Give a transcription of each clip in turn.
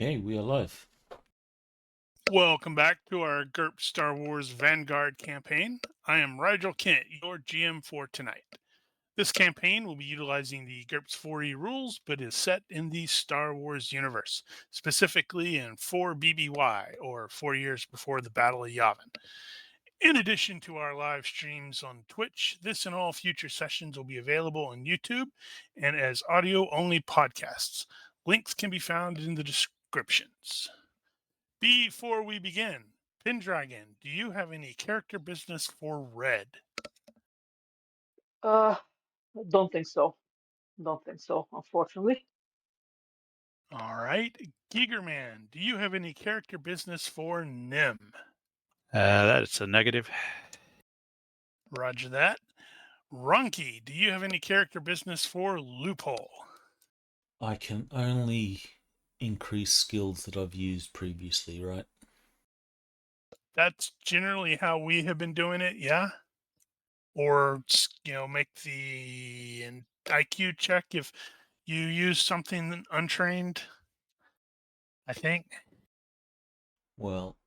Okay, we are live. Welcome back to our GURPS Star Wars Vanguard campaign. I am Rigil Kent, your GM for tonight. This campaign will be utilizing the GURPS 4E rules, but is set in the Star Wars universe, specifically in 4 BBY, or 4 years before the Battle of Yavin. In addition to our live streams on Twitch, this and all future sessions will be available on YouTube and as audio-only podcasts. Links can be found in the descriptions. Before we begin, Pendragon, do you have any character business for Red? Uh, don't think so. Unfortunately. All right. Gigerman, do you have any character business for Nim? That's a negative. Roger that. Runky, do you have any character business for Loophole? I can only increase skills that I've used previously, right? That's generally how we have been doing it, yeah? Or, make the IQ check if you use something untrained, I think. Well,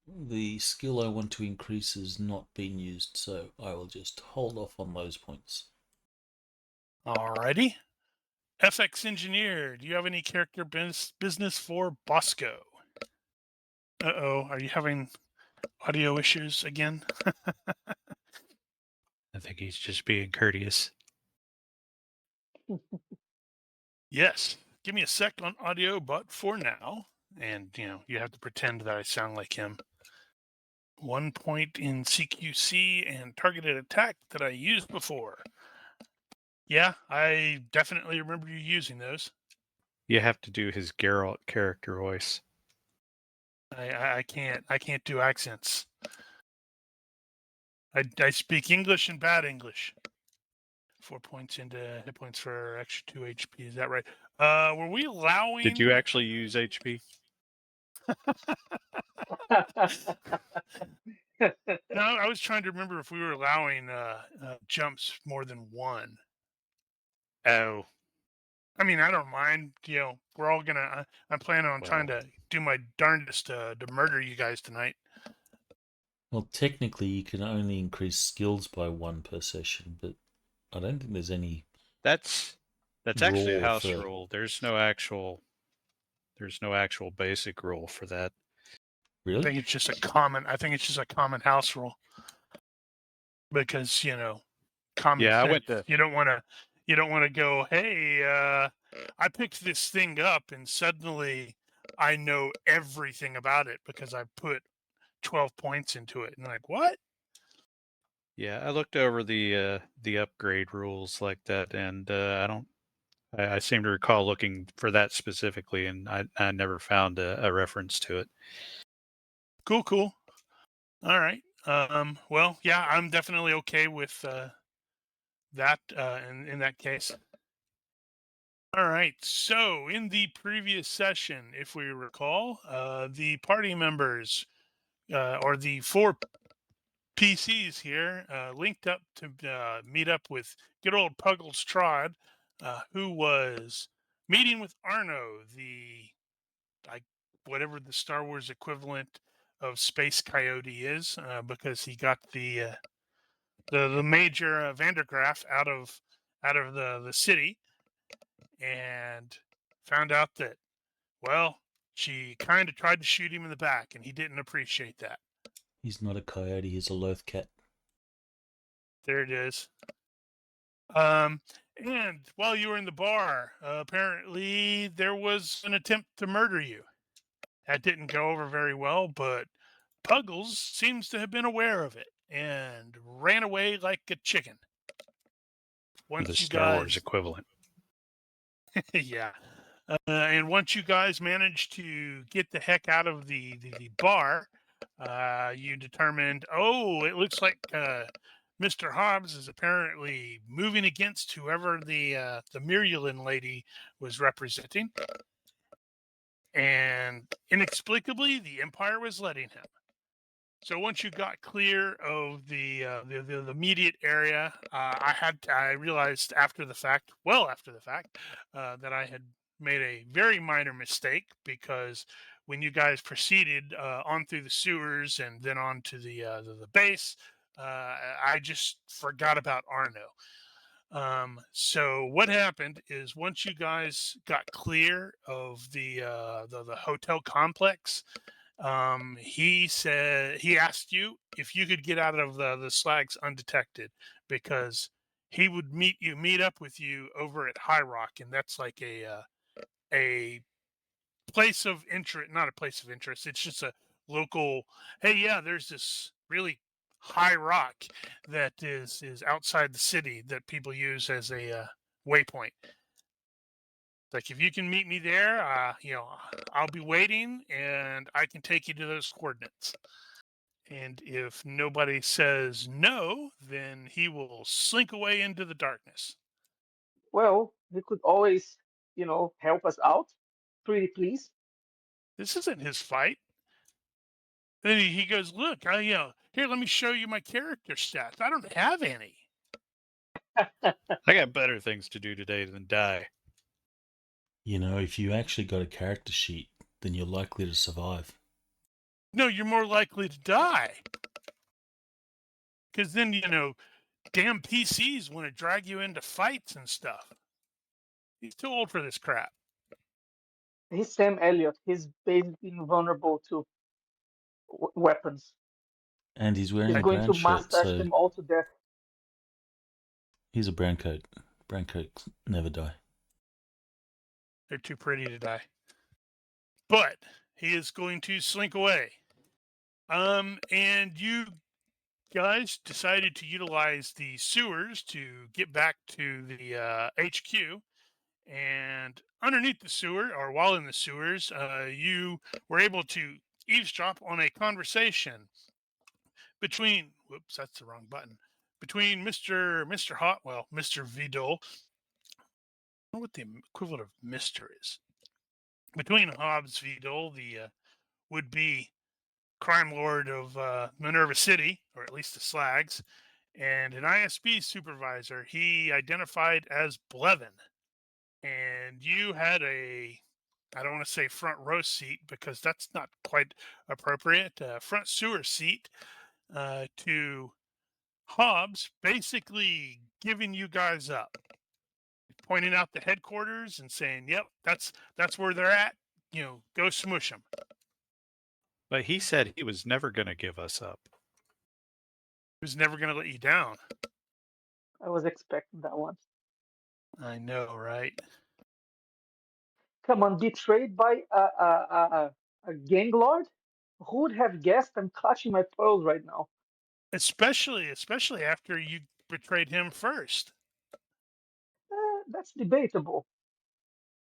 the skill I want to increase has not been used, so I will just hold off on those points. Alrighty. FX Engineer, do you have any character business for Bosco? Uh-oh, are you having audio issues again? I think he's just being courteous. Yes. Give me a sec on audio, but for now, and, you have to pretend that I sound like him. 1 point in CQC and targeted attack that I used before. Yeah, I definitely remember you using those. You have to do his Geralt character voice. I can't do accents. I speak English and bad English. 4 points into hit points for extra 2 HP. Is that right? Were we allowing? Did you actually use HP? No, I was trying to remember if we were allowing jumps more than one. Oh, I mean, I don't mind. We're all gonna. I'm planning on trying to do my darndest to murder you guys tonight. Well, technically, you can only increase skills by 1 per session, but I don't think there's any. that's actually a Rule house for- rule. There's no actual basic rule for that. I Really? think it's just a common. I think it's just a common house rule because common Yeah, I sense. went to. You don't want to go. Hey, I picked this thing up and suddenly I know everything about it because I put 12 points into it. And like, what? Yeah, I looked over the upgrade rules like that, and I seem to recall looking for that specifically, and I never found a reference to it. Cool. All right. Well, yeah, I'm definitely okay with that in that case. All right. So in the previous session, if we recall, the party members or the 4 PCs here linked up to meet up with good old Puggles Trod, who was meeting with Arno, the whatever the Star Wars equivalent of Space Coyote is, because he got the major Vandergraaf out of the city, and found out that, well, she kind of tried to shoot him in the back, and he didn't appreciate that. He's not a coyote, he's a loath cat. There it is. And while you were in the bar, apparently there was an attempt to murder you. That didn't go over very well, but Puggles seems to have been aware of it and ran away like a chicken. Once The you Star Wars guys, equivalent. yeah, and once you guys managed to get the heck out of the bar, you determined, oh, it looks like Mr. Hobbs is apparently moving against whoever the Mirielin lady was representing, and inexplicably, the Empire was letting him. So once you got clear of the immediate area, I realized after the fact, that I had made a very minor mistake, because when you guys proceeded on through the sewers and then on to the base, I just forgot about Arno. So what happened is, once you guys got clear of the hotel complex, he asked you if you could get out of the slags undetected, because he would meet up with you over at High Rock, and that's like a place of interest, not a place of interest. It's just a local. Hey, yeah, there's this really high rock that is outside the city that people use as a waypoint. Like, if you can meet me there, I'll be waiting, and I can take you to those coordinates. And if nobody says no, then he will slink away into the darkness. Well, he could always, help us out. Pretty please. This isn't his fight. Then he goes, look, here, let me show you my character stats. I don't have any. I got better things to do today than die. If you actually got a character sheet, then you're likely to survive. No, you're more likely to die. Because then, damn PCs want to drag you into fights and stuff. He's too old for this crap. He's Sam Elliott. He's basically invulnerable to weapons. And he's He's wearing a going brown to shirt, mustache so them all to death. he's a brown coat. Brown coats never die. They're too pretty to die. But he is going to slink away. And you guys decided to utilize the sewers to get back to the HQ. And underneath the sewer, or while in the sewers, you were able to eavesdrop on a conversation between, whoops, that's the wrong button, between Mr. Mr. Vidal. I don't know what the equivalent of Mr. is. Between Hobbs Vidal, the would-be crime lord of Minerva City, or at least the Slags, and an ISB supervisor he identified as Blevin. And you had I don't want to say front row seat, because that's not quite appropriate, front sewer seat to Hobbs, basically giving you guys up, pointing out the headquarters and saying, yep, that's where they're at. Go smush them. But he said he was never going to give us up. He was never going to let you down. I was expecting that one. I know, right? Come on, betrayed by a gang lord? Who would have guessed? I'm clutching my pearls right now. Especially after you betrayed him first. That's debatable.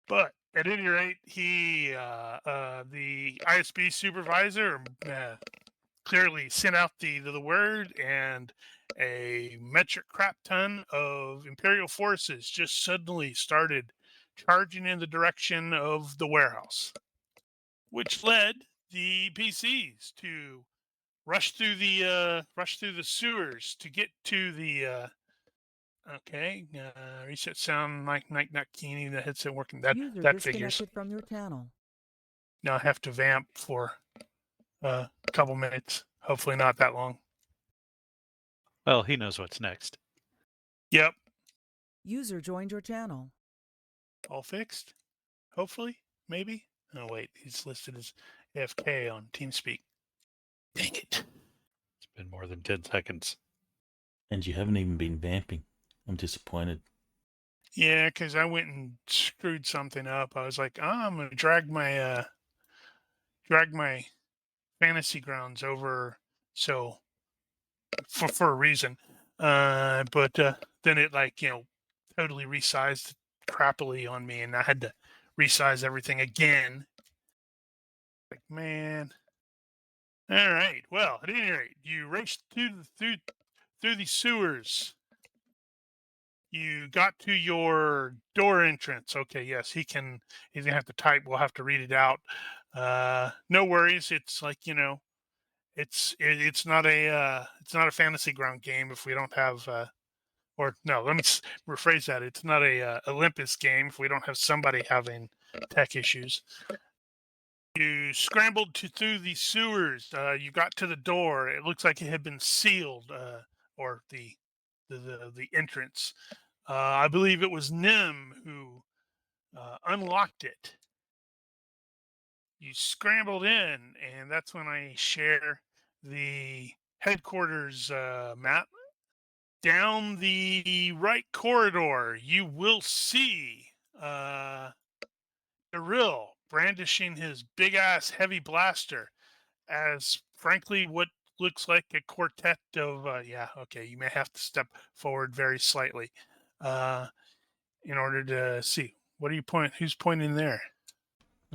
But at any rate, he, the ISB supervisor, clearly sent out the word, and a metric crap ton of Imperial forces just suddenly started charging in the direction of the warehouse, which led the PCs to rush through the sewers to get to the. Okay, reset sound, mic not keying, the headset working. That User figures. disconnected from your channel. Now I have to vamp for a couple minutes. Hopefully not that long. Well, he knows what's next. Yep, User joined your channel. all fixed. Hopefully, maybe. Oh wait, he's listed as AFK on TeamSpeak. Dang it! It's been more than 10 seconds. And you haven't even been vamping. I'm disappointed. Yeah, because I went and screwed something up. I was like, I'm gonna drag my fantasy grounds over, so for a reason. But then it totally resized crappily on me, and I had to resize everything again. Like, man. All right. Well, at any rate, you raced through the sewers. You got to your door entrance. Okay, yes, he's gonna have to type. We'll have to read it out. No worries. It's like, it's not a fantasy ground game if we don't have or no, let me rephrase that. It's not a Olympus game if we don't have somebody having tech issues. You scrambled through the sewers. You got to the door. It looks like it had been sealed, or the entrance. I believe it was Nim who unlocked it. You scrambled in, and that's when I share the headquarters map. Down the right corridor, you will see Iril brandishing his big ass heavy blaster as, frankly, what looks like a quartet of, you may have to step forward very slightly in order to see. What are you pointing? Who's pointing there?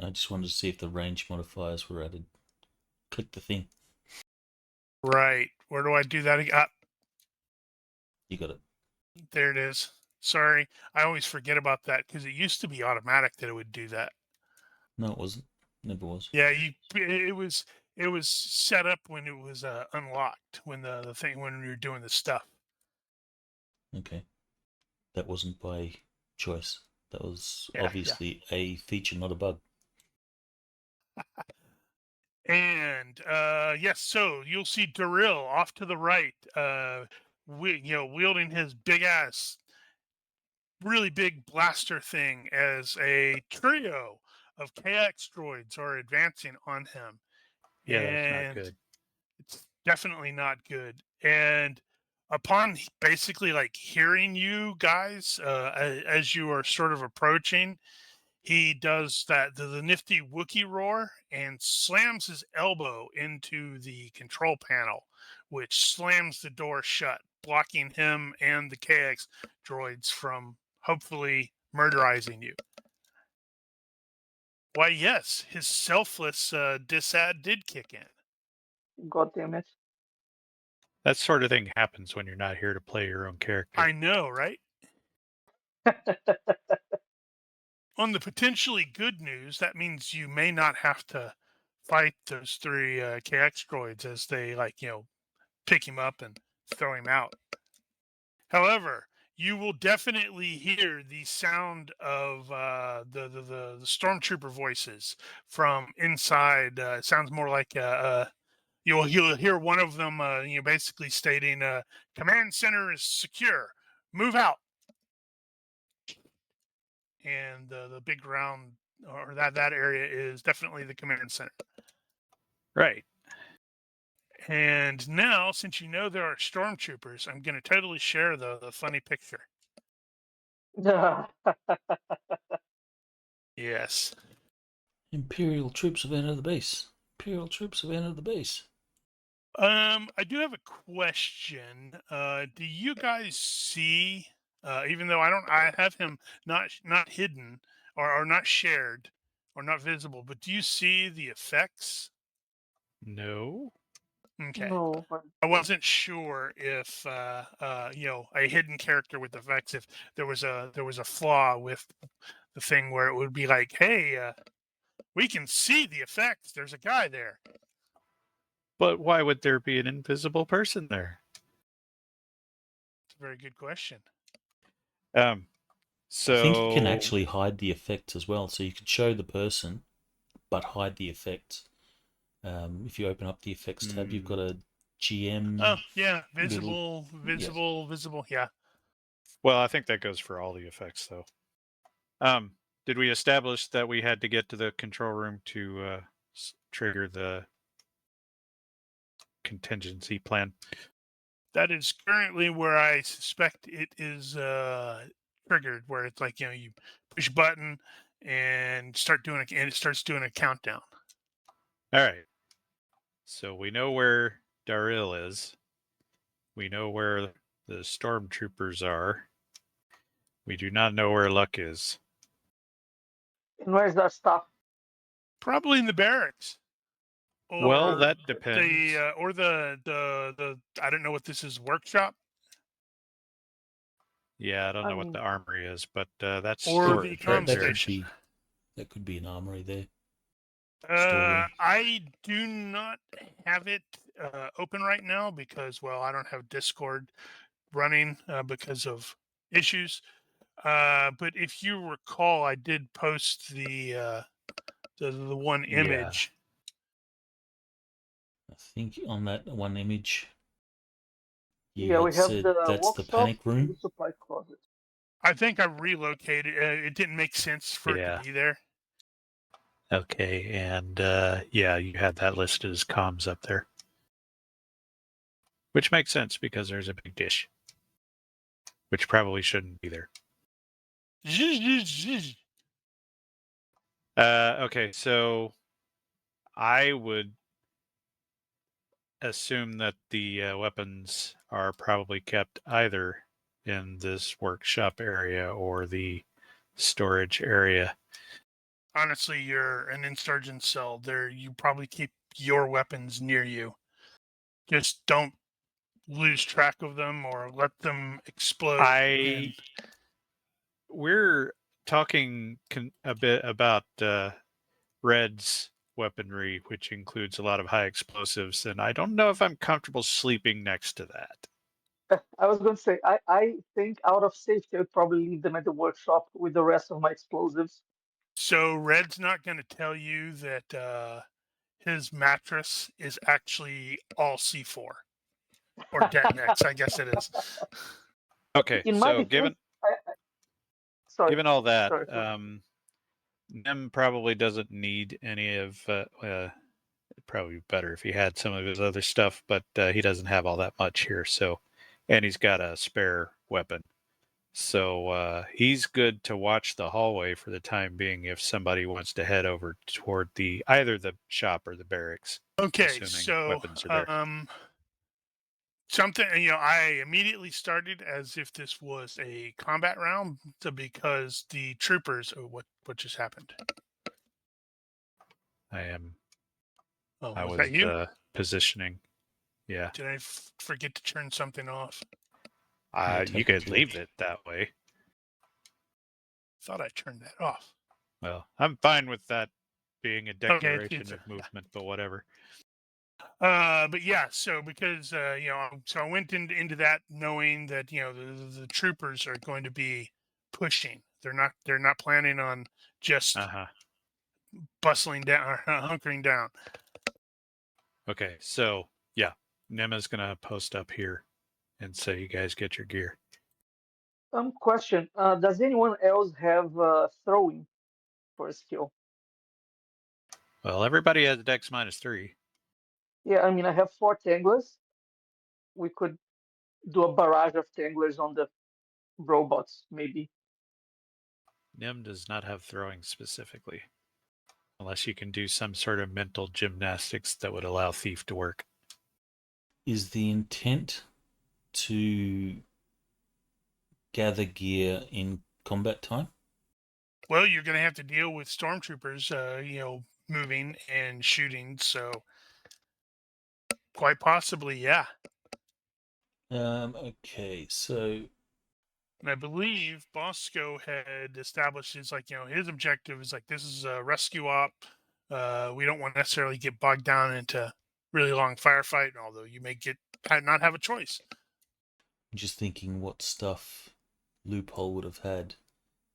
I just wanted to see if the range modifiers were added. Click the thing. Right. Where do I do that again? You got it. There it is. Sorry, I always forget about that because it used to be automatic that it would do that. No, it wasn't. Never was. Yeah, it was set up when it was unlocked, when the thing, when we were doing the stuff. Okay. That wasn't by choice. That was Yeah, obviously a feature, not a bug. And yes, so you'll see Daril off to the right, wielding his big ass, really big blaster thing as a trio of KX droids are advancing on him. Yeah, that's not And good. it's definitely not good. And upon basically like hearing you guys as you are sort of approaching, he does the nifty Wookiee roar and slams his elbow into the control panel, which slams the door shut, blocking him and the KX droids from hopefully murderizing you. Why, yes, his selfless disad did kick in. God damn it. That sort of thing happens when you're not here to play your own character. I know, right? On the potentially good news, that means you may not have to fight those three KX droids as they pick him up and throw him out. However, you will definitely hear the sound of the stormtrooper voices from inside. It sounds more like you'll hear one of them basically stating, "Command center is secure. Move out." And the big round, or that area, is definitely the command center. Right. And now, since you know there are stormtroopers, I'm going to totally share the funny picture. Yes. Imperial troops have entered the base. Imperial troops have entered the base. I do have a question. Do you guys see? Even though I have him not hidden or not shared or not visible, but do you see the effects? No. Okay. No. I wasn't sure if a hidden character with effects, if there was a flaw with the thing where it would be like, hey, we can see the effects. There's a guy there. But why would there be an invisible person there? It's a very good question. So I think you can actually hide the effects as well. So you could show the person, but hide the effects. If you open up the effects tab, you've got a GM. Oh yeah, visible. Yeah. Well, I think that goes for all the effects, though. Did we establish that we had to get to the control room to trigger the contingency plan? That is currently where I suspect it is triggered, where it's like, you push a button and it starts doing a countdown. All right. So we know where Daril is. We know where the stormtroopers are. We do not know where Luck is. And where's that stuff? Probably in the barracks. Well, that The depends. the I don't know what this is, workshop Yeah, I don't know what the armory is, but that's or storage the right comm there. station. That could be an armory there. I do not have it open right now because, well, I don't have Discord running because of issues. But if you recall, I did post the one Yeah. image. I think on that one image, you Yeah, had we have said the that's the workshop panic and the room. supply closet. I think I relocated. It didn't make sense for it Yeah. to be there. Okay, and yeah, you had that listed as comms up there. Which makes sense because there's a big dish. Which probably shouldn't be there. Okay, so I would assume that the weapons are probably kept either in this workshop area or the storage area. Honestly, you're an insurgent cell. There, you probably keep your weapons near you. Just don't lose track of them or let them explode. We're talking a bit about Red's weaponry, which includes a lot of high explosives, and I don't know if I'm comfortable sleeping next to that. I was going to say, I think out of safety, I would probably leave them at the workshop with the rest of my explosives. So Red's not going to tell you that his mattress is actually all C4 or Detonex. I guess it is. Okay, In my so defense, given all that, sorry. Nem probably doesn't need any of. It'd probably be better if he had some of his other stuff, but he doesn't have all that much here. So, and he's got a spare weapon, so he's good to watch the hallway for the time being. If somebody wants to head over toward either the shop or the barracks, Okay, assuming so weapons are there. Something, I immediately started as if this was a combat round because the troopers. Oh, what just happened? Oh, I was was that you? positioning. Yeah. Did I forget to turn something off? Yeah, You take could the leave torch. it that way. Thought I turned that off. Well, I'm fine with that being a declaration it's of movement, but whatever. But yeah, so because so I went into that knowing that the troopers are going to be pushing. They're not planning on just bustling down or hunkering down. Okay, so yeah, Nema's gonna post up here and say you guys get your gear. Question: does anyone else have throwing for a skill? Well, everybody has Dex -3. Yeah, I mean, I have 4 tanglers. We could do a barrage of tanglers on the robots, maybe. Nem does not have throwing specifically, unless you can do some sort of mental gymnastics that would allow Thief to work. Is the intent to gather gear in combat time? Well, you're going to have to deal with stormtroopers, moving and shooting. So quite possibly, yeah. Okay, so And I believe Bosco had established his objective is this is a rescue op. We don't want to necessarily get bogged down into really long firefight, although you may not have a choice. I'm just thinking what stuff Loophole would have had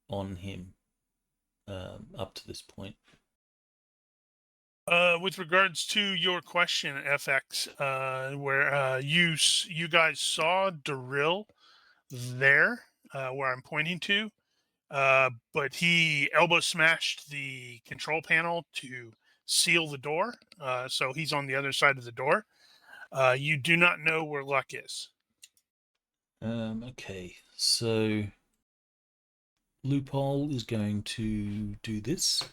on him up to this point. With regards to your question, FX, where you guys saw Darryl there, where I'm pointing to, but he elbow smashed the control panel to seal the door, so he's on the other side of the door. You do not know where Luck is. Okay, so Loophole is going to do this.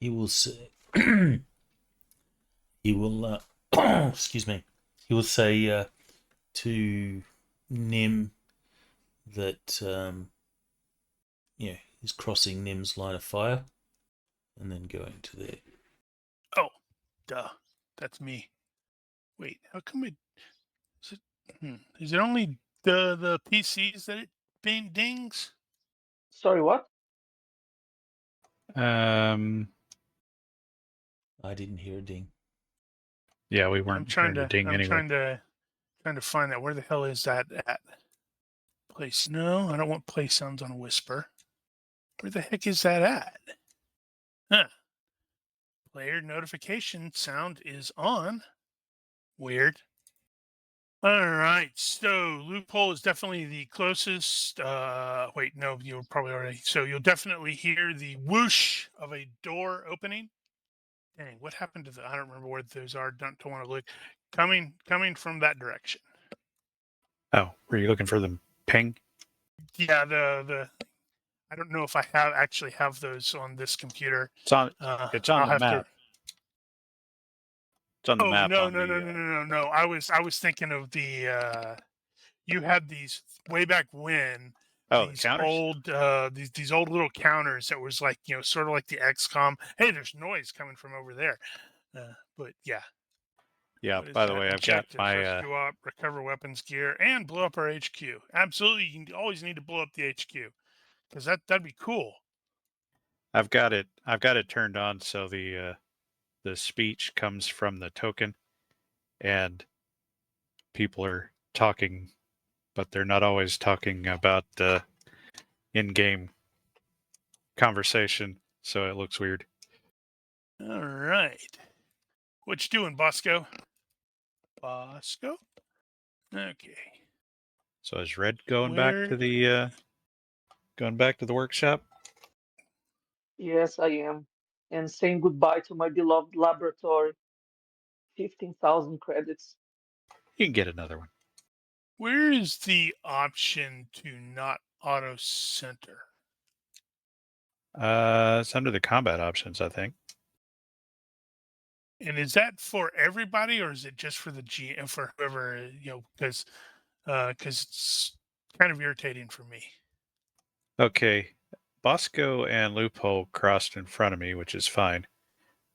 He will say, he will, excuse me, he will say to Nim that, he's crossing Nim's line of fire and then going to there. Oh, duh, that's me. Wait, how come it? Is it only the PCs that it dings? Sorry, what? I didn't hear a ding. Yeah, we weren't hearing a ding I'm anyway. trying to find that. Where the hell is that at? Place. No, I don't want play sounds on a whisper. Where the heck is that at? Huh. Player notification sound is on. Weird. All right, so loophole is definitely the closest. Wait, no, you'll probably already. So you'll definitely hear the whoosh of a door opening. Dang, what happened to the? I don't remember where those are. Don't want to look. Coming from that direction. Oh, were you looking for the ping? Yeah, the. I don't know if I actually have those on this computer. It's on. It's on I'll the have map. It's on the Oh map. no on no the, no no no no! I was thinking of the. You had these way back when. Oh, the These counters? old these old little counters that was like, sort of like the XCOM. Hey, there's noise coming from over there. But yeah. Yeah. What is By the that? way, I've got Objectives. my. Let's go up, recover weapons gear, and blow up our HQ. Absolutely, you always need to blow up the HQ because that'd be cool. I've got it. I've got it turned on so the speech comes from the token, and people are talking, but they're not always talking about the in-game conversation, so it looks weird. All right. What you doing, Bosco? Bosco? Okay. So is Red going Where- back to the workshop? Yes, I am. And saying goodbye to my beloved laboratory. 15,000 credits. You can get another one. Where is the option to not auto center? It's under the combat options, I think. And is that for everybody, or is it just for the GM, for whoever, because it's kind of irritating for me. Okay, Bosco and Loophole crossed in front of me, which is fine.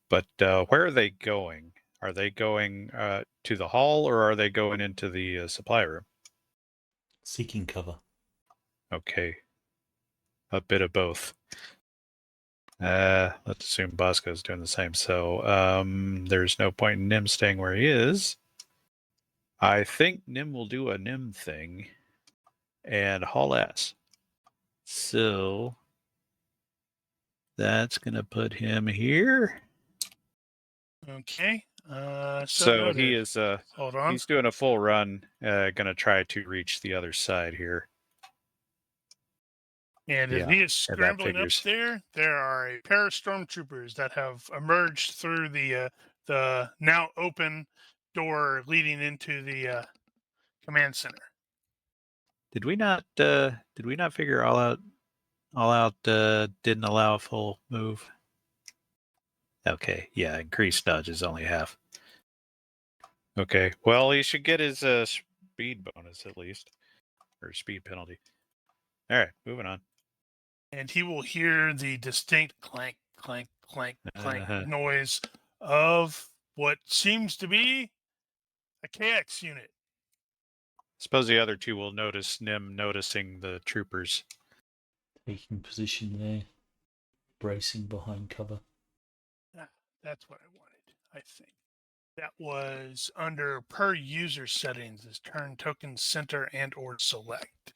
But where are they going? Are they going to the hall, or are they going into the supply room? Seeking cover. Okay, a bit of both. Let's assume Bosco's doing the same. So there's no point in Nim staying where he is. I think Nim will do a Nim thing and haul ass. So that's going to put him here. Okay. So he is Hold on. he's doing a full run, going to try to reach the other side here. And as Yeah, he is that scrambling up figures. there are a pair of stormtroopers that have emerged through the now open door leading into the command center. Did we not figure all out didn't allow a full move? Okay, yeah, increased dodge is only half. Okay, well, he should get his speed bonus at least, or speed penalty. All right, moving on. And he will hear the distinct clank, clank, clank, clank Uh-huh. noise of what seems to be a KX unit. Suppose the other two will notice Nim noticing the troopers. Taking position there. Bracing behind cover. That's what I wanted, I think. That was under per user settings is turn token center and or select.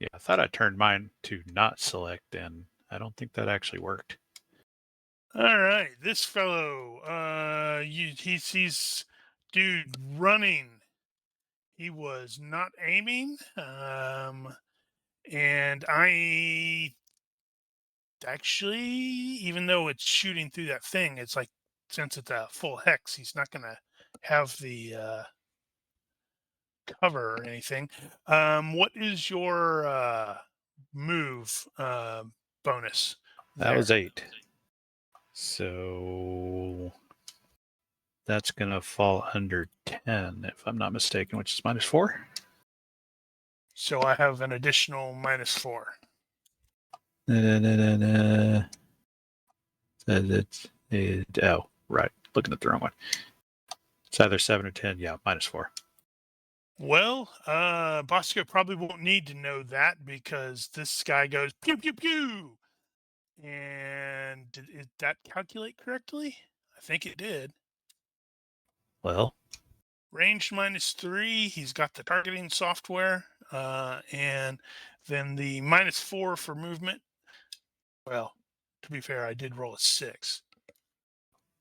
Yeah, I thought I turned mine to not select, and I don't think that actually worked. All right, this fellow, he sees dude running. He was not aiming, and I actually, even though it's shooting through that thing, it's like since it's a full hex, he's not gonna have the cover or anything. What is your move bonus? That was 8. So that's going to fall under 10, if I'm not mistaken, which is -4. So I have an additional -4. Oh, right. Looking at the wrong one. It's either 7 or 10. Yeah, -4. Well, Bosco probably won't need to know that because this guy goes pew pew pew. And did that calculate correctly? I think it did. Well, Range -3. He's got the targeting software. and then the -4 for movement. Well, to be fair, I did roll a 6.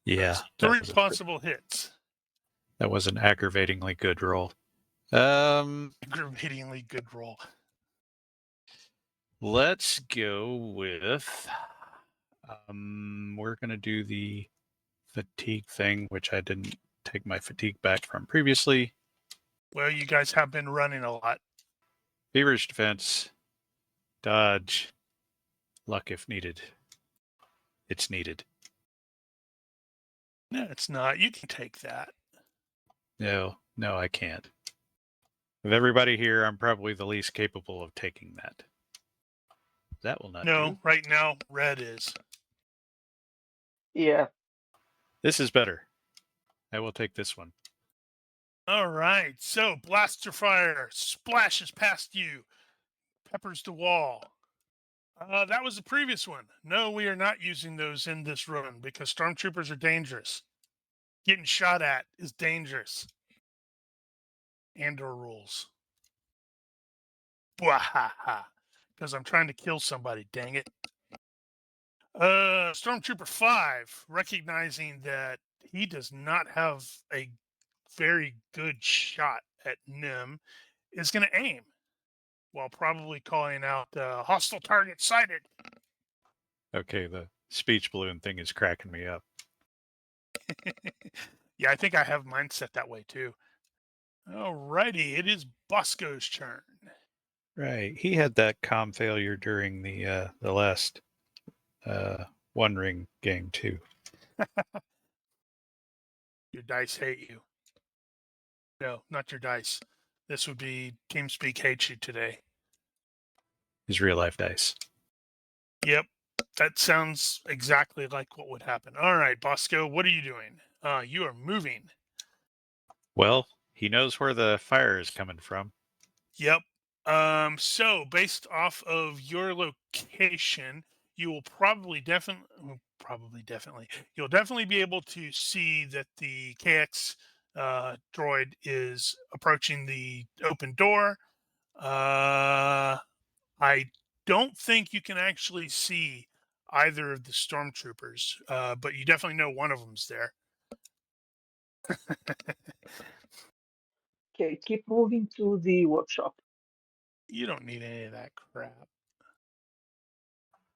Yeah, That's that 3 was possible hits. that was an aggravatingly good roll. Aggravatingly good roll. Let's go with. We're gonna do the fatigue thing, which I didn't take my fatigue back from previously. Well, you guys have been running a lot. Feverish defense, dodge, luck if needed. It's needed. No, it's not. You can take that. No, I can't. Of everybody here, I'm probably the least capable of taking that. That will not No, do. right now, red is. Yeah. This is better. I will take this one. All right. So, blaster fire splashes past you, peppers the wall. That was the previous one. No, we are not using those in this run because stormtroopers are dangerous. Getting shot at is dangerous. And/or rules. Bwahaha. Because I'm trying to kill somebody, dang it. Stormtrooper 5, recognizing that he does not have a very good shot at Nim, is going to aim while probably calling out hostile target sighted. Okay, the speech balloon thing is cracking me up. Yeah, I think I have mine set that way too. Alrighty, it is Bosco's turn. Right, he had that comm failure during the last One Ring game too. Your dice hate you. No, not your dice. This would be TeamSpeak hates you today. His real life dice. Yep, that sounds exactly like what would happen. All right, Bosco, what are you doing? You are moving. Well, he knows where the fire is coming from. Yep. So based off of your location, you will you'll definitely be able to see that the KX droid is approaching the open door. I don't think you can actually see either of the stormtroopers, but you definitely know one of them's there. Okay, keep moving to the workshop. You don't need any of that crap.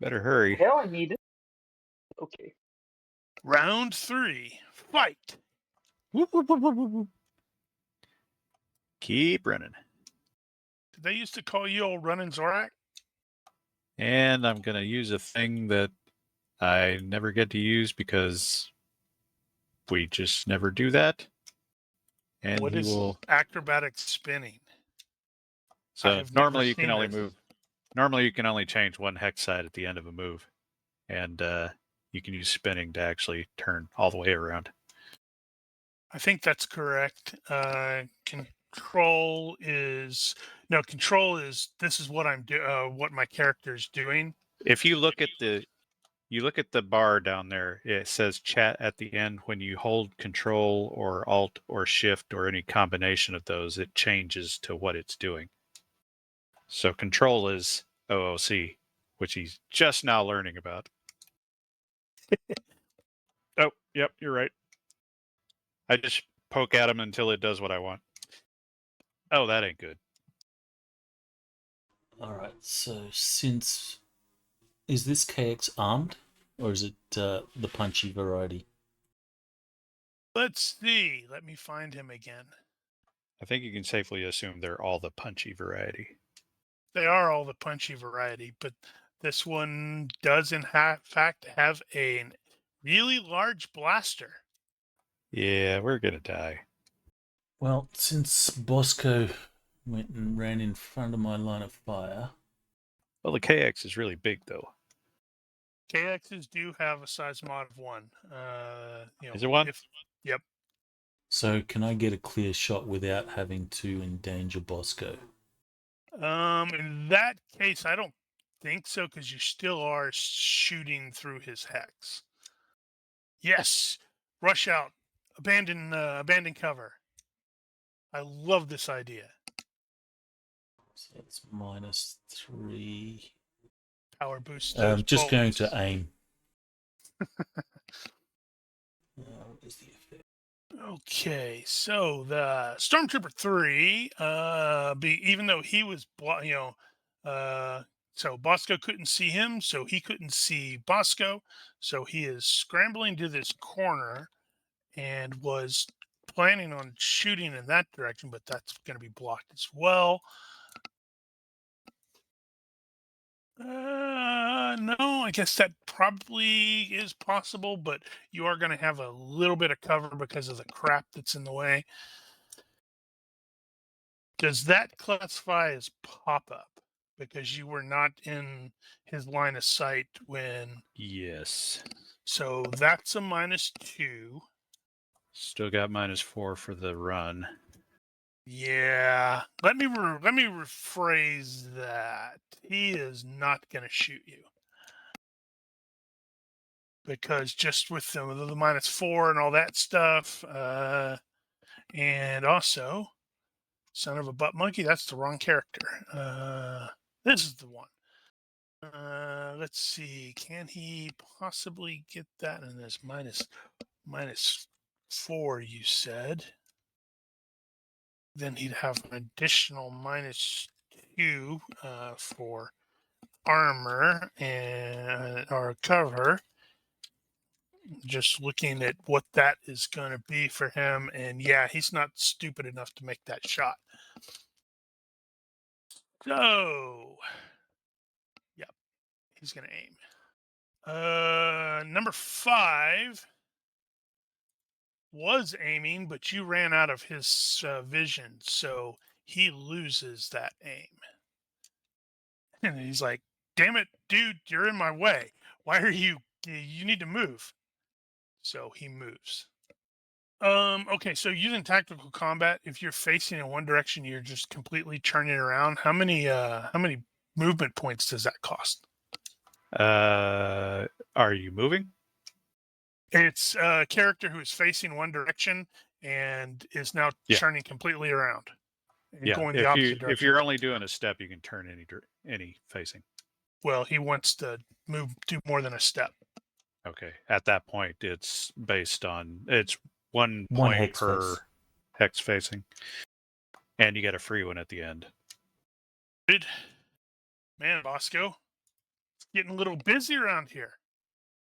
Better hurry. Hell, I need it. Okay. Round 3, fight. Whoop, whoop, whoop, whoop, whoop. Keep running. Did they used to call you old running Zorak? And I'm going to use a thing that I never get to use because we just never do that. And What he is will. acrobatic spinning? So have normally never you can seen only this. move. Normally you can only change one hex side at the end of a move, and you can use spinning to actually turn all the way around. I think that's correct. Control is this is what I'm what my character's doing. If you look at the bar down there, it says chat at the end. When you hold Control or Alt or Shift or any combination of those, it changes to what it's doing. So Control is OOC, which he's just now learning about. Oh, yep, you're right. I just poke at him until it does what I want. Oh, that ain't good. Alright, so is this KX armed? Or is it the punchy variety? Let's see. Let me find him again. I think you can safely assume they're all the punchy variety. They are all the punchy variety, but this one does in fact have a really large blaster. Yeah, we're gonna die. Well, since Bosco went and ran in front of my line of fire. Well, the KX is really big, though. KXs do have a size mod of 1. Is it 1? Yep. So can I get a clear shot without having to endanger Bosco? In that case, I don't think so because you still are shooting through his hex. Yes, rush out, abandon cover. I love this idea. So it's -3. Power boost. Just going to aim. What is the effect? Okay, so the Stormtrooper 3, even though he was, so Bosco couldn't see him, so he couldn't see Bosco, so he is scrambling to this corner and was planning on shooting in that direction, but that's going to be blocked as well. No, I guess that probably is possible, but you are going to have a little bit of cover because of the crap that's in the way. Does that classify as pop-up? Because you were not in his line of sight when... Yes. So that's a -2. Still got -4 for the run. Yeah. Let me rephrase that. He is not going to shoot you. Because just with the -4 and all that stuff, and also, son of a butt monkey, that's the wrong character. This is the one. Let's see. Can he possibly get that in this -4, you said? Then he'd have an additional -2 for armor and or cover. Just looking at what that is going to be for him, and yeah, he's not stupid enough to make that shot. So, yep, he's going to aim. Number 5 was aiming, but you ran out of his vision, so he loses that aim. And he's like, "Damn it, dude, you're in my way. Why are you? You need to move." So he moves. Okay, so using tactical combat, if you're facing in one direction, you're just completely turning around. How many movement points does that cost? Are you moving? It's a character who is facing one direction and is now turning completely around and going the opposite direction. If you're only doing a step, you can turn any facing. Well, he wants to do more than a step. Okay. At that point, it's based on it's one One point hex per face. hex facing, and you get a free one at the end. Good. Man, Bosco, it's getting a little busy around here.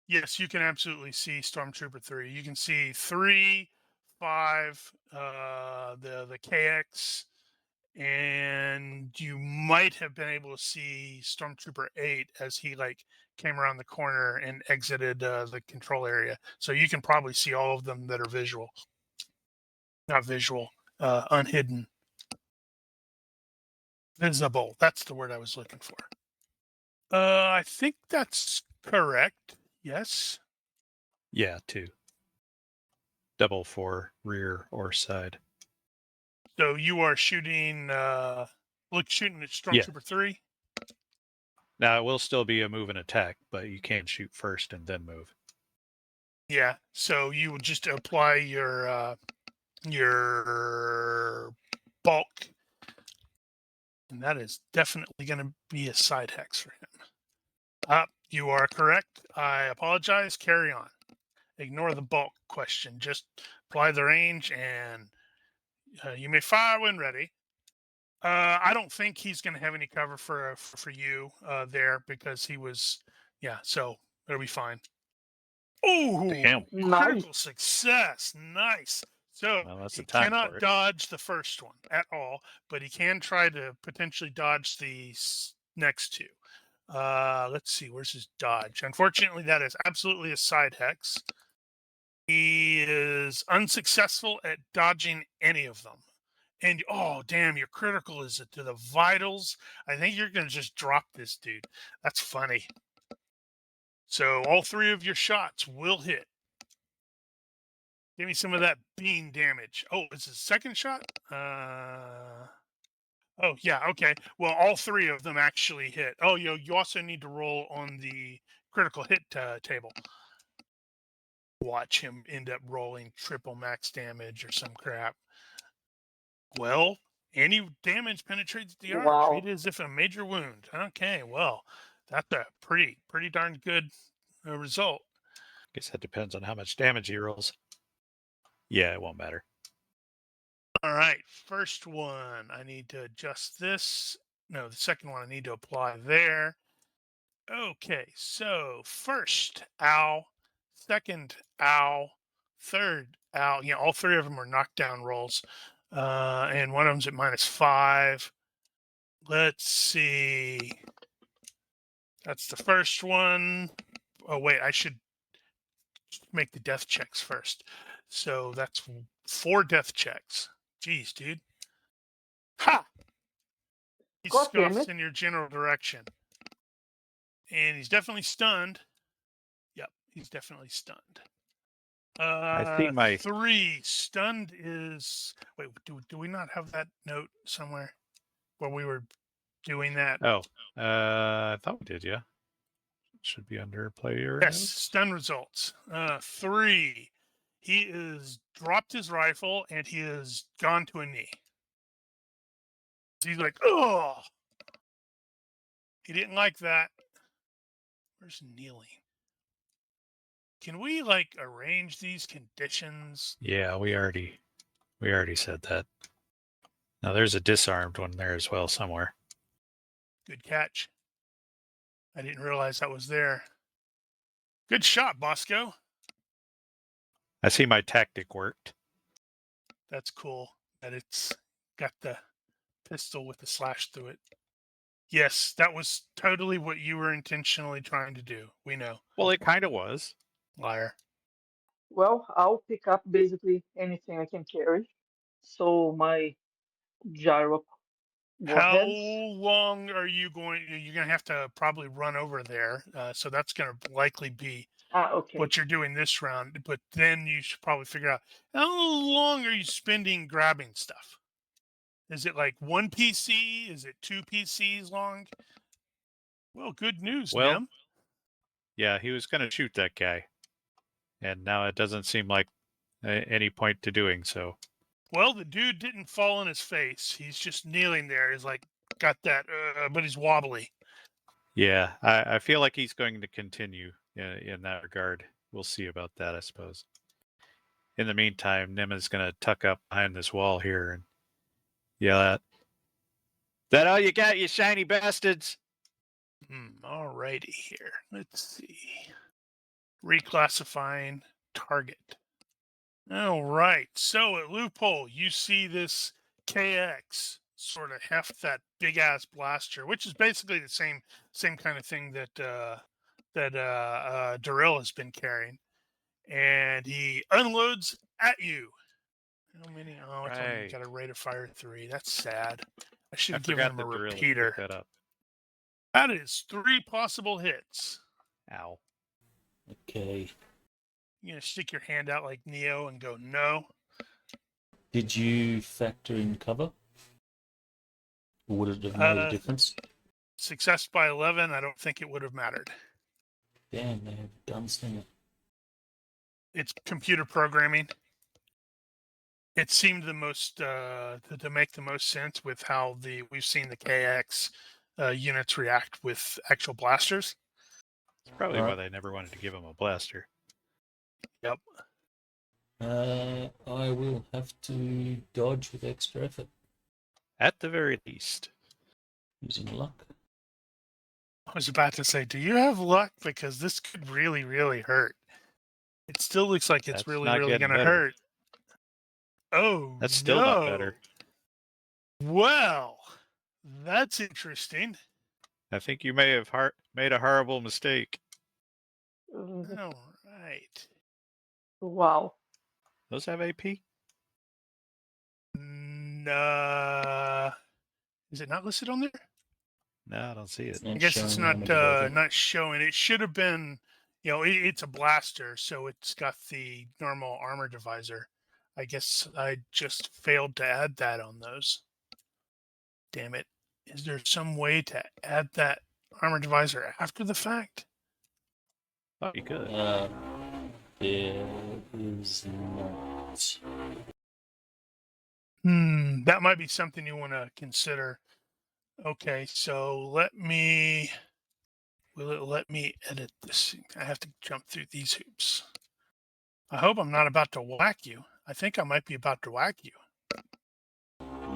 Yes, you can absolutely see Stormtrooper 3. You can see 3, 5, the KX, and you might have been able to see Stormtrooper 8 as he came around the corner and exited the control area. So you can probably see all of them that are visual. Not visual, unhidden. Visible. That's the word I was looking for. I think that's correct. Yes. Yeah, 2. Double for rear or side. So you are shooting, shooting at Stormtrooper 3? Now, it will still be a move and attack, but you can shoot first and then move. Yeah, so you would just apply your bulk, and that is definitely going to be a side hex for him. You are correct. I apologize. Carry on. Ignore the bulk question. Just apply the range, and you may fire when ready. I don't think he's going to have any cover for you there because he was, so it'll be fine. Oh, critical success. Nice. So that's he a time cannot for it. dodge the first one at all, but he can try to potentially dodge the next 2. Let's see, where's his dodge? Unfortunately, that is absolutely a side hex. He is unsuccessful at dodging any of them. And oh, damn, your critical is to the vitals. I think you're going to just drop this dude. That's funny. So all 3 of your shots will hit. Give me some of that beam damage. Oh, it's his second shot? Oh, yeah, okay. Well, all 3 of them actually hit. Oh, you also need to roll on the critical hit table. Watch him end up rolling triple max damage or some crap. Well, Any damage penetrates the arm. Wow. Treat it as if a major wound. Okay, well, that's a pretty darn good result. Guess that depends on how much damage he rolls. Yeah, it won't matter. All right, first one. I need to adjust this. No, the second one I need to apply there. Okay, so first, ow. Second, ow. Third, ow. Yeah, all three of them are knockdown rolls. And one of them's at -5. Let's see. That's the first one. Oh, wait, I should make the death checks first. So that's 4 death checks. Jeez, dude. Ha! He God damn scuffs it. in your general direction. And he's definitely stunned. Yep, he's definitely stunned. I see my 3. Stunned is... Wait, do we not have that note somewhere where we were doing that? Oh, I thought we did. Yeah, should be under player. Yes, notes. stun results. 3. He is dropped his rifle and he has gone to a knee. He's like, oh! He didn't like that. Where's kneeling? Can we like arrange these conditions? Yeah, we already said that. Now there's a disarmed one there as well somewhere. Good catch. I didn't realize that was there. Good shot, Bosco. I see my tactic worked. That's cool that it's got the pistol with the slash through it. Yes, that was totally what you were intentionally trying to do. We know. Well, it kind of was. Liar. Well, I'll pick up basically anything I can carry. So my gyro How warheads. long are you going? You're going to have to probably run over there. So that's going to likely be Okay. what you're doing this round. But then you should probably figure out how long are you spending grabbing stuff? Is it like 1 PC? Is it 2 PCs long? Well, good news, Well, Nim. yeah, he was going to shoot that guy, and now it doesn't seem like any point to doing so. Well, the dude didn't fall on his face. He's just kneeling there. He's like, got that, but he's wobbly. Yeah, I feel like he's going to continue in that regard. We'll see about that, I suppose. In the meantime, Nim is going to tuck up behind this wall here and yell at, "That all you got, you shiny bastards?" Alrighty here. Let's see. Reclassifying target. All right. So at Loophole, you see this KX sort of heft that big ass blaster, which is basically the same kind of thing that Darrell has been carrying, and he unloads at you. How many? Oh, it's only got a rate of fire 3. That's sad. I should have given him a repeater. That up. That is 3 possible hits. Ow. Okay. You're gonna stick your hand out like Neo and go no. Did you factor in cover? Or would it have made a difference? Success by 11. I don't think it would have mattered. Damn, they have gunslinger. It's computer programming. It seemed the most to make the most sense with how we've seen the KX units react with actual blasters. That's probably why they never wanted to give him a blaster. Yep. I will have to dodge with extra effort. At the very least. Using luck. I was about to say, do you have luck? Because this could really, really hurt. It still looks like it's really going to hurt. Oh, that's still not better. Well, that's interesting. I think you may have made a horrible mistake. All right. Wow. Those have AP? Is it not listed on there? No, I don't see it. I guess it's not showing. It should have been, it's a blaster, so it's got the normal armor divisor. I guess I just failed to add that on those. Damn it. Is there some way to add that armor divisor after the fact? Oh, you could. There is not. That might be something you want to consider. Okay, so will it let me edit this? I have to jump through these hoops. I hope I'm not about to whack you. I think I might be about to whack you.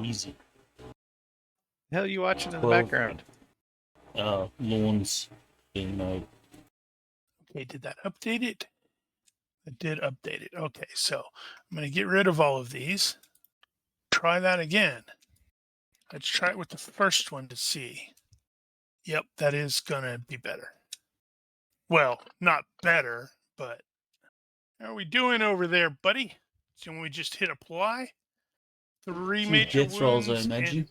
Easy. The hell are you watching in the 12. background? Lawns being mowed. Okay, did that update it? It did update it. Okay, so I'm going to get rid of all of these. Try that again. Let's try it with the first one to see. Yep, that is going to be better. Well, not better, but how are we doing over there, buddy? Can we just hit apply? Three Few major death rolls, I wounds imagine. and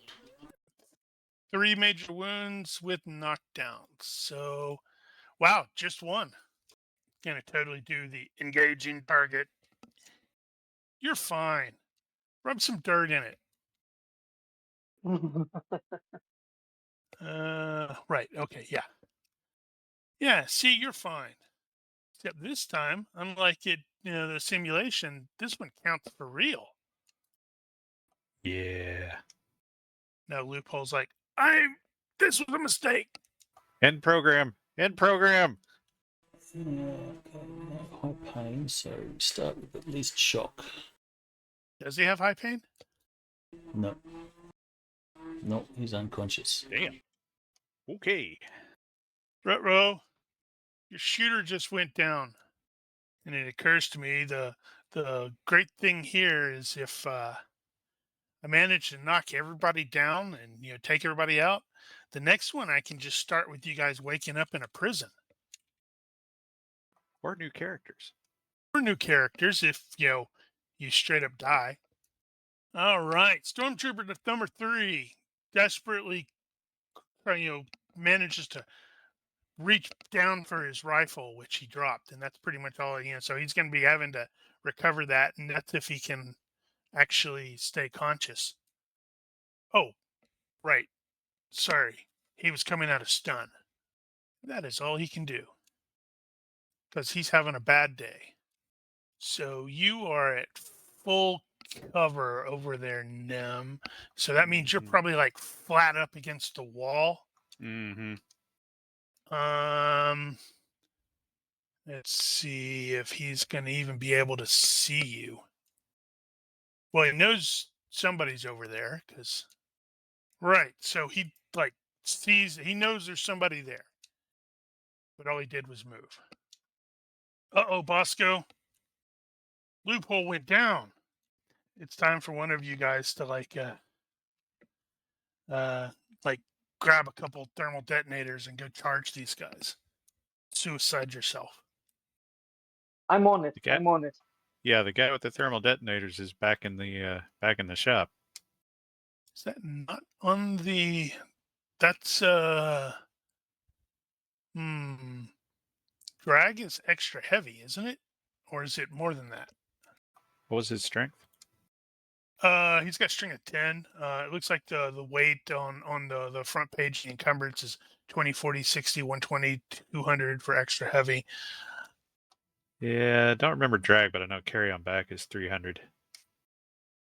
3 major wounds with knockdowns. So, wow, just one. Gonna totally do the engaging target. You're fine. Rub some dirt in it. Right. Okay. Yeah. Yeah. See, you're fine. Except this time, unlike the simulation, this one counts for real. Yeah. Now Loophole's like, this was a mistake. End program. End program. High pain, so start with at least shock. Does he have high pain? No. No, he's unconscious. Damn. Okay. Rutro, your shooter just went down. And it occurs to me the great thing here is if I manage to knock everybody down and take everybody out, the next one I can just start with you guys waking up in a prison. Or new characters. Or new characters if you straight up die. All right, Stormtrooper number 3 desperately manages to reach down for his rifle, which he dropped, and that's pretty much all. So he's going to be having to recover that, and that's if he can actually stay conscious. Oh, right. Sorry, he was coming out of stun. That is all he can do because he's having a bad day. So you are at full cover over there, Nim. So that means you're probably like flat up against the wall. Mm-hmm. Let's see if he's going to even be able to see you. Well, he knows somebody's over there because, right. So he he knows there's somebody there, but all he did was move. Uh-oh, Bosco. Loophole went down. It's time for one of you guys to grab a couple thermal detonators and go charge these guys. Suicide yourself. I'm on it. Okay. I'm on it. Yeah, the guy with the thermal detonators is back in the shop. Is that not on the? That's Drag is extra heavy, isn't it? Or is it more than that? What was his strength? He's got string of 10. It looks like the weight on the front page, the encumbrance is 20, 40, 60, 120, 200 for extra heavy. Yeah, I don't remember drag, but I know carry on back is 300.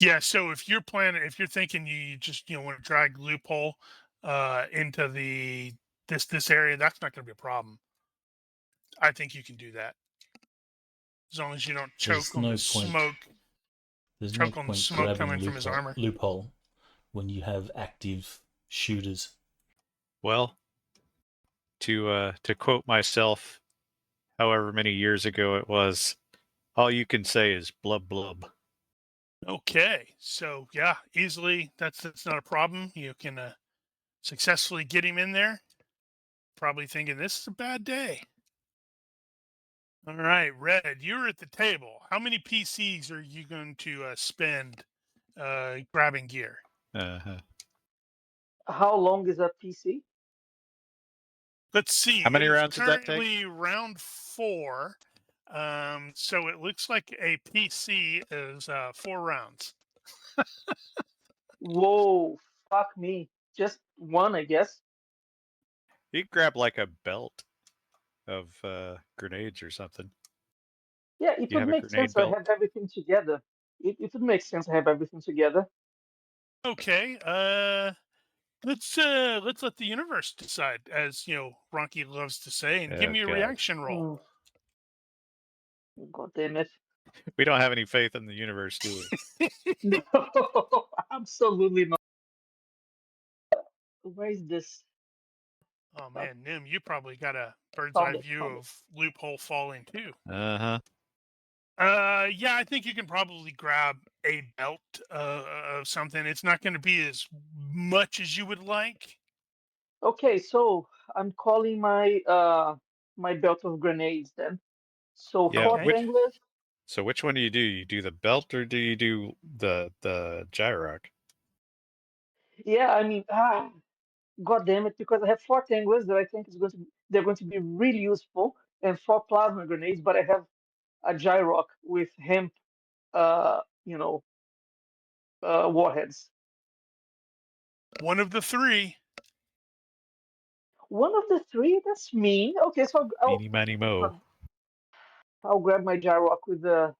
Yeah, so if you're thinking you just want to drag Loophole into this area, that's not going to be a problem. I think you can do that as long as you don't choke on the smoke. There's no Choke on the point smoke coming grabbing from his armor. Loophole when you have active shooters. Well, to quote myself, however many years ago it was, all you can say is blub blub. Okay, so yeah, easily that's not a problem. You can successfully get him in there. Probably thinking this is a bad day. All right, Red, you're at the table. How many PCs are you going to spend grabbing gear? Uh-huh. How long is a PC? Let's see. How many it is rounds does that take? Currently round 4. So it looks like a PC is 4 rounds. Whoa, fuck me. Just one, I guess. He'd grab like a belt of grenades or something. Yeah, it You would have a make grenade sense. I belt? have everything together. It would make sense. I have everything together. Okay. Let's let the universe decide, as Ronky loves to say, and give Oh, me a God. reaction roll. God damn it. We don't have any faith in the universe, do we? No, absolutely not. Where is this? Oh man, Nim, you probably got a bird's Found eye it, view found it. of loophole falling too. Uh-huh. Yeah, I think you can probably grab a belt of something. It's not going to be as much as you would like. Okay, so I'm calling my belt of grenades then. So Yeah, four Okay. tanglers. So which one do? You do the belt or do you do the gyrock? Yeah, I mean, God damn it, because I have four tanglers that I think they're going to be really useful, and four plasma grenades, but I have a gyrock with hemp, uh, you know, warheads. One of the three. One of the three, that's me. Okay, so Meeny, miny, mo. I'll grab my gyrock with the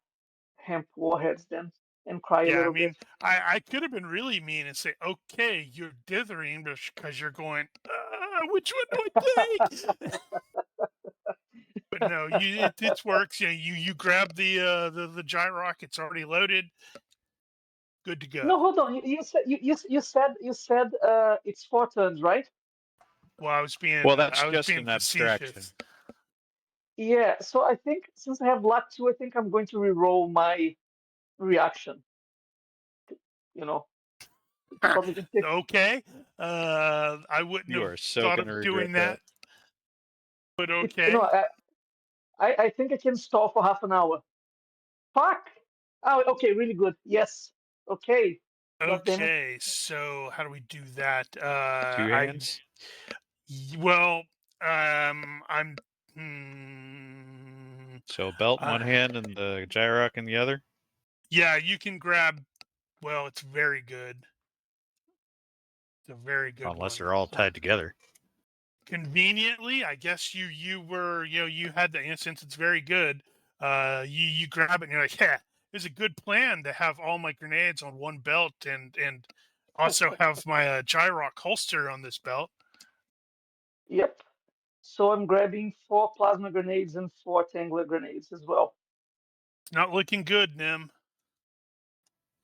hemp warheads then and cry a Yeah, I little bit. mean, I could have been really mean and say, okay, you're dithering because you're going, which one do I take? But no, it works. You grab the gyrock. It's already loaded. Good to go. No, hold on. You said it's 4 turns, right? Well, I was being Well, that's I was just being an abstraction. facetious. Yeah. So I think since I have luck too, I think I'm going to re-roll my reaction. You know, probably gonna take. Okay. I wouldn't You have are so thought gonna of regret doing that. that, but You know, okay. I think I can stall for half an hour. Fuck. Oh, okay, really good. Yes. Okay. God damn it. Okay, so how do we do that? Two hands. Well, I'm. Hmm, So belt in uh, one hand and the gyrock in the other. yeah, you can grab. Well, it's very good. It's a very good Unless one. they're all tied together. Conveniently, I guess you were you had the instance. It's very good. You grab it and you're like, yeah, it's a good plan to have all my grenades on one belt and also have my gyrock holster on this belt. Yep. So I'm grabbing 4 plasma grenades and 4 tangler grenades as well. It's not looking good, Nim.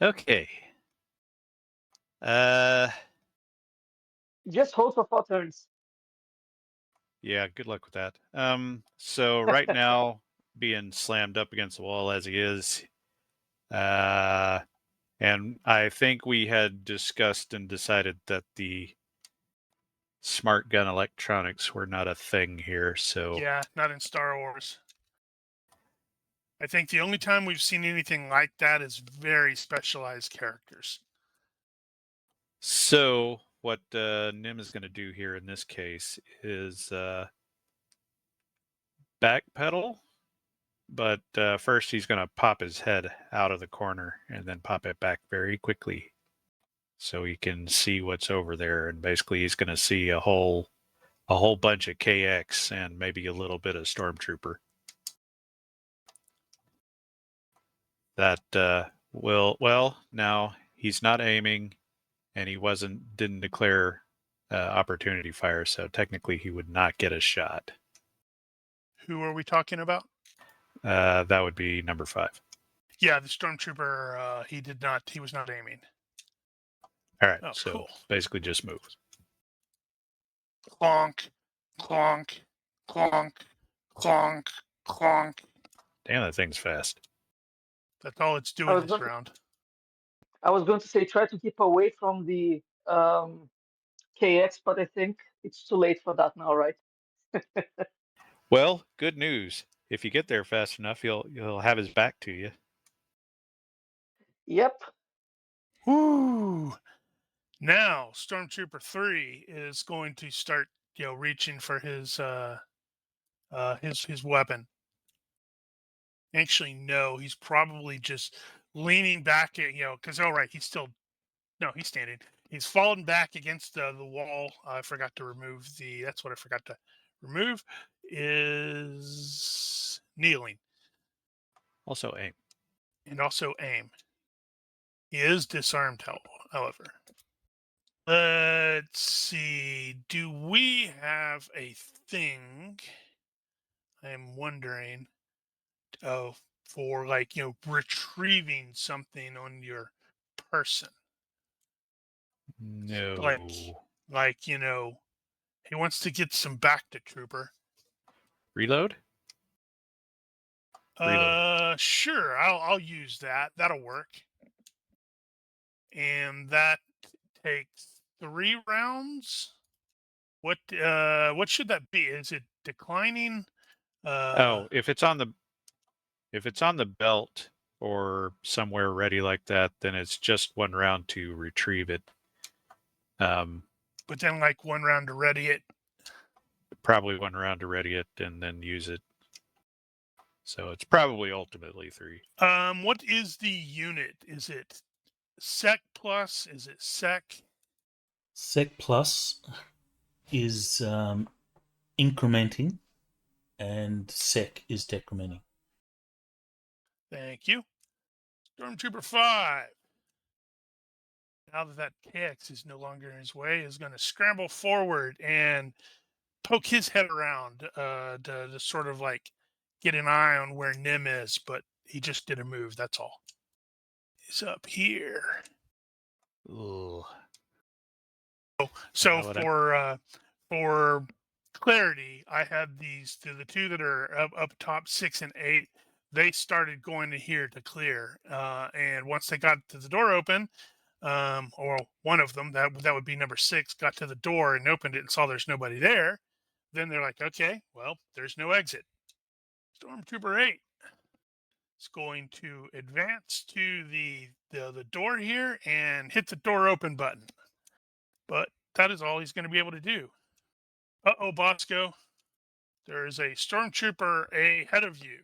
Okay. Just hold for 4 turns. Yeah, good luck with that. So right now, being slammed up against the wall as he is, and I think we had discussed and decided that the smart gun electronics were not a thing here. So Yeah, not in Star Wars. I think the only time we've seen anything like that is very specialized characters. So what Nim is going to do here in this case is backpedal, but first he's going to pop his head out of the corner and then pop it back very quickly so he can see what's over there. And basically he's going to see a whole bunch of KX and maybe a little bit of Stormtrooper. That well now he's not aiming and he didn't declare opportunity fire, so technically he would not get a shot. Who are we talking about? That would be number 5. Yeah, the stormtrooper. He did not. He was not aiming. All right, Oh, so cool. basically just move. Clonk, clonk, clonk, clonk, clonk. Damn, that thing's fast. That's all it's I doing was this going to, round. I was going to say try to keep away from the KX, but I think it's too late for that now, right? Well, good news. If you get there fast enough, you'll have his back to you. Yep. Woo! Now, Stormtrooper 3 is going to start, reaching for his weapon. Actually, no, he's probably just leaning back at, because he's standing. He's fallen back against the wall. I forgot to remove that's what I forgot to remove is kneeling Also aim. and also aim. He is disarmed, however. Let's see. Do we have a thing? I'm wondering. Oh, for like retrieving something on your person, like No. he wants to get some back to Trooper. Reload? Reload. Sure, I'll use that. That'll work. And that takes 3 rounds. What should that be? Is it declining? Oh, if it's on the belt or somewhere ready like that, then it's just 1 round to retrieve it. But then like 1 round to ready it. Probably 1 round to ready it and then use it. So it's probably ultimately 3. What is the unit? Is it Sec plus? Is it Sec? Sec plus is incrementing, and Sec is decrementing. Thank you. Stormtrooper 5. Now that KX is no longer in his way, is going to scramble forward and poke his head around to sort of like get an eye on where Nim is, but he just did a move. That's all. He's up here. Ugh. So How for clarity, I had these the 2 that are up top, 6 and 8. They started going to here to clear, and once they got to the door open, or one of them, that would be number 6, got to the door and opened it and saw there's nobody there. Then they're like, okay, well, there's no exit. Stormtrooper 8 is going to advance to the door here and hit the door open button. But that is all he's going to be able to do. Uh-oh, Bosco. There is a stormtrooper ahead of you.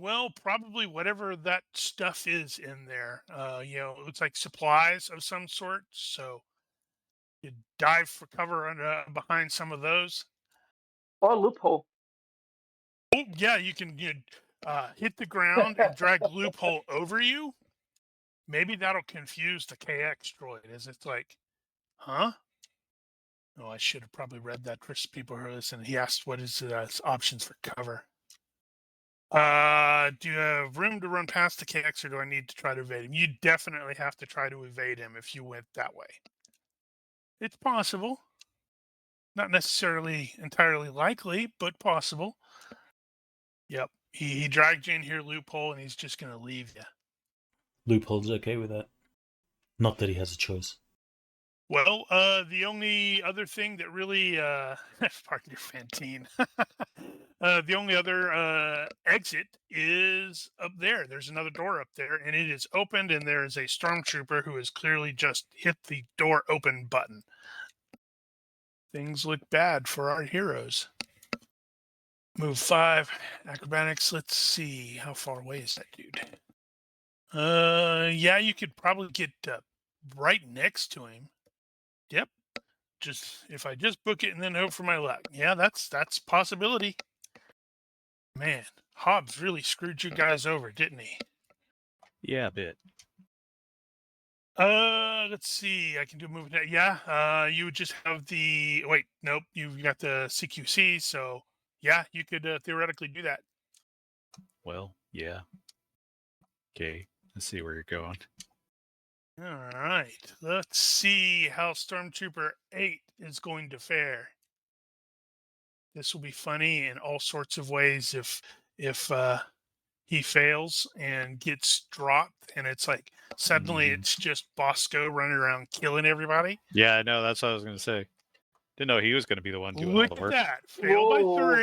Well, probably whatever that stuff is in there. It looks like supplies of some sort. So you dive for cover behind some of those. Or loophole. Oh, yeah, you can hit the ground and drag loophole over you. Maybe that'll confuse the KX droid as it's like, huh? Oh, I should have probably read that for people who are listening. He asked what is options for cover. Do you have room to run past the KX, or do I need to try to evade him? You definitely have to try to evade him if you went that way. It's possible. Not necessarily entirely likely, but possible. Yep. He dragged you in here, loophole, and he's just going to leave you. Loophole's okay with that. Not that he has a choice. Well, the only other thing that really, pardon your Fantine, the only other exit is up there. There's another door up there, and it is opened, and there is a stormtrooper who has clearly just hit the door open button. Things look bad for our heroes. Move 5, acrobatics. Let's see, how far away is that dude? Yeah, you could probably get right next to him. Yep. If I just book it and then hope for my luck. Yeah, that's a possibility. Man, Hobbs really screwed you guys over, didn't he? Yeah, a bit. Let's see. I can do a move. Yeah. You would just have the. Wait, nope. You've got the CQC, so yeah, you could theoretically do that. Well, yeah. Okay, let's see where you're going. All right. Let's see how Stormtrooper 8 is going to fare. This will be funny in all sorts of ways if he fails and gets dropped, and it's like suddenly it's just Bosco running around killing everybody. Yeah, I know. That's what I was going to say. Didn't know he was going to be the one doing Look all the at work. that. Fail by Whoa.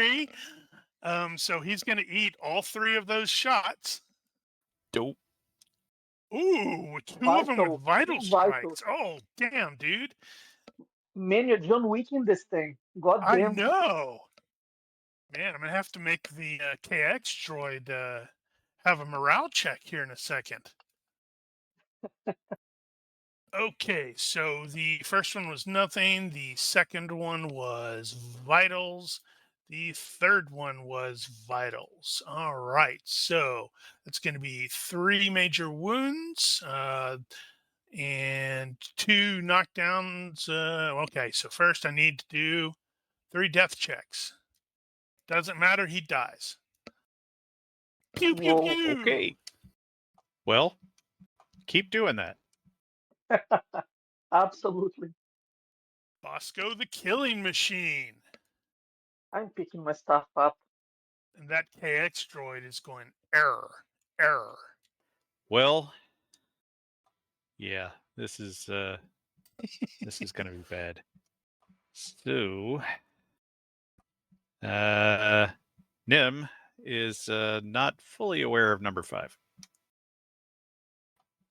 3. So he's going to eat all 3 of those shots. Dope. Ooh, 2 of them with vital Vital. strikes. Oh, damn, dude. Man, you're John Wick in this thing. God I damn. know. Man, I'm going to have to make the KX droid have a morale check here in a second. Okay, so the first one was nothing. The second one was vitals. The third one was vitals. All right, so it's going to be 3 major wounds. and 2 knockdowns. Okay, so first I need to do 3 death checks. Doesn't matter, he dies. Pew, pew, Whoa. pew. Okay. Well, keep doing that. Absolutely. Bosco the Killing Machine. I'm picking my stuff up. And that KX droid is going, error, error. Well, yeah, this is going to be bad. So, Nim is not fully aware of number 5.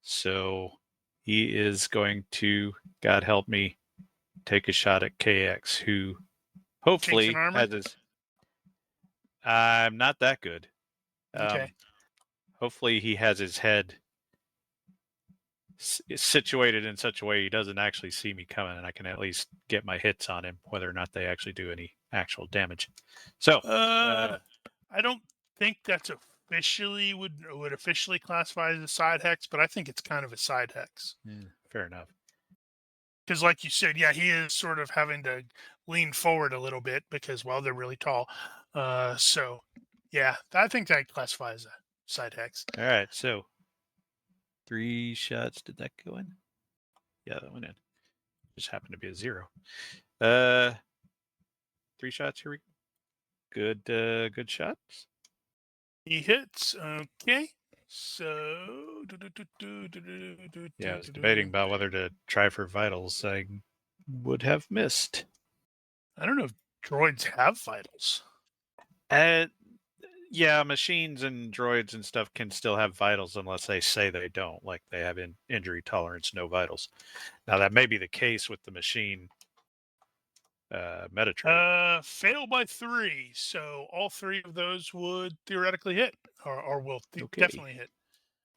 So he is going to, God help me, take a shot at KX, who hopefully Chinks in armor? has his. I'm not that good. Okay. Hopefully he has his head situated in such a way he doesn't actually see me coming, and I can at least get my hits on him, whether or not they actually do any actual damage. So, I don't think that's officially would officially classify as a side hex, but I think it's kind of a side hex. Fair enough. Because, like you said, yeah, he is sort of having to lean forward a little bit because, well, they're really tall. So, yeah, I think that classifies as a side hex. All right, so 3 shots. Did that go in? Yeah, that went in. Just happened to be a 0. 3 shots. Here we go. Good shots. He hits. Okay. So. Yeah, I was debating about whether to try for vitals. I would have missed. I don't know if droids have vitals. Yeah, machines and droids and stuff can still have vitals unless they say they don't, like they have injury tolerance, no vitals. Now, that may be the case with the machine Metatron. Fail by 3, so all 3 of those would theoretically hit, or will definitely hit.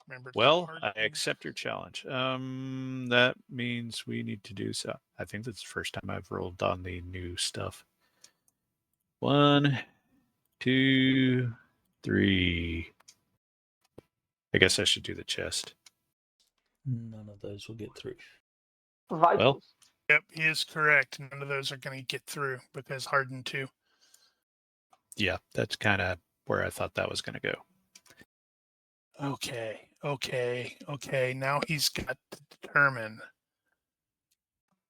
Remember, well, I accept your challenge. That means we need to do so. I think that's the first time I've rolled on the new stuff. 1, 2, 3. I guess I should do the chest. None of those will get through. Vitals. Yep, he is correct. None of those are going to get through because hardened 2. Yeah, that's kind of where I thought that was going to go. Okay. Now he's got to determine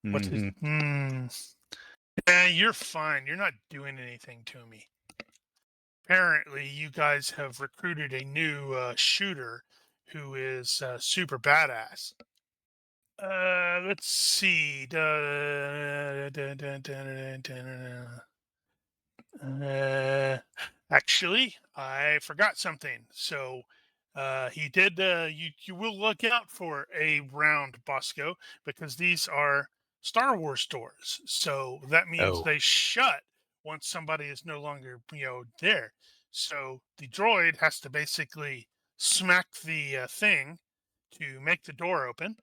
what his. Yeah, you're fine. You're not doing anything to me. Apparently, you guys have recruited a new shooter who is super badass. Let's see. Actually, I forgot something. So he did. You will look out for a round Bosco because these are Star Wars doors. So that means they shut once somebody is no longer there. So the droid has to basically smack the thing to make the door open,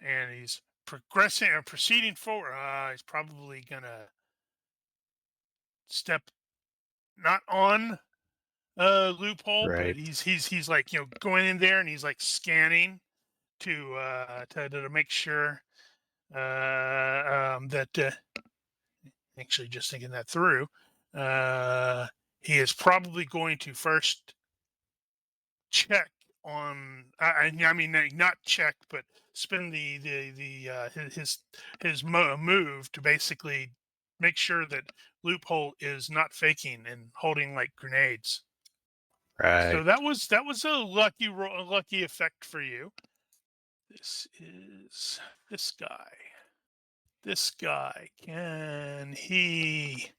and he's proceeding forward. He's probably gonna step not on loophole, Right. but he's like going in there and he's like scanning to make sure that actually just thinking that through, he is probably going to first check on. I mean, not check, but spend his move to basically make sure that loophole is not faking and holding like grenades. Right. So that was a lucky effect for you. This is this guy. This guy, can he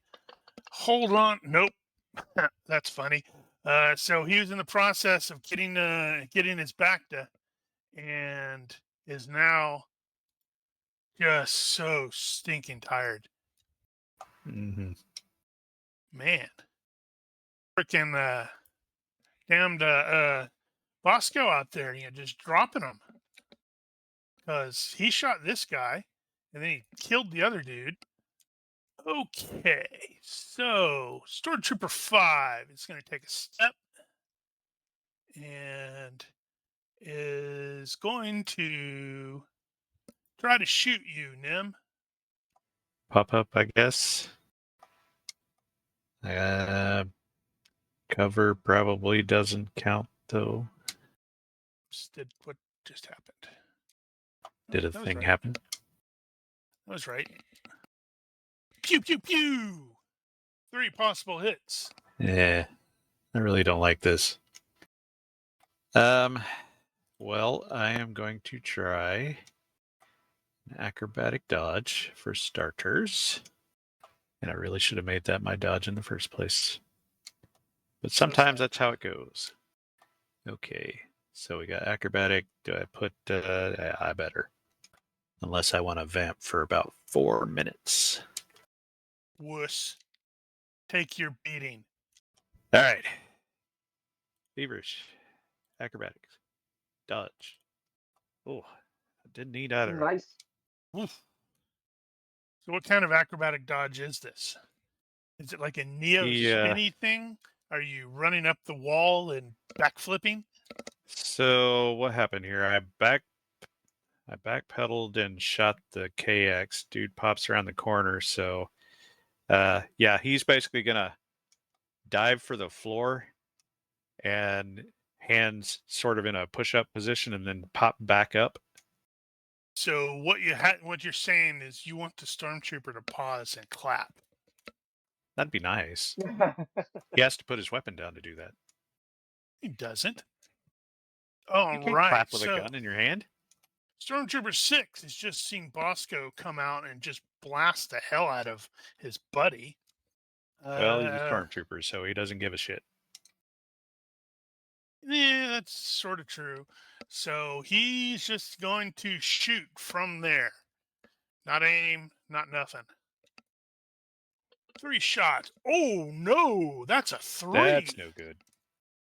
hold on? Nope. That's funny. So he was in the process of getting his back to, and is now just so stinking tired. Man, freaking damned Bosco out there, just dropping them because he shot this guy and then he killed the other dude. Okay, so Stormtrooper 5 is going to take a step and is going to try to shoot you, Nim. Pop up, I guess. Cover probably doesn't count, though. What just happened? Did a That was thing right. happen? That was right. Pew, pew, pew! 3 possible hits. Yeah, I really don't like this. Well, I am going to try an acrobatic dodge for starters. And I really should have made that my dodge in the first place. But sometimes that's how it goes. Okay, so we got acrobatic. Do I put, I better. Unless I want to vamp for about 4 minutes. Wuss. Take your beating. All right. Feverish. Acrobatics. Dodge. Oh, I didn't need either. Nice. Oof. So what kind of acrobatic dodge is this? Is it like a neo spinny thing? Are you running up the wall and backflipping? So what happened here? I backpedaled and shot the KX. Dude pops around the corner. So, yeah, he's basically gonna dive for the floor and hands sort of in a push-up position and then pop back up. So what you're saying is you want the stormtrooper to pause and clap. That'd be nice. He has to put his weapon down to do that. He doesn't. All You can't right. clap with a gun in your hand. Stormtrooper 6 has just seen Bosco come out and just blast the hell out of his buddy. Well, he's a stormtrooper, so he doesn't give a shit. Yeah, that's sort of true. So he's just going to shoot from there. Not aim, not nothing. 3 shots. Oh no, that's a 3. That's no good.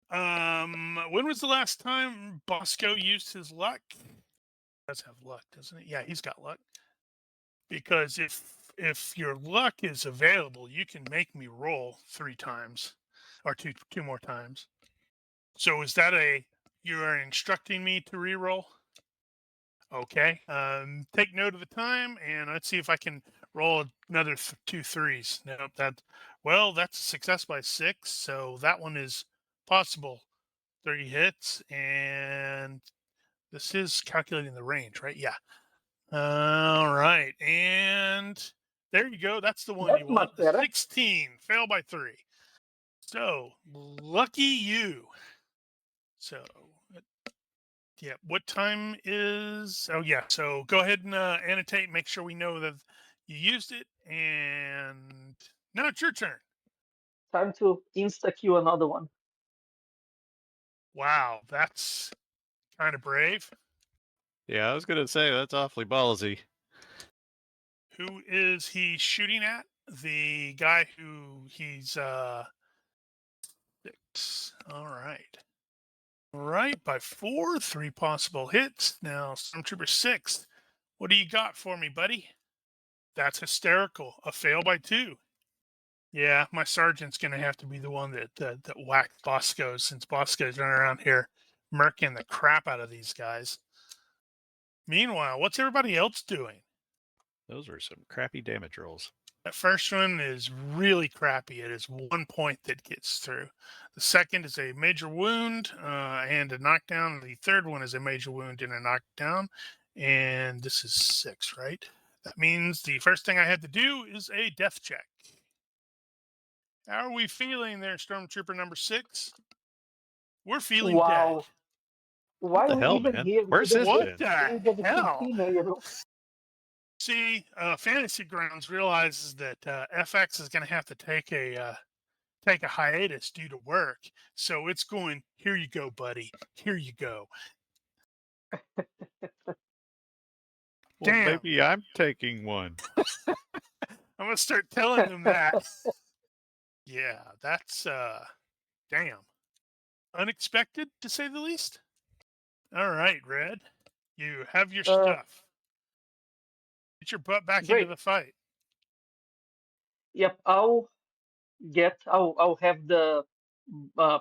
When was the last time Bosco used his luck? He does have luck, doesn't he? Yeah, he's got luck. Because if your luck is available, you can make me roll 3 times, or two more times. So is that you are instructing me to re-roll? Okay. Take note of the time, and let's see if I can roll another 2 3s. Nope. That's a success by 6. So that one is possible. 3 hits, and this is calculating the range, right? Yeah. All right, and there you go. That's the one That's you want. much better. 16. Fail by 3. So lucky you. So yeah, what time is? Oh yeah. So go ahead and annotate. Make sure we know that you used it. And now it's your turn. Time to insta-kill another one. Wow, that's kind of brave. Yeah, I was gonna say that's awfully ballsy. Who is he shooting at? The guy who he's 6. All right. All right, by 4, 3 possible hits. Now, Stormtrooper 6, what do you got for me, buddy? That's hysterical. A fail by 2. Yeah, my sergeant's going to have to be the one that whacked Bosco, since Bosco's running around here murking the crap out of these guys. Meanwhile, what's everybody else doing? Those were some crappy damage rolls. That first one is really crappy. It is 1 point that gets through. The second is a major wound and a knockdown. The third one is a major wound and a knockdown. And this is 6, right? That means the first thing I had to do is a death check. How are we feeling there, Stormtrooper number 6? We're feeling Wow. dead. Why What the are we hell, even man? here? Where's this What been? the hell? See, Fantasy Grounds realizes that FX is going to have to take a hiatus due to work, so it's going. Here you go, buddy. Here you go. Well, Damn. maybe I'm taking one. I'm gonna start telling them that. Yeah, that's damn. Unexpected, to say the least. All right, Red. You have your stuff. Get your butt back into the fight. Yep, I'll have the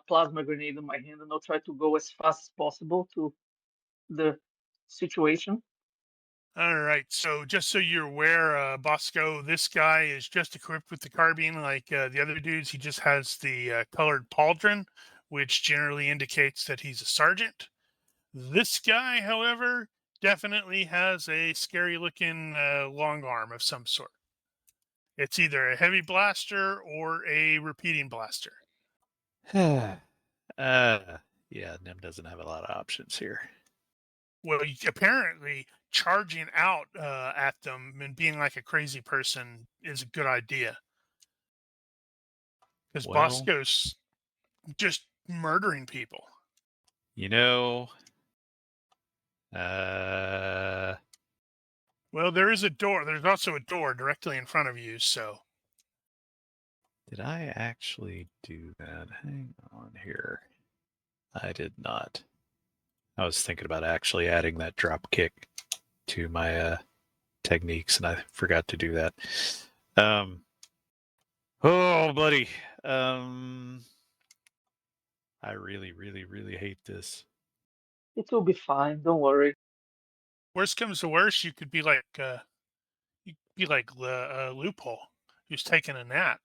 plasma grenade in my hand, and I'll try to go as fast as possible to the situation. All right. So just so you're aware, Bosco, this guy is just equipped with the carbine like the other dudes. He just has the colored pauldron, which generally indicates that he's a sergeant. This guy, however, definitely has a scary looking long arm of some sort. It's either a heavy blaster or a repeating blaster. Yeah, Nim doesn't have a lot of options here. Well, apparently charging out at them and being like a crazy person is a good idea. Because Well, Bosco's just murdering people. you know, Well, there is a door. There's also a door directly in front of you, so. did I actually do that? Hang on here. I did not. I was thinking about actually adding that drop kick to my techniques, and I forgot to do that. Oh, buddy. I really, really, really hate this. It will be fine. Don't worry. Worst comes to worst, you could be like Loophole, who's taking a nap.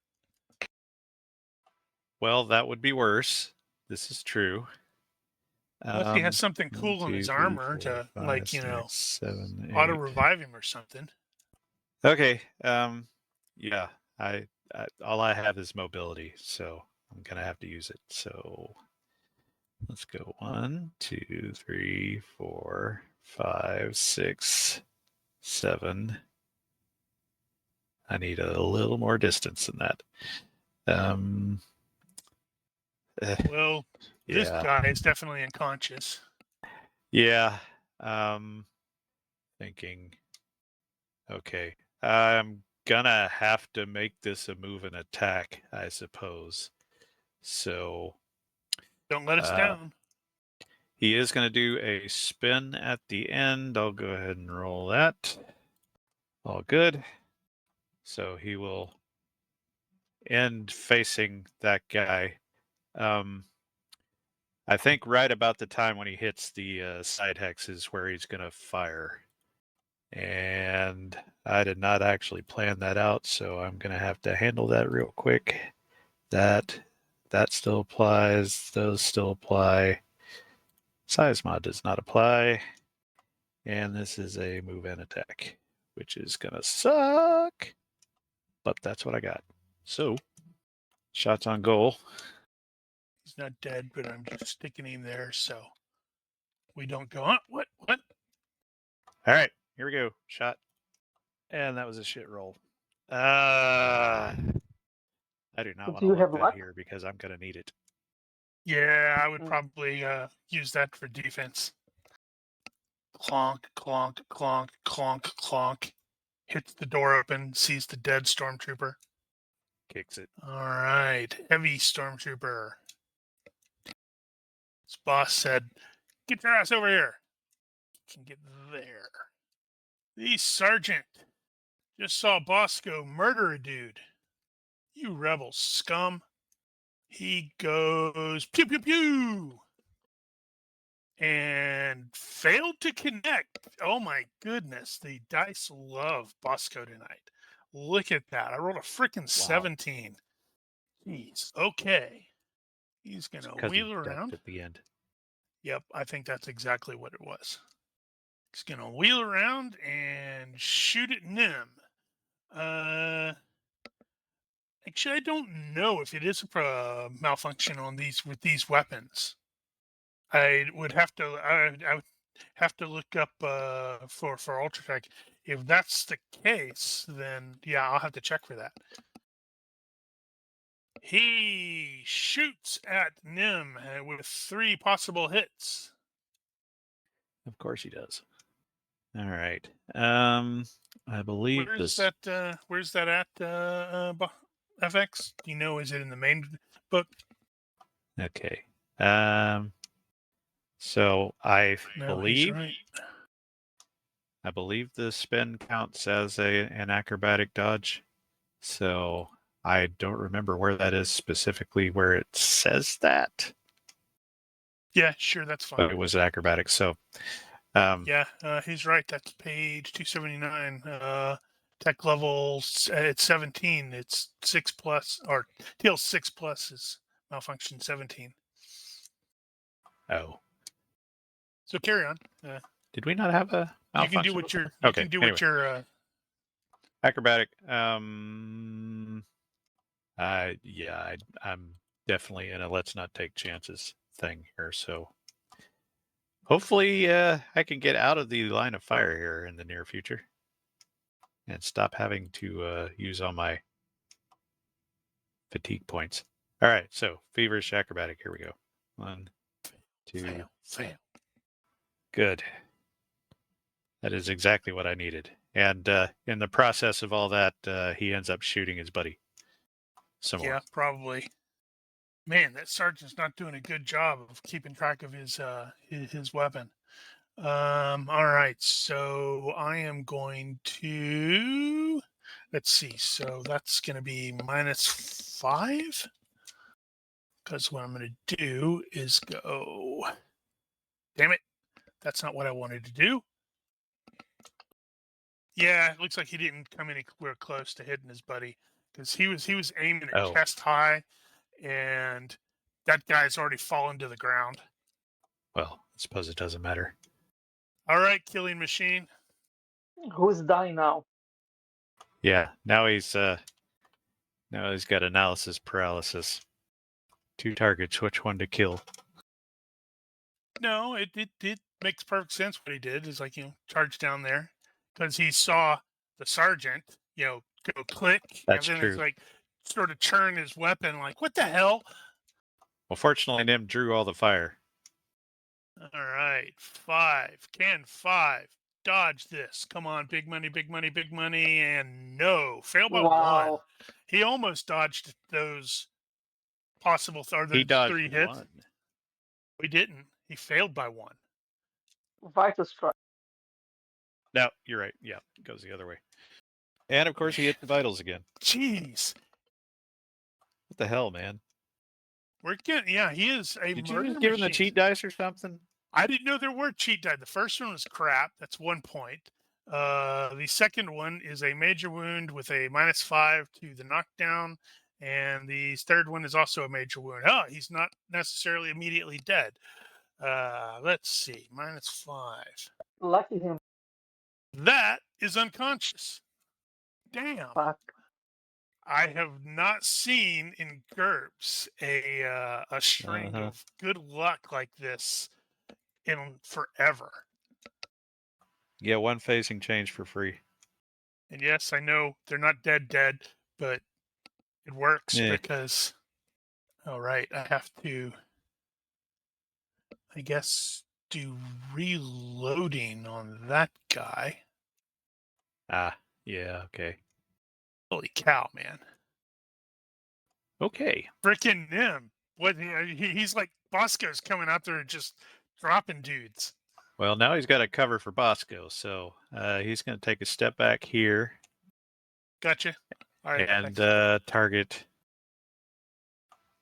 Well, that would be worse. This is true. Unless he has something cool in his armor to, like, 7, auto 8. revive him or something. Okay. Yeah. I all I have is mobility, so I'm gonna have to use it. So let's go 1, 2, 3, 4, 5, 6, 7. I need a little more distance than that. Well, this guy is definitely unconscious. Yeah. Thinking. Okay. I'm gonna have to make this a move and attack, I suppose. So Don't let us down. he is going to do a spin at the end. I'll go ahead and roll that. All good. So he will end facing that guy. I think right about the time when he hits the side hex is where he's going to fire. And I did not actually plan that out, so I'm going to have to handle that real quick. That still applies. Those still apply. Size mod does not apply. And this is a move and attack, which is going to suck. But that's what I got. So, shots on goal. He's not dead, but I'm just sticking him there so we don't go, what? All right, here we go. Shot. And that was a shit roll. I do not want Do to you look have good luck? here because I'm going to need it. Yeah, I would probably use that for defense. Clonk, clonk, clonk, clonk, clonk. Hits the door open, sees the dead stormtrooper. Kicks it. All right, heavy stormtrooper. His boss said, "Get your ass over here." Can get there. The sergeant just saw Bosco murder a dude. You rebel scum. He goes pew pew pew and failed to connect. Oh my goodness, the dice love Bosco tonight. Look at that. I rolled a freaking 17. Jeez. Okay. He's going to wheel around. At the end. Yep, I think that's exactly what it was. He's going to wheel around and shoot at Nim. Actually, I don't know if it is a malfunction on these weapons. I would have to look up for Ultratech. If that's the case, then yeah, I'll have to check for that. He shoots at Nim with 3 possible hits. Of course he does. All right. I believe Where's that at, FX? Do you know? Is it in the main book? Okay. So I believe Right. I believe the spin counts as an acrobatic dodge. So I don't remember where that is specifically where it says that. Yeah, sure, that's fine. But it was acrobatic. So Yeah, he's right. That's page 279. Tech levels at 17. It's 6+, or TL 6+ is malfunction 17. Oh, So carry on. did we not have a malfunction? You can do what you're. Okay, anyway. what you're. Acrobatic. Yeah, I'm definitely in a let's not take chances thing here. So hopefully I can get out of the line of fire here in the near future and stop having to use all my fatigue points. All right, so feverish acrobatic. Here we go. 1, 2. Fail. Good. That is exactly what I needed. And in the process of all that, he ends up shooting his buddy. Some more. Yeah, probably. Man, that sergeant's not doing a good job of keeping track of his weapon. All right, so I am going to, let's see. So that's going to be -5, because what I'm going to do is go. Damn it, that's not what I wanted to do. Yeah, it looks like he didn't come anywhere close to hitting his buddy, because he was aiming at chest high, and that guy's already fallen to the ground. Well, I suppose it doesn't matter. All right, killing machine. Who's dying now? Yeah, now he's got analysis paralysis. 2 targets, which one to kill? No, it makes perfect sense what he did. Is like, charge down there, because he saw the sergeant, go click. That's and then true. It's like sort of turn his weapon, like, what the hell? Well, fortunately, Nim drew all the fire. All right, 5. Can 5 dodge this? Come on, big money, big money, big money, and no, fail by 1. He almost dodged those possible He dodged 3 hits. 1. We didn't. He failed by 1. Vital strike. No, you're right. Yeah, it goes the other way. And of course, he hit the vitals again. Jeez. What the hell, man? We're getting, he is a Did you murder just give him the machine. cheat dice or something? I didn't know there were cheat dice. The first one was crap. That's 1 point. The second one is a major wound with a -5 to the knockdown. And the third one is also a major wound. Oh, he's not necessarily immediately dead. Let's see. -5. Lucky him. That is unconscious. Damn. Fuck. I have not seen in GURPS a string of good luck like this in forever. Yeah, 1 facing change for free. And yes, I know they're not dead, but it works because. All right, I have to, I guess, do reloading on that guy. Ah, yeah, okay. Holy cow, man! Okay. Frickin' Nim. What he's like Bosco's coming out there and just dropping dudes. Well, now he's got a cover for Bosco, so he's going to take a step back here. Gotcha. All right. And target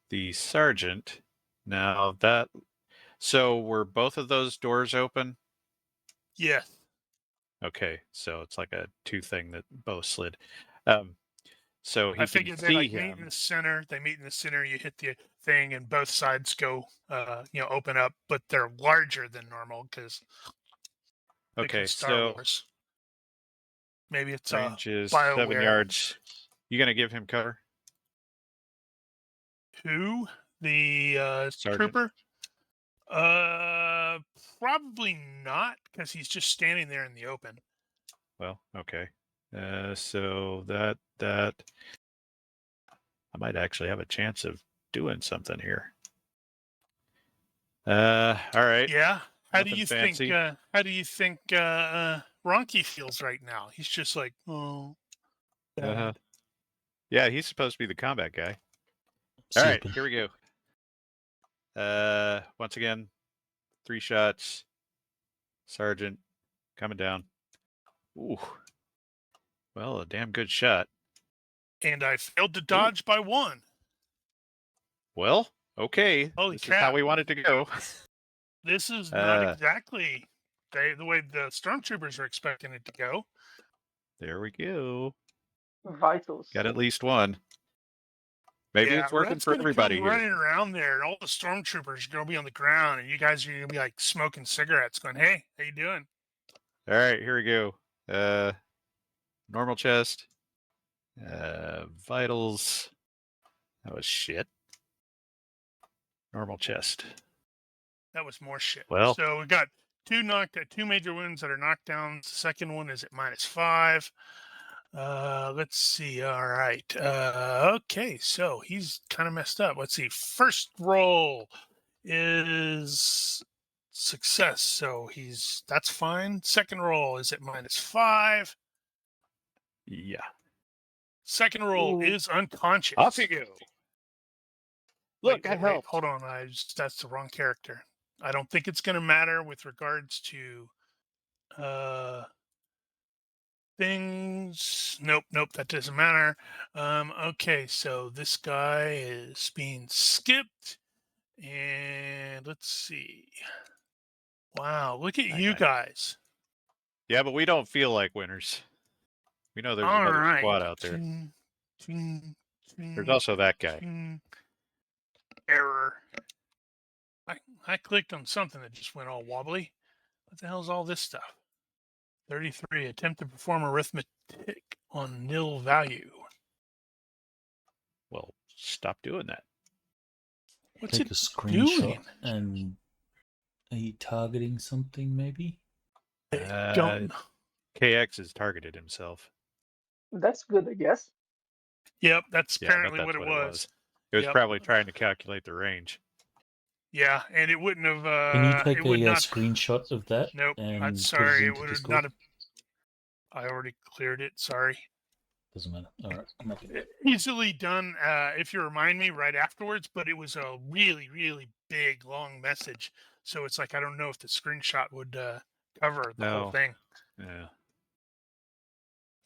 the sergeant. Now that, so were both of those doors open? Yeah. Okay, so it's like a 2 thing that both slid. So he I figured they meet in the center. They meet in the center. You hit the thing, and both sides go, open up. But they're larger than normal because. Okay, Star Wars. Maybe it's range is BioWare. 7 yards. You gonna give him cover? Who? The trooper? Probably not, because he's just standing there in the open. Well, okay. So that I might actually have a chance of doing something here. All right. Yeah. How Nothing do you fancy. think? How do you think Ronky feels right now? He's just like, oh. Yeah, he's supposed to be the combat guy. All right, here we go. Once again, 3 shots. Sergeant coming down. Ooh. Well, a damn good shot. And I failed to dodge by 1. Well, okay. Holy this crap. is how we wanted to go. This is not exactly the way the stormtroopers are expecting it to go. There we go. Vitals. Got at least one. Maybe Yeah, it's working Red's for gonna everybody come here. running around there, and all the stormtroopers are gonna be on the ground, and you guys are gonna be like smoking cigarettes, going, "Hey, how you doing?" All right, here we go. Normal chest. Vitals. That was shit. Normal chest. That was more shit. Well. So we got two major wounds that are knockdowns. The second one is at -5. Let's see. All right. Okay, so he's kind of messed up. Let's see. First roll is success, so that's fine. Second roll is at -5. Yeah. Second roll Ooh. is unconscious. Off you go. Look, I wait, helped. hold on. That's the wrong character. I don't think it's going to matter with regards to things. Nope, that doesn't matter. Okay, so this guy is being skipped, and let's see. Wow, look at you guys. Yeah, but we don't feel like winners. We know there's All another right. squad out there. There's also that guy. Error. I clicked on something that just went all wobbly. What the hell is all this stuff? 33. Attempt to perform arithmetic on nil value. Well, stop doing that. What's Take it a screenshot doing? and are you targeting something maybe? Don't. KX has targeted himself. That's good, I guess. Yep, that's Yeah, I bet apparently that's what it was. It was Yep. probably trying to calculate the range. Yeah, and it wouldn't have. Can you take it would a not. screenshot of that? Nope. And I'm put sorry. it It into would have Discord? not have. I already cleared it. Sorry. Doesn't matter. All right, I'm making it. Easily done if you remind me right afterwards, but it was a really, really big, long message. So it's like I don't know if the screenshot would cover the whole thing. Yeah.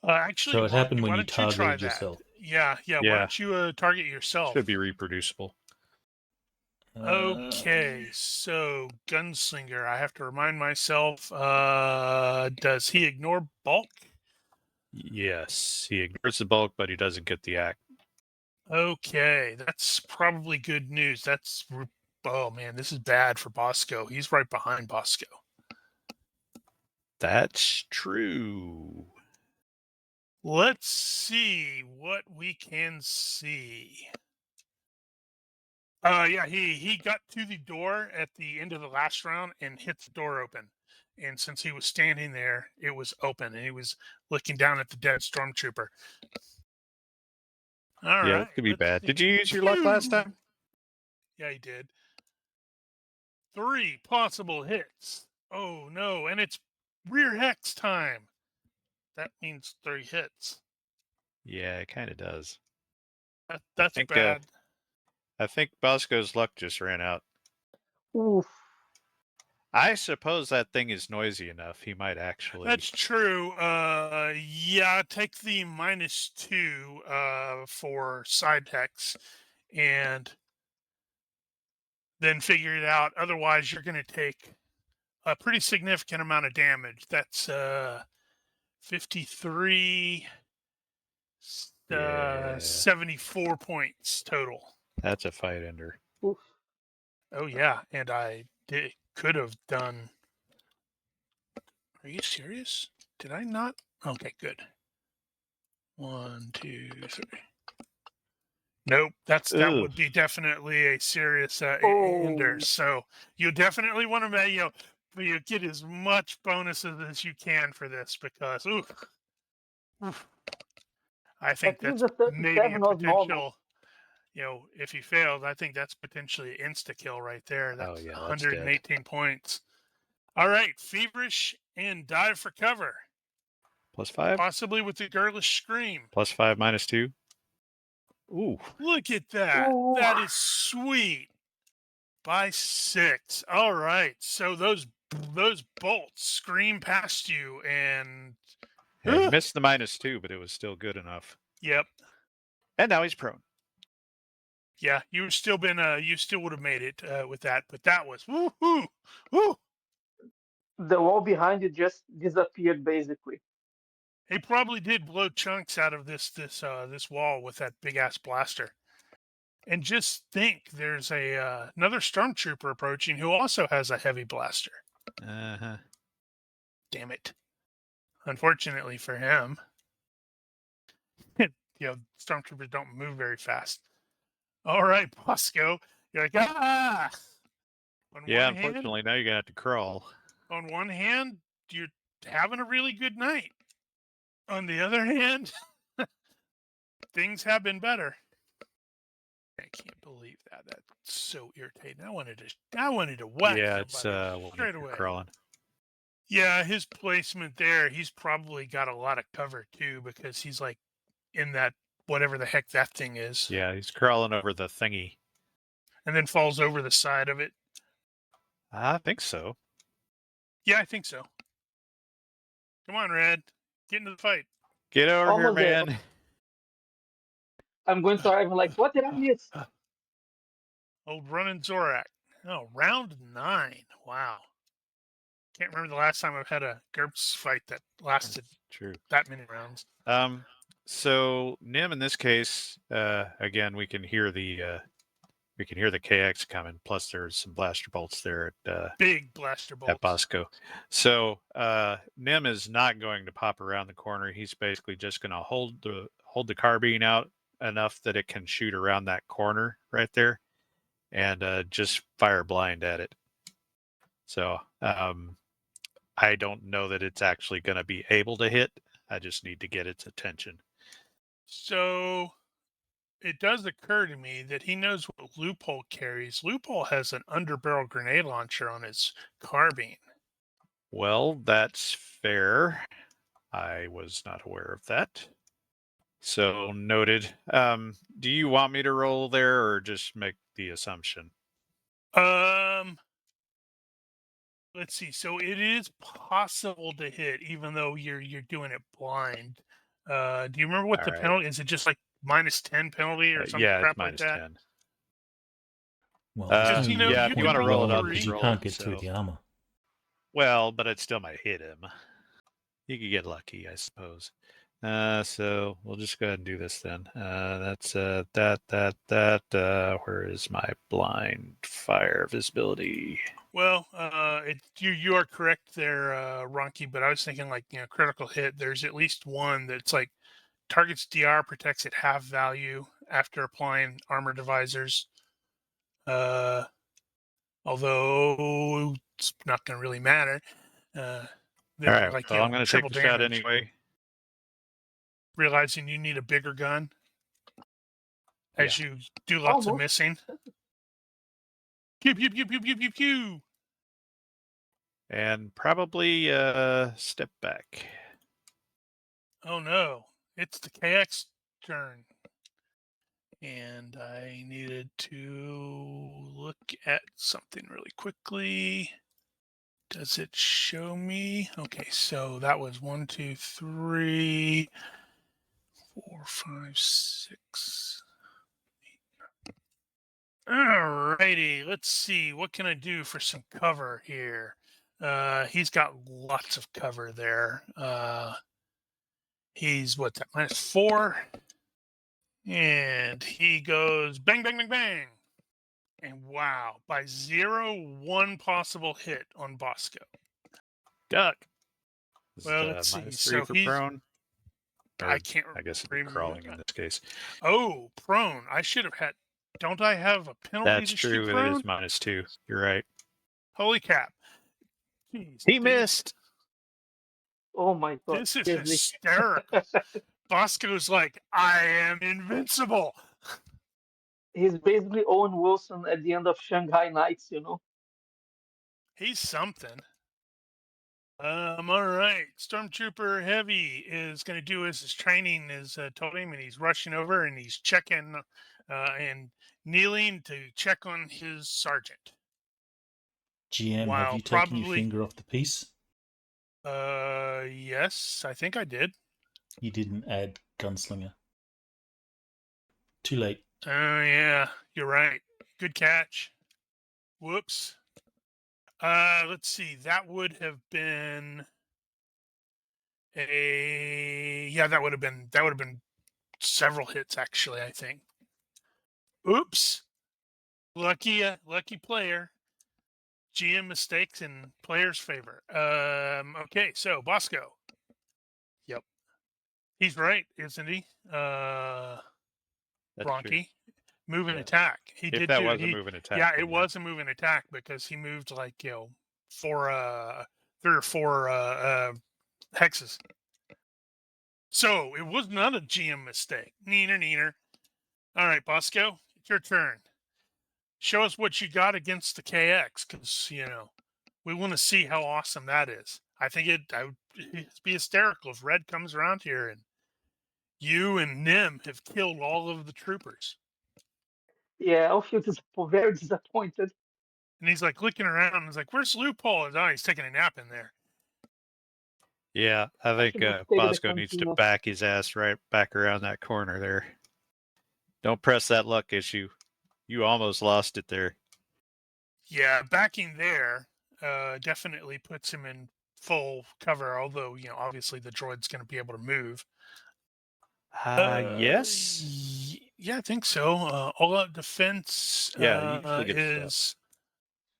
Actually, So it happened when why you don't you try targeted that? yourself. Yeah. Why Yeah. don't you target yourself? Should be reproducible. Okay, so Gunslinger, I have to remind myself, does he ignore bulk? Yes, he ignores the bulk, but he doesn't get the act. Okay, that's probably good news. Oh man, this is bad for Bosco. He's right behind Bosco. That's true. Let's see what we can see. Yeah, he got to the door at the end of the last round and hit the door open. And since he was standing there, it was open, and he was looking down at the dead stormtrooper. All Yeah, right, it could be let's bad. see. Did you use your luck last time? Yeah, he did. 3 possible hits. Oh no, and it's rear hex time. That means 3 hits. Yeah, it kind of does. That's bad. I think Bosco's luck just ran out. Oof. I suppose that thing is noisy enough. He might actually. That's true. Yeah, take the -2 for side hex, and then figure it out. Otherwise, you're going to take a pretty significant amount of damage. That's 53, 74 points total. That's a fight ender. Oof. Oh yeah, and could have done. Are you serious? Did I not? Okay, good. 1, 2, 3. Nope, that would be definitely a serious ender. So you definitely want to, you get as much bonuses as you can for this because, I think that's maybe a potential. If he fails, I think that's potentially insta kill right there. That's 118 points. All right, Feverish and Dive for cover. +5? Possibly with the girlish scream. +5, -2. Ooh. Look at that. Ooh. That is sweet. By 6. All right. So those bolts scream past you and Yeah, missed the -2, but it was still good enough. Yep. And now he's prone. Yeah, you still would have made it with that, but that was woo. The wall behind you just disappeared, basically. He probably did blow chunks out of this wall with that big ass blaster. And just think, there's another stormtrooper approaching who also has a heavy blaster. Uh-huh. Damn it! Unfortunately for him, stormtroopers don't move very fast. All right, Bosco, you're like On Yeah, one hand, unfortunately, now you're going to have to crawl. You're having a really good night. On the other hand, things have been better. I can't believe that. That's so irritating. I wanted to whack Yeah, it's somebody when straight you're away. crawling. Yeah, his placement there, he's probably got a lot of cover too, because he's like in that whatever the heck that thing is. Yeah, he's crawling over the thingy. And then falls over the side of it. I think so. Yeah, I think so. Come on, Red. Get into the fight. Get over Almost here, there. man. I'm going to arrive. I'm like, what did I miss? Old running Zorak. Oh, round 9. Wow. Can't remember the last time I've had a GURPS fight that lasted True. that many rounds. So Nim, in this case, again, we can hear the KX coming. Plus, there's some blaster bolts there at Big blaster bolts. at Bosco. So Nim is not going to pop around the corner. He's basically just going to hold the carbine out enough that it can shoot around that corner right there, and just fire blind at it. So I don't know that it's actually going to be able to hit. I just need to get its attention. So it does occur to me that he knows what Loophole carries. Loophole has an underbarrel grenade launcher on his carbine. Well, that's fair. I was not aware of that. So noted. Do you want me to roll there or just make the assumption? Let's see. So it is possible to hit, even though you're doing it blind. Do you remember what the penalty is? It just like -10 penalty or something? Yeah, crap it's like that? -10. Well, Because, there's no yeah, you if can you want to roll it, I'll three. just you roll can't it. get through the armor. Well, but it still might hit him. You could get lucky, I suppose. So we'll just go ahead and do this then. That's where is my blind fire visibility? Well, you are correct there, Ronky. But I was thinking like critical hit. There's at least one that's like target's DR protects at half value after applying armor divisors. Although it's not going to really matter. All right, like well, I'm going to take triple the shot damage. anyway. Realizing you need a bigger gun as you do lots of missing. Pew pew pew pew pew pew pew. And probably step back. Oh no, it's the KX turn. And I needed to look at something really quickly. Does it show me? Okay, so that was 1, 2, 3, 4, 5, 6. Alrighty, let's see. What can I do for some cover here? He's got lots of cover there. He's what's that? -4. And he goes bang, bang, bang, bang. And wow, by 0, 1 possible hit on Bosco. Duck. Well, let's see. -3 So for he's prone. I can't I guess it'd be remember. crawling in this case. Oh, prone. I should have had. Don't I have a penalty That's to true. shoot It prone? is -2. You're right. Holy crap. Jeez, He missed. Oh my god. This is seriously. hysterical. Bosco's like, I am invincible. He's basically Owen Wilson at the end of Shanghai Nights, you know? He's something. All right. Stormtrooper Heavy is going to do as his training is told him, and he's rushing over and he's checking and kneeling to check on his sergeant. GM, Wow, have you taken probably- your finger off the piece? Yes, I think I did. You didn't add gunslinger. Too late. Oh, yeah, you're right. Good catch. Whoops. Let's see. That would have been that would have been several hits actually, I think. Oops. Lucky player. GM mistakes in player's favor. Okay, so Bosco. Yep. He's right, isn't he? That's true. Bronchi. Move and Yeah. attack. He If did that do was a he, move and attack. Yeah, then it was a move and attack because he moved like, 3 or 4 hexes. So it was not a GM mistake. Neener. All right, Bosco, it's your turn. Show us what you got against the KX, because we want to see how awesome that is. I think it'd be hysterical if Red comes around here and you and Nim have killed all of the troopers. Yeah, I'll feel very disappointed. And he's like looking around and he's like, "Where's Loophole?" Oh, he's taking a nap in there. Yeah, I think should have stayed in the Bosco needs to cantina. back his ass right back around that corner there. Don't press that luck issue. You almost lost it there. Yeah, backing there definitely puts him in full cover, although, obviously the droid's going to be able to move. Yes. Yeah, I think so. All out defense Yeah, you usually get is...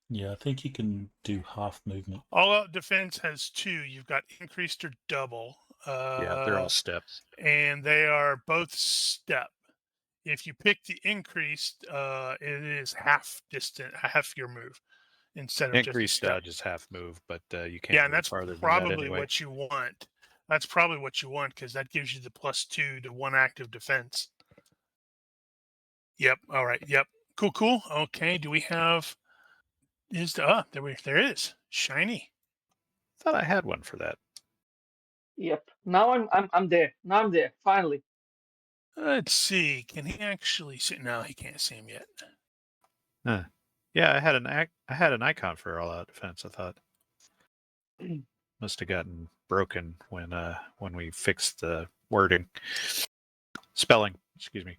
Yeah, I think you can do half movement. All out defense has 2. You've got increased or double. Yeah, they're all steps. And they are both step. If you pick the increased, it is half your move instead of Increased just a step. dodge is half move, but you can't Yeah, and move that's farther than that probably anyway. what you want. That's probably what you want because that gives you the +2 to 1 active defense. Yep. All right. Yep. Cool. Okay. Do we have? There is shiny. Thought I had one for that. Yep. Now I'm there. Now I'm there. Finally. Let's see. Can he actually see? No, he can't see him yet. Huh. Yeah, I had an icon for all out defense. I thought must have gotten broken when we fixed the wording, spelling. Excuse me.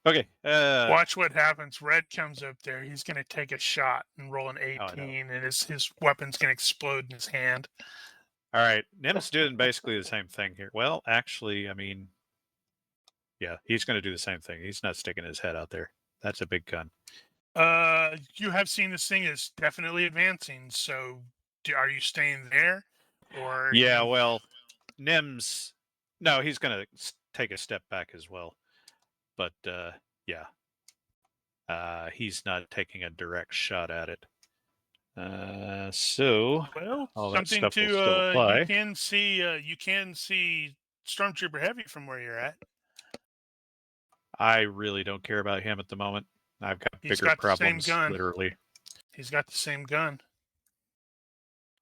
Okay. Watch what happens. Red comes up there. He's going to take a shot and roll an 18, and his weapon's going to explode in his hand. All right. Nim's doing basically the same thing here. Well, actually, I mean, yeah, he's going to do the same thing. He's not sticking his head out there. That's a big gun. You have seen this thing is definitely advancing. So, are you staying there, or? Yeah. Well, Nim's no, he's going to take a step back as well. But yeah, he's not taking a direct shot at it. So all that something stuff will still apply. you can see Stormtrooper Heavy from where you're at. I really don't care about him at the moment. I've got He's bigger got the problems, same gun. literally. He's got the same gun,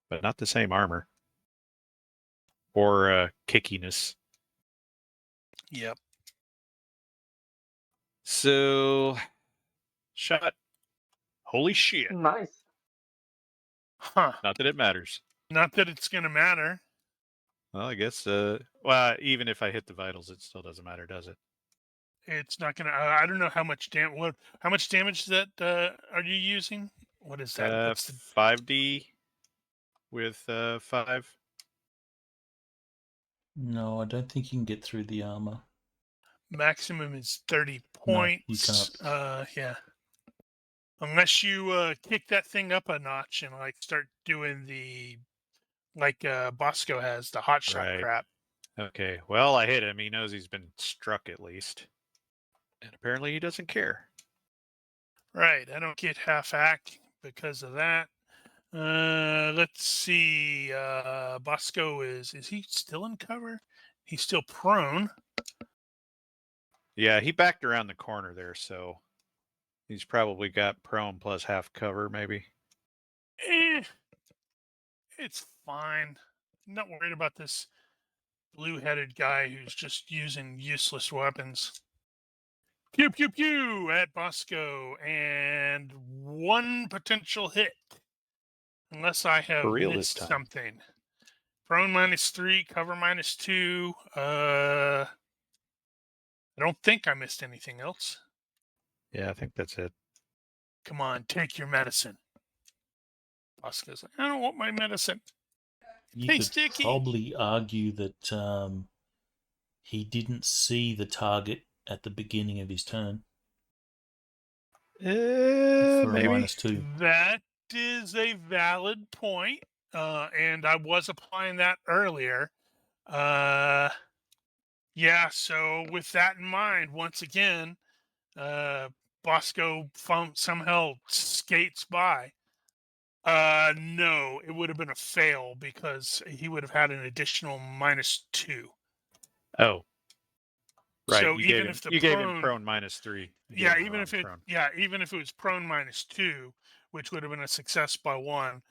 But not the same armor or kickiness. Yep. So shot. Holy shit! Nice. Huh. Not that it matters. Not that it's gonna matter. Well, I guess. Well, even if I hit the vitals, it still doesn't matter, does it? It's not gonna. I don't know how much damage. How much damage that are you using? What is that? What's the 5D with 5. No, I don't think you can get through the armor. maximum is 30 No, you points. can't. Yeah. Unless you kick that thing up a notch and like start doing the Bosco has the hot shot Right. crap. Okay. Well, I hit him. He knows he's been struck at least, and apparently he doesn't care. Right. I don't get half act because of that. Let's see. Bosco is he still in cover? He's still prone. Yeah, he backed around the corner there, so he's probably got prone plus half cover, maybe. It's fine. I'm not worried about this blue-headed guy who's just using useless weapons. Pew, pew, pew at Bosco, and 1 potential hit. Unless I have For real missed this time. something. Prone -3, cover -2. I don't think I missed anything else. Yeah, I think that's it. Come on, take your medicine. Bosco's like, I don't want my medicine. You Hey, could Sticky. probably argue that he didn't see the target at the beginning of his turn for a Maybe. -2. That is a valid point, and I was applying that earlier. Yeah, so with that in mind, once again, Bosco somehow skates by. No, it would have been a fail because he would have had an additional -2. Oh, right. So You even if the gave him prone, prone -3. You gave yeah, him the even wrong if it, prone. yeah, even if it was prone -2, which would have been a success by 1,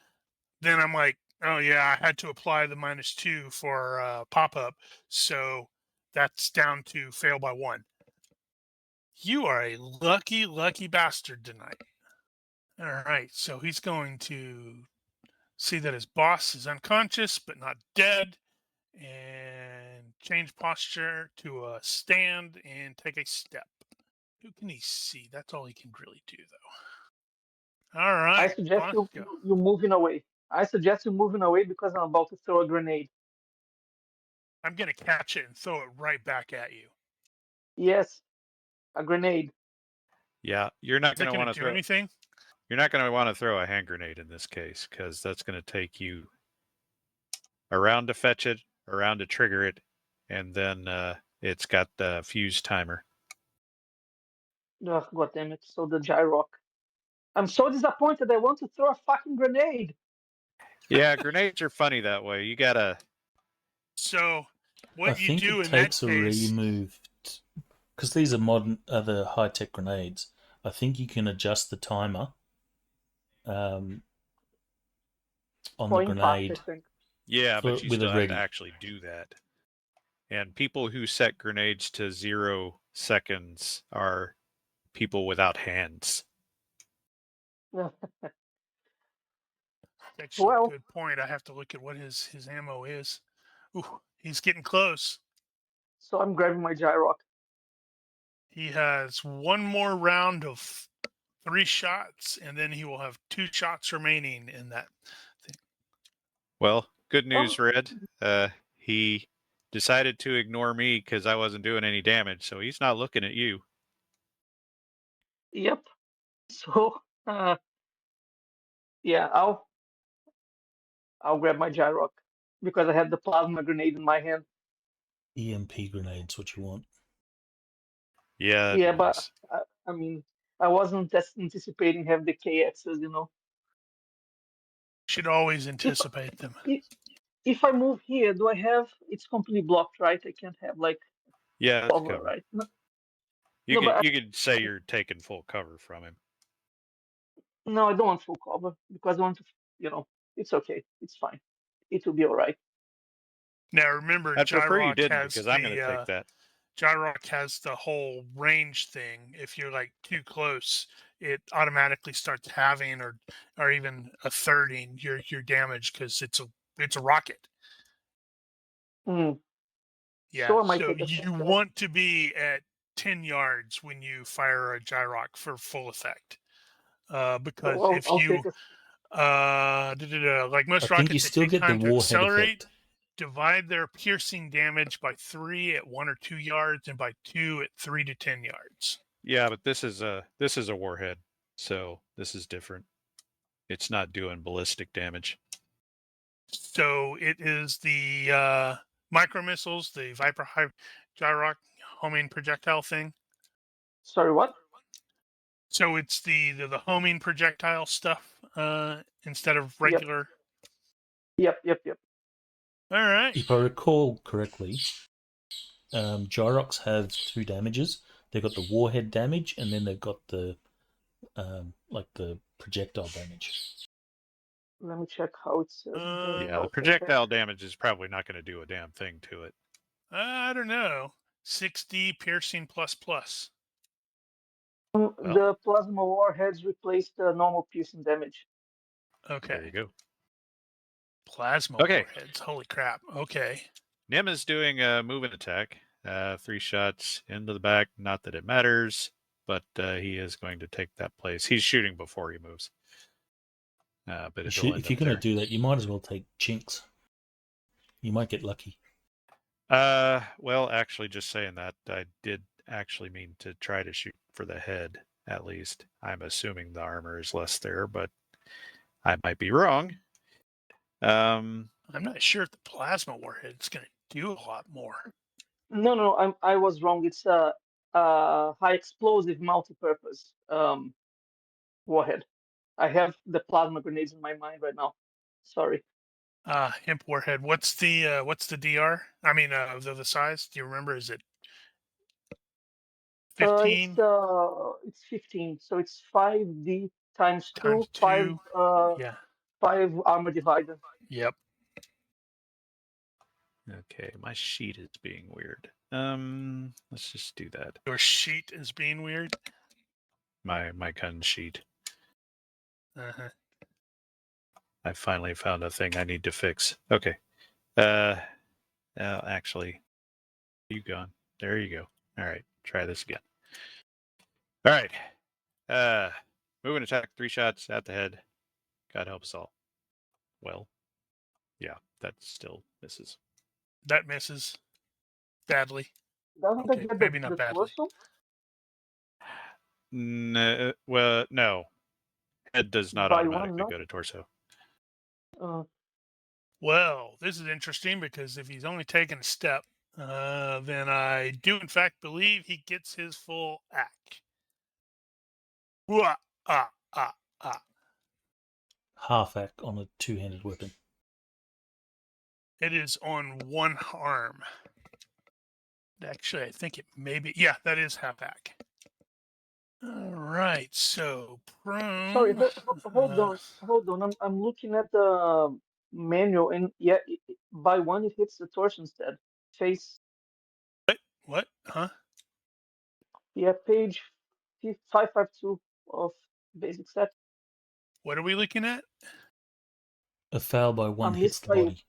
then I'm like, oh yeah, I had to apply the -2 for pop up, so that's down to fail by 1. You are a lucky, lucky bastard tonight. All right, so he's going to see that his boss is unconscious but not dead, and change posture to a stand and take a step. Who can he see? That's all he can really do, though. All I right, suggest Bosco. you moving away. I suggest you moving away because I'm about to throw a grenade. I'm going to catch it and throw it right back at you. Yes, a grenade. Yeah, you're not Is it going to going want to to do throw. anything? You're not going to want to throw a hand grenade in this case because that's going to take you around to fetch it, around to trigger it, and then it's got the fuse timer. Oh, God damn it. So the gyrock. I'm so disappointed. I want to throw a fucking grenade. Yeah, grenades are funny that way. You gotta. So, I what you think do it in that takes a case, remove because these are modern, other high-tech grenades. I think you can adjust the timer on For the impact, I grenade think. Yeah, but you with a still have to ready. actually do that. And people who set grenades to 0 seconds are people without hands. actually, Well, good point. I have to look at what his ammo is. Ooh, he's getting close. so I'm grabbing my gyrock. He has one more round of 3 shots, and then he will have 2 shots remaining in that thing. Well, good news, Oh, Red. He decided to ignore me because I wasn't doing any damage, so he's not looking at you. yep. So, yeah, I'll grab my gyrock because I have the plasma grenade in my hand. EMP grenades, what you want. Yeah, that'd Yeah, be but nice. I mean, I wasn't anticipating have the KXs, you know. Should always If anticipate them. if I move here, do I have? It's completely blocked, right? I can't have like Yeah, that's cover, covered. right? No, You no, could but you could say you're taking full cover from him. no, I don't want full cover because I want to, you know, it's okay, it's fine, it will be all right. Now remember, I'd prefer you didn't because I'm going to take the that. Gyrock has the whole range thing. If you're like too close, it automatically starts halving or even a thirding your damage because it's a rocket. Hmm. Yeah, So I might so take a you shot. want to be at 10 yards when you fire a Gyrock for full effect. Because So if I'll you take a. like I most think you rockets, they still take get the time to warhead accelerate. effect. Divide their piercing damage by 3 at 1 or 2 yards, and by 2 at 3 to 10 yards. Yeah, but this is a warhead, so this is different. It's not doing ballistic damage. So it is the micro missiles, the Viper Gyrock homing projectile thing. Sorry, what? So it's the homing projectile stuff instead of Yep, regular. yep. All right. If I recall correctly, Gyrox have 2 damages. They've got the warhead damage, and then they've got the like the projectile damage. Let me check how it says in the Yeah, the Um, notes I have. projectile damage is probably not going to do a damn thing to it. I don't know. 60 piercing plus plus. Well, The plasma warheads replace the normal piercing damage. Okay. there you go. Plasma Okay. warheads. Holy crap. Okay. Nim is doing a movement attack. 3 shots into the back. Not that it matters, but he is going to take that place. He's shooting before he moves. But You it'll should, end if you're up going to there. do that, you might as well take chinks. You might get lucky. Well, actually, just saying that, I did actually mean to try to shoot for the head, at least. I'm assuming the armor is less there, but I might be wrong. I'm not sure if the plasma warhead's going to do a lot more. No, I was wrong. It's a high explosive multi-purpose warhead. I have the plasma grenades in my mind right now. Sorry. Imp warhead. What's the DR? I mean, the size? Do you remember? Is it 15 It's 15, so it's 5D times times 2, 5 2? Yeah. 5 armor divided. Yep. Okay, my sheet is being weird. Let's just do that. Your sheet is being weird. My gun sheet. Uh-huh. I finally found a thing I need to fix. Okay. Actually, you gone. There you go. All right, try this again. All right. Moving attack, 3 shots at the head. God help us all. Well, yeah, that still misses. That misses badly. Doesn't Okay, it get maybe not the badly. torso? No, well, no. Head does not By one, automatically no? go to torso. Well, this is interesting because if he's only taken a step, then I do in fact believe he gets his full act. Wah, ah, ah, ah. Half act on a two-handed weapon. It is on one arm. Actually, I think it may be. Yeah, that is half act. All right, so prone. Sorry, hold on. I'm looking at the manual, and yeah, by one it hits the torso instead. Face, What? Huh? yeah, page 552 of basic set. What are we looking at? A foul by one I hits missed the by body.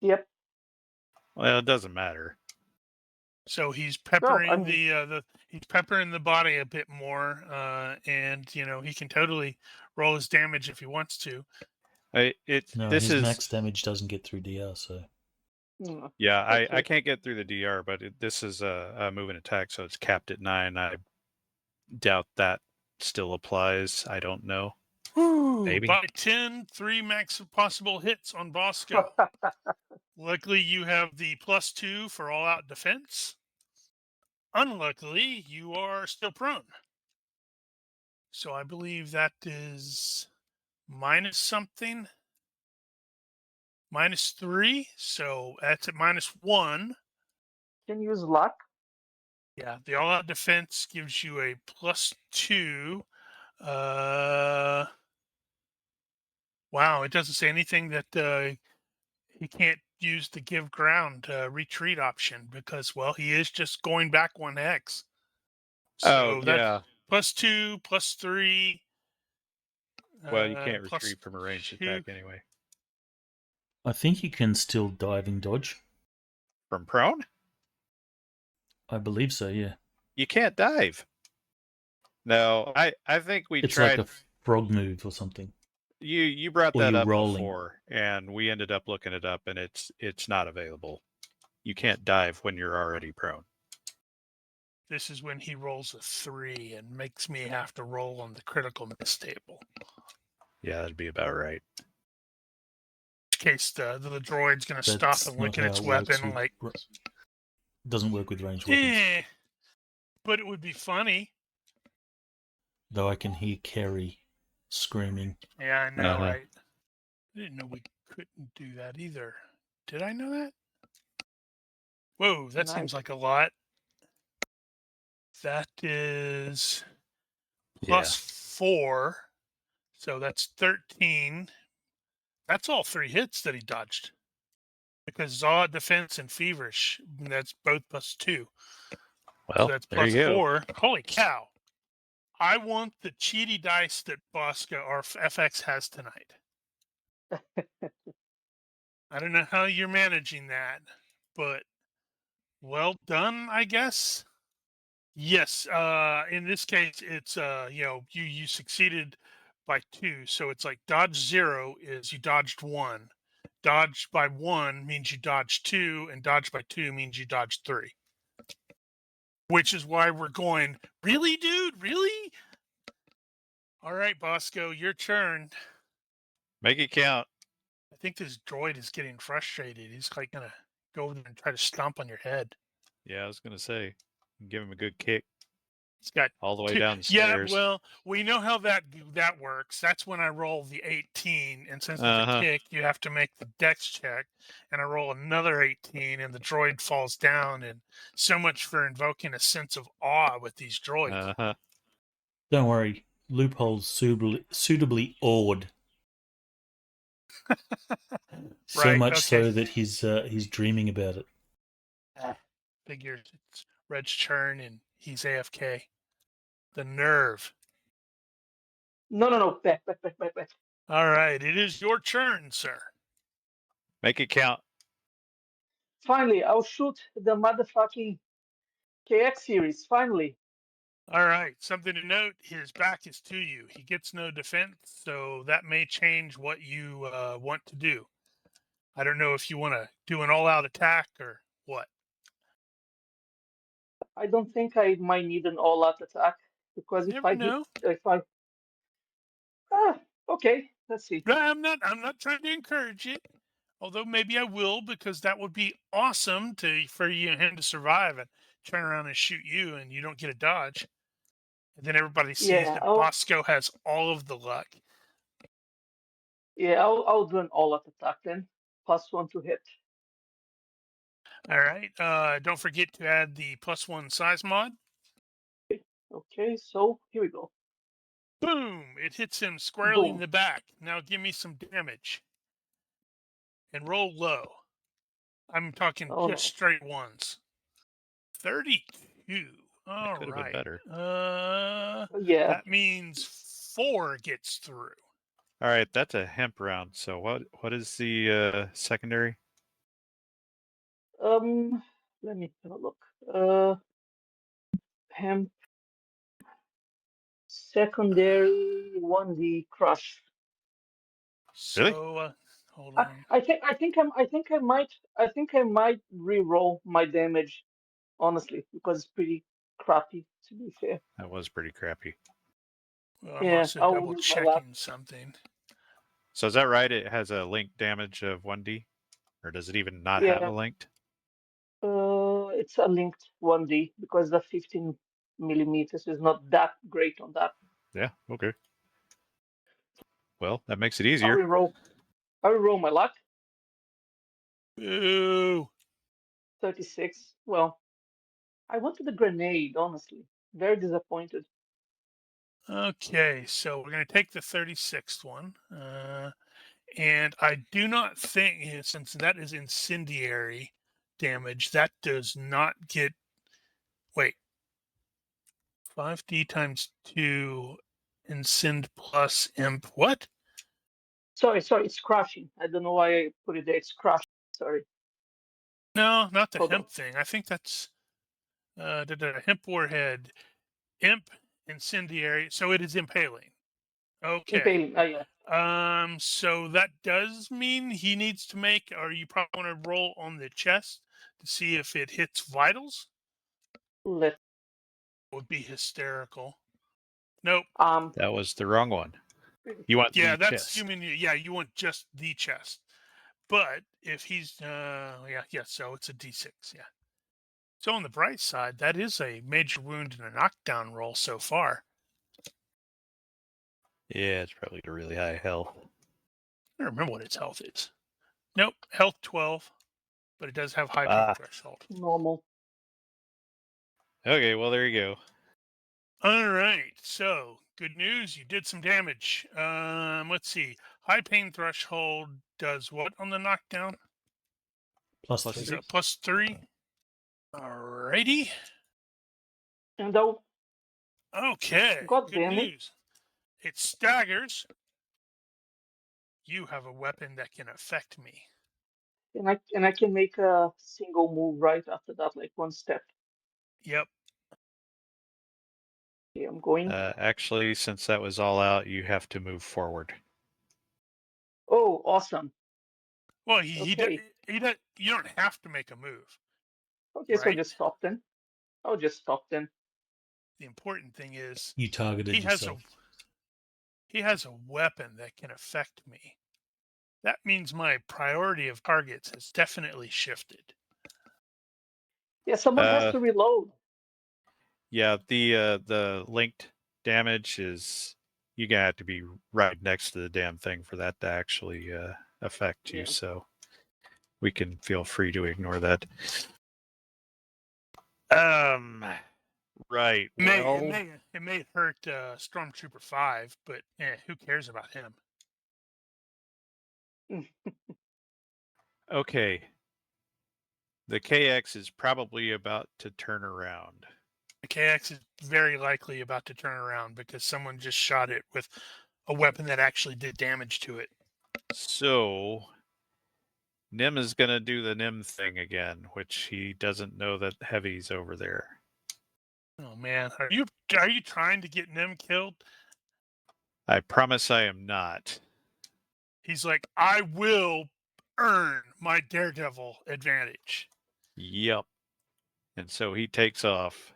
Yep. Well, it doesn't matter. So he's Well, peppering I'm he's peppering the body a bit more, and he can totally roll his damage if he wants to. No, This his is max damage doesn't get through DR, so yeah. I okay. can't get through the DR, but this is a moving attack, so it's capped at 9. I doubt that still applies. I don't know. Maybe. By 10, 3 max possible hits on Bosco. Luckily, you have the +2 for all-out defense. Unluckily, you are still prone. So I believe that is minus something. -3. So that's at -1. Can use luck. Yeah, the all-out defense gives you a +2. Wow, it doesn't say anything that he can't use the give ground retreat option because, well, he is just going back 1 hex. Oh So that's yeah. +2, +3. Well, you can't plus retreat from a ranged 2. attack anyway. I think you can still diving dodge. From prone, I believe so, yeah. you can't dive. No, I think we It's tried. like a frog move or something. You brought Or that you're up rolling. before, and we ended up looking it up, and it's not available. You can't dive when you're already prone. This is when he rolls a 3 and makes me have to roll on the critical miss table. Yeah, that'd be about right. In case the droid's going to stop and look at its weapon like... Doesn't work with ranged weapons. But it would be funny. Though I can hear Kerry screaming. Yeah, I know, Uh-huh. right? I didn't know we couldn't do that either. Did I know that? Whoa, that seems like a lot. That is +4. So that's 13. That's all 3 hits that he dodged. Because Zaw, Defense, and Feverish, that's both +2. Well, so that's there you go. +4. Holy cow. I want the cheaty dice that Bosca or FX has tonight. I don't know how you're managing that, but well done, I guess. Yes, in this case, it's you succeeded by 2. So it's like dodge 0 is you dodged 1. Dodge by 1 means you dodge 2, and dodge by 2 means you dodge 3. Which is why we're going, really, dude? Really? All right, Bosco, your turn. Make it count. I think this droid is getting frustrated. He's like going to go over there and try to stomp on your head. Yeah, I was gonna say, give him a good kick He's got all the way 2. down the Yeah, stairs. well, we know how that works. That's when I roll the 18, and since it's Uh-huh. a kick, you have to make the dex check, and I roll another 18, and the droid falls down. And so much for invoking a sense of awe with these droids. Uh-huh. Don't worry, Loophole's suitably awed. So Right, much okay. so that he's dreaming about it. Figures it's Reg's turn, and he's AFK. The nerve. No. Back. All right, it is your turn, sir. Make it count. Finally, I'll shoot the motherfucking KX series. Finally. All right, something to note, his back is to you. He gets no defense, so that may change what you want to do. I don't know if you want to do an all-out attack or what. I don't think I might need an all-out attack because if Never I know. okay, let's see. I'm not trying to encourage it. Although maybe I will, because that would be awesome for you and him to survive and turn around and shoot you, and you don't get a dodge. And then everybody sees Yeah, that Bosco has all of the luck. Yeah, I'll do an all-out attack then. +1 to hit. All right. Don't forget to add the +1 size mod. Okay, so here we go. Boom! It hits him squarely in Boom. the back. Now give me some damage. And roll low. I'm talking Oh, just no. straight ones. 32. All Could have been right. better. Yeah. That means 4 gets through. All right, that's a hemp round. So what is the secondary? Let me have a look. Hemp secondary 1D crush. Really? So hold on. I think I might re-roll my damage, honestly, because it's pretty crappy, to be fair. That was pretty crappy. Well, I'm Yeah, also I'll double use my lap. checking something. So is that right? It has a linked damage of 1d? Or does it even not have Yeah. a linked? It's a linked 1D because the 15 millimeters is not that great on that. Yeah, okay. Well, that makes it I'll easier. re-roll my luck. Boo! 36. Well, I wanted a grenade, honestly. Very disappointed. Okay, so we're going to take the 36th one. And I do not think, since that is incendiary damage, that does not get. Wait. 5d times 2 incend plus imp. What? Sorry, it's crashing. I don't know why I put it there. It's crashing. Sorry. No, not the Hold hemp on. thing. I think that's hemp warhead. Imp, incendiary. So it is impaling. Okay. Impaling. Yeah. So that does mean he needs to make, or you probably want to roll on the chest to see if it hits vitals. Let. Would be hysterical. Nope. That was the wrong one. You want Yeah, the that's chest. human. Yeah, you want just the chest. But if he's, so it's a D6. Yeah. So on the bright side, that is a major wound and a knockdown roll so far. Yeah, it's probably a really high health. I don't remember what its health is. Nope, health 12, but it does have high pain threshold. Normal. Okay, well there you go. All right, so good news, you did some damage. Let's see, high pain threshold does what on the knockdown? Plus Plus 3. Is it +3? Alrighty. And I'll. Okay. God Good damn it. news. It staggers. You have a weapon that can affect me. And I can make a single move right after that, like one step. Yep. Okay, I'm going. Actually, since that was all out, you have to move forward. Oh, awesome. Well, he Okay. you don't have to make a move, Okay, so right? just stop then. I'll just stop then. The important thing is You targeted he has a yourself. he has a weapon that can affect me. That means my priority of targets has definitely shifted. Yeah, someone has Uh, to reload. yeah, the linked damage is you're gonna have to be right next to the damn thing for that to actually affect you. Yeah. So we can feel free to ignore that. Right. Well, It may hurt Stormtrooper 5, but who cares about him? okay. The KX is probably about to turn around. The KX is very likely about to turn around because someone just shot it with a weapon that actually did damage to it. So Nim is gonna do the Nim thing again, which he doesn't know that Heavy's over there. Oh man, are you trying to get Nim killed? I promise I am not. He's like, I will earn my Daredevil advantage. Yep. And so he takes off.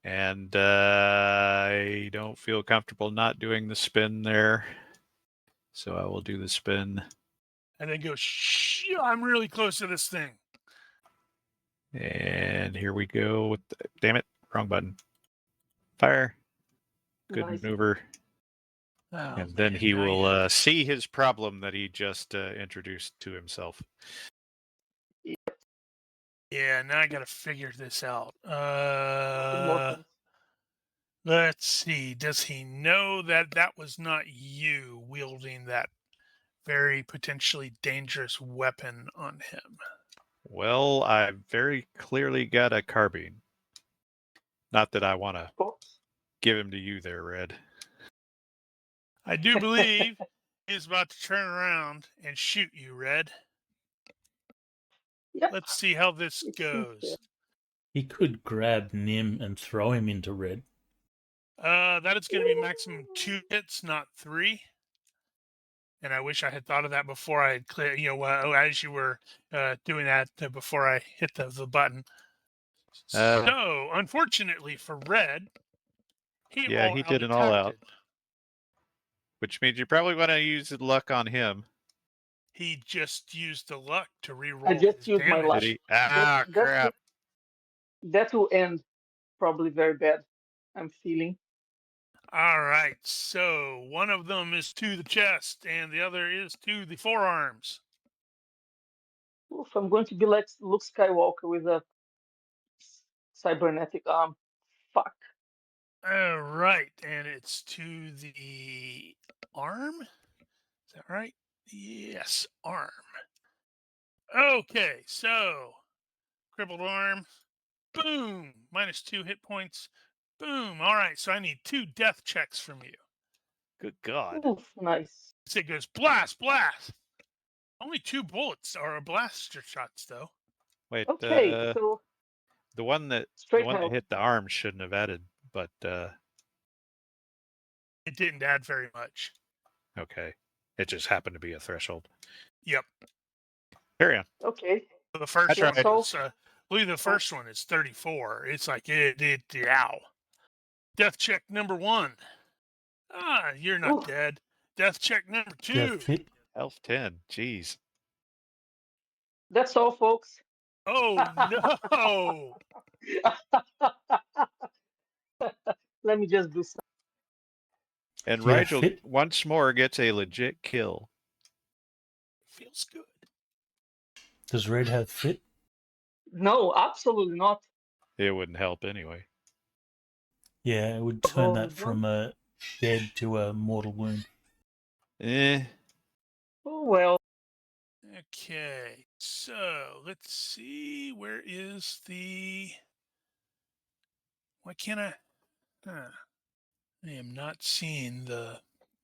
And I don't feel comfortable not doing the spin there. So I will do the spin. And then go, shh, I'm really close to this thing. And here we go with damn it, wrong button. Fire. Good Nice. maneuver. Oh, And then man, he now will see his problem that he just introduced to himself. Yeah, now I got to figure this out. More things. Let's see. Does he know that that was not you wielding that very potentially dangerous weapon on him? Well, I very clearly got a carbine. Not that I want to Of course. give him to you there, Red. I do believe he's about to turn around and shoot you, Red. Yep. Let's see how this It seems fair. goes. He could grab Nim and throw him into red. That is going to be maximum 2 hits, not 3. And I wish I had thought of that before I had clear. As you were doing that before I hit the button. So, unfortunately for Red, he did an all out. Which means you probably want to use luck on him. He just used the luck to re-roll I just his used my luck. Did he? damage. Crap. That will end probably very bad. I'm feeling. All right, so one of them is to the chest, and the other is to the forearms. Oof, I'm going to be like Luke Skywalker with a cybernetic arm. Fuck. All right, and it's to the arm. Is that right? Yes, arm. Okay, so crippled arm. Boom. -2 hit points. Boom. All right, so I need 2 death checks from you. Good God. Oof, nice. So it goes blast, blast. Only 2 bullets are blaster shots, though. Wait, Okay, so the one that straight health. hit the arm shouldn't have added, but It didn't add very much. okay. It just happened to be a threshold. Yep. Carry on. Okay. The first That's one right. is, I believe the first one is 34. It's like, ow. Death check number 1. Ah, you're not Oof. dead. Death check number 2. Death hit. Health 10. Jeez. That's all, folks. Oh, no. Let me just do some. And Yeah, Rigel fit. once more gets a legit kill. Feels good. Does red have fit? No, absolutely not. It wouldn't help anyway. Yeah, it would turn that Hold from a dead to a mortal wound. Eh. Oh, well. Okay, so let's see. Where is the... Why can't I... Huh. I am not seeing the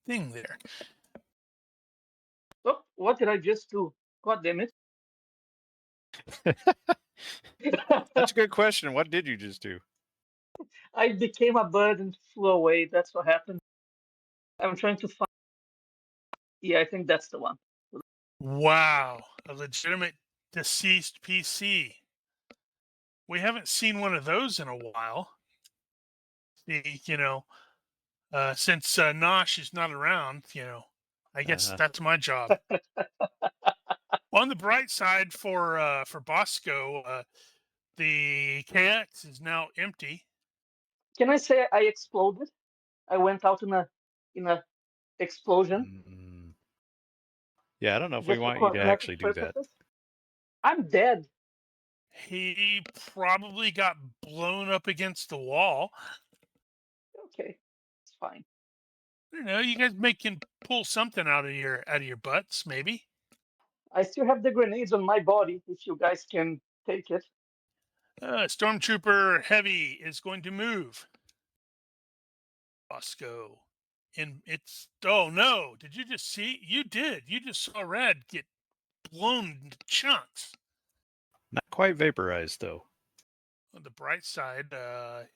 thing there. Oh, what did I just do? God damn it. That's a good question. What did you just do? I became a bird and flew away. That's what happened. I'm trying to find. Yeah, I think that's the one. Wow, a legitimate deceased PC. We haven't seen one of those in a while. Since Nosh is not around, I guess that's my job. Well, on the bright side for Bosco, the KX is now empty. Can I say I exploded? I went out in a explosion Yeah, I don't know if we just for want you to cosmetic actually do that. purposes. I'm dead. He probably got blown up against the wall. Okay, it's fine. I don't know. You guys can pull something out of your butts, maybe. I still have the grenades on my body. If you guys can take it. Stormtrooper Heavy is going to move. Bosco. Oh no, did you just see? You did. You just saw Red get blown into chunks. Not quite vaporized though. On the bright side, I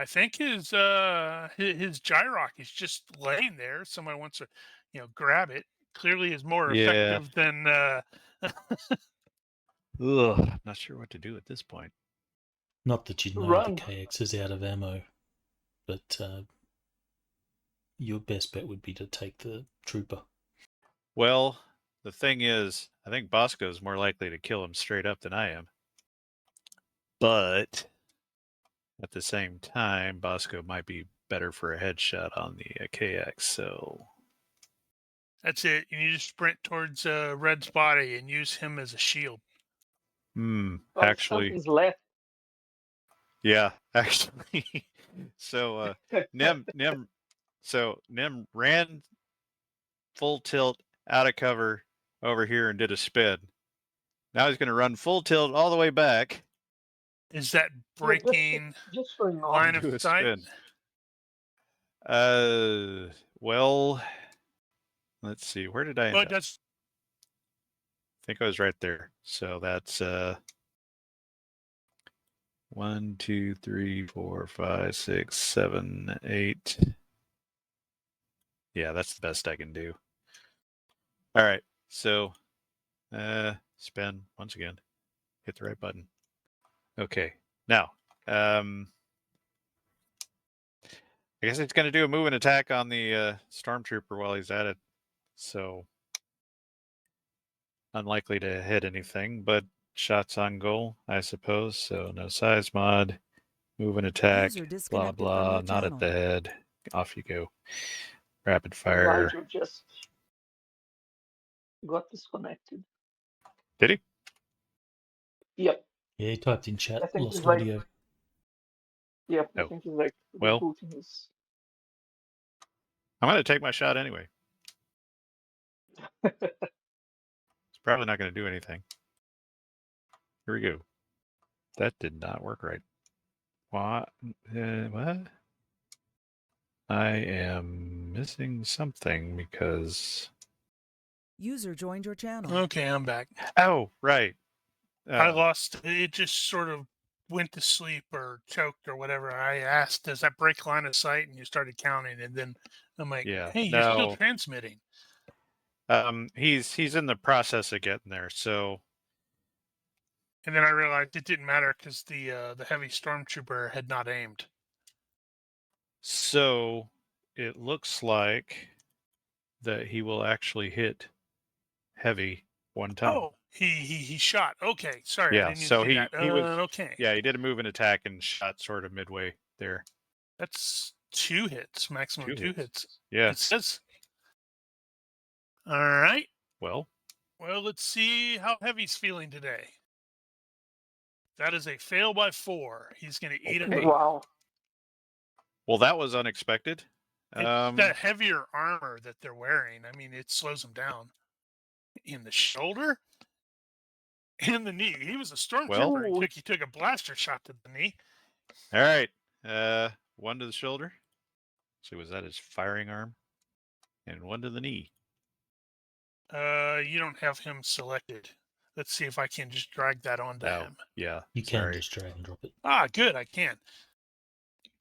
think his Gyrock is just laying there. Somebody wants to, grab it. Clearly is more Yeah. effective than Ugh, not sure what to do at this point. Not that you know Run. the KX is out of ammo, but your best bet would be to take the trooper. Well, the thing is, I think Bosco's more likely to kill him straight up than I am. But at the same time, Bosco might be better for a headshot on the KX, so... That's it. You need to sprint towards Red's body and use him as a shield. Oh, actually... something's left. Yeah, actually. So, Nem ran full tilt out of cover over here and did a spin. Now he's going to run full tilt all the way back. Is that breaking just showing off. line Do a of sight? spin. Well, let's see. Where did I end Well, up? it does. I think I was right there. So that's 1, 2, 3, 4, 5, 6, 7, 8. Yeah, that's the best I can do. All right. So spin once again. Hit the right button. Okay. Now, I guess it's going to do a move and attack on the Stormtrooper while he's at it. So unlikely to hit anything, but shots on goal, I suppose. So no size mod, move and attack, User blah, disconnected from blah, your not at channel. the head. Off you go. Rapid fire. Rigel just got disconnected. Did he? Yep. Yeah, he typed in chat, I think lost he's like- audio. Yep. I Oh. think he's like Well. rebooting his. I'm going to take my shot anyway. It's probably not going to do anything. Here we go. That did not work right. What? What? I am missing something because... User joined your channel. Okay, I'm back. Oh, right. I lost. It just sort of went to sleep or choked or whatever. I asked, "Does that break line of sight?" And you started counting, and then I'm like, Yeah, "Hey, you're still no. transmitting." He's in the process of getting there, so... And then I realized it didn't matter because the heavy stormtrooper had not aimed. So it looks like that he will actually hit heavy one time. Oh, he shot. Okay, sorry, Yeah, I didn't even so see that. he was Okay. Yeah, he did a move and attack and shot sort of midway there. That's 2 hits, maximum 2 hits. Yeah. It says. All right. Well, let's see how heavy's feeling today. That is a fail by 4. He's going to eat a knee. Wow. well, that was unexpected. It's that heavier armor that they're wearing. I mean, it slows them down. In the shoulder? In the knee. He was a stormtrooper. Well- He took a blaster shot to the knee. All right. 1 to the shoulder. So was that his firing arm? And 1 to the knee. You don't have him selected. Let's see if I can just drag that onto him. Yeah. You can sorry. just drag and drop it. Ah, good, I can.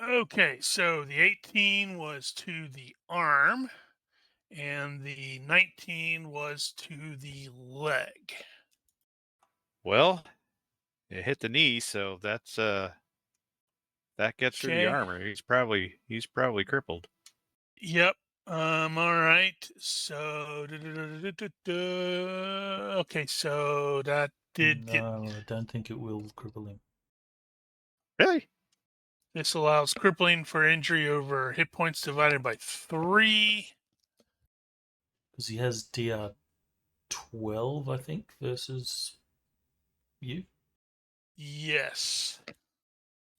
Okay, so the 18 was to the arm, and the 19 was to the leg. Well, it hit the knee, so that's that gets through the Okay. armor. He's probably crippled. Yep. All right. So, okay. So that did get. No, I don't think it will cripple him. Really? This allows crippling for injury over hit points divided by 3. Because he has DR 12, I think, versus you. Yes.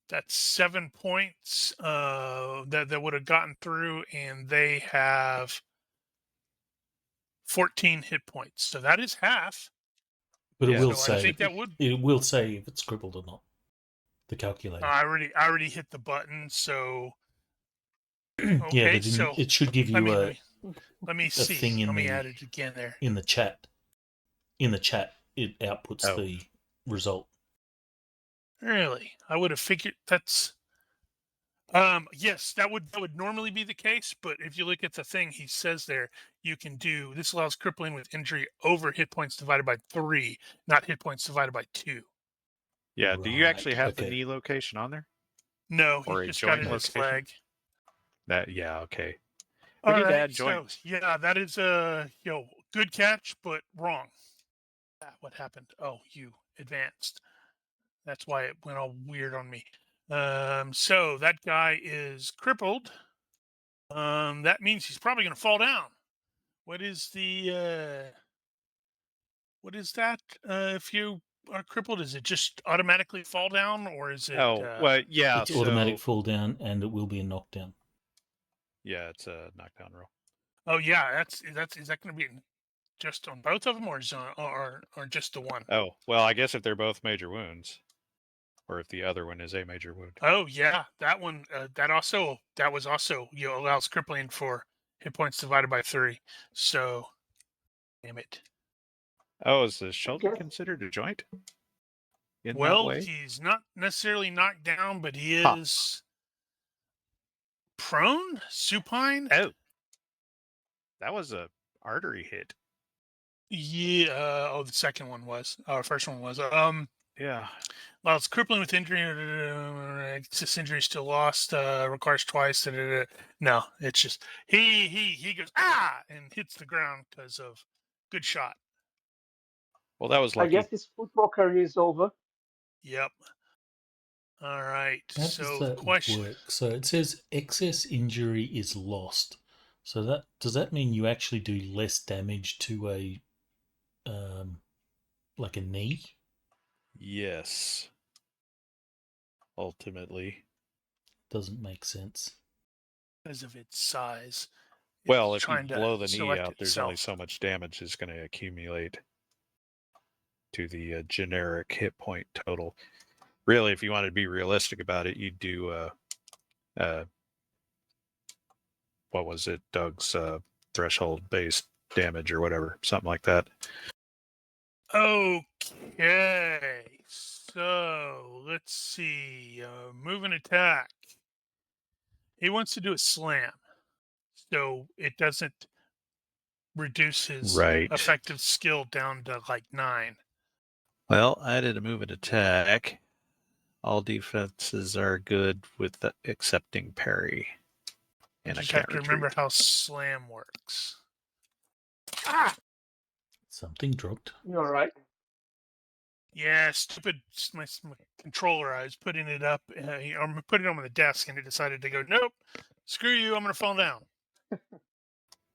That's 7 points that would have gotten through, and they have 14 hit points. So that is half. But Yeah, it will So I say think that would. it will say if it's crippled or not. The calculator. I already hit the button. So Yeah, okay. but So it should give let you me a see. thing in Let me the add it again there. in the chat. In the chat, it outputs Oh. the result. Really, I would have figured that's. Yes, that would normally be the case, but if you look at the thing he says there, you can do this allows crippling with injury over hit points divided by 3, not hit points divided by 2. Yeah. Do you actually Right, have the okay. knee location on there, No, or he a just got joint it in his location? leg. Yeah. Okay. We All need to right, add so joints. yeah, that is a good catch, but wrong. What happened? Oh, you advanced. That's why it went all weird on me. So that guy is crippled. That means he's probably going to fall down. What is that? If you are crippled, is it just automatically fall down, or is it? Oh, well, yeah. It's So automatic fall down, and it will be a knockdown. yeah, it's a knockdown roll. Oh yeah, is that going to be just on both of them, or just the one? Oh, well, I guess if they're both major wounds, or if the other one is a major wound. Oh yeah, that one. That was also allows crippling for hit points divided by 3. So, damn it. Oh, is the shoulder guess- considered a joint in that Well, way? he's not necessarily knocked down, but he Huh. is prone, supine. Oh, that was a artery hit. Yeah. Oh, the second one was. Oh, first one was. Yeah. Well, it's crippling with injury. This injury is still lost. Requires twice. No, it's just he goes and hits the ground because of good shot. Well, that was I lucky. guess his football career is over. Yep. All right. How So does the that question. work? So it says excess injury is lost. So does that mean you actually do less damage to a like a knee? Yes. Ultimately. Doesn't make sense. Because of its size. Well, It's if you trying to blow the knee select out, there's only itself. so much damage is going to accumulate to the generic hit point total. Really, if you wanted to be realistic about it, you'd do what was it, Doug's threshold based damage or whatever, something like that. Okay. So let's see. Move and attack. He wants to do a slam, so it doesn't reduce his Right. effective skill down to like 9. Well, I did a move and attack. All defenses are good with accepting parry. You And I just can't have to retreat. remember how slam works. Ah! Something dropped. You're right. Yeah, stupid. My controller. I was putting it up. I'm putting it on the desk, and it decided to go. Nope. Screw you. I'm gonna fall down.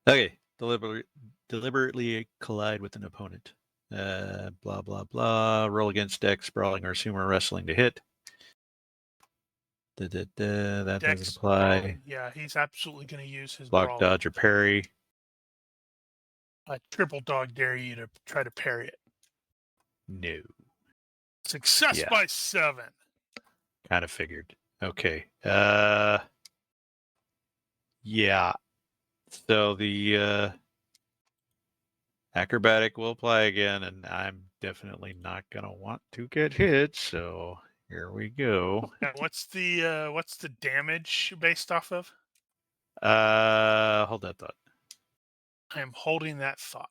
Okay. Deliberately collide with an opponent. Blah, blah, blah. Roll against dex, brawling, or sumo wrestling to hit. That doesn't Dex apply. brawling. Yeah, he's absolutely gonna use his Block, brawl. dodge, or parry. I triple dog dare you to try to parry it. No. Success Yeah. by 7. Kind of figured. Okay. Yeah. So the acrobatic will apply again, and I'm definitely not gonna want to get hit. So Here we go. Now, what's the damage based off of? Hold that thought. I am holding that thought.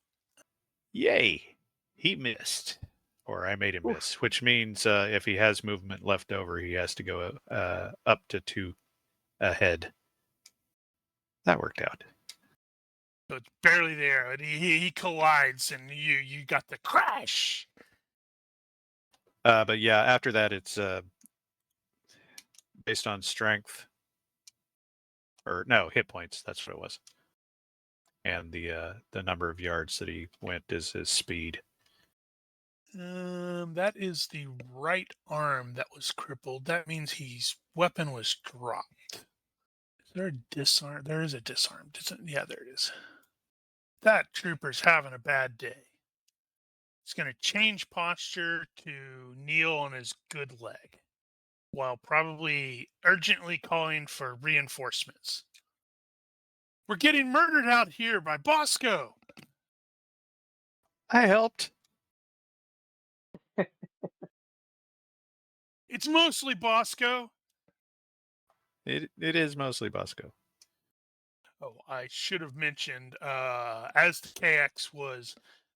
Yay! He missed. Or I made him Oof. miss, which means if he has movement left over, he has to go up to 2 ahead. That worked out. So it's barely there. And he collides, and you got the crash. But yeah, after that, it's based on strength. Or no, hit points. That's what it was. And the number of yards that he went is his speed. That is the right arm that was crippled. That means his weapon was dropped. Is there a disarm? There is a disarm. Yeah, there it is. That trooper's having a bad day. He's going to change posture to kneel on his good leg, while probably urgently calling for reinforcements. We're getting murdered out here by Bosco. I helped. It's mostly Bosco. It is mostly Bosco. Oh, I should have mentioned, as the KX was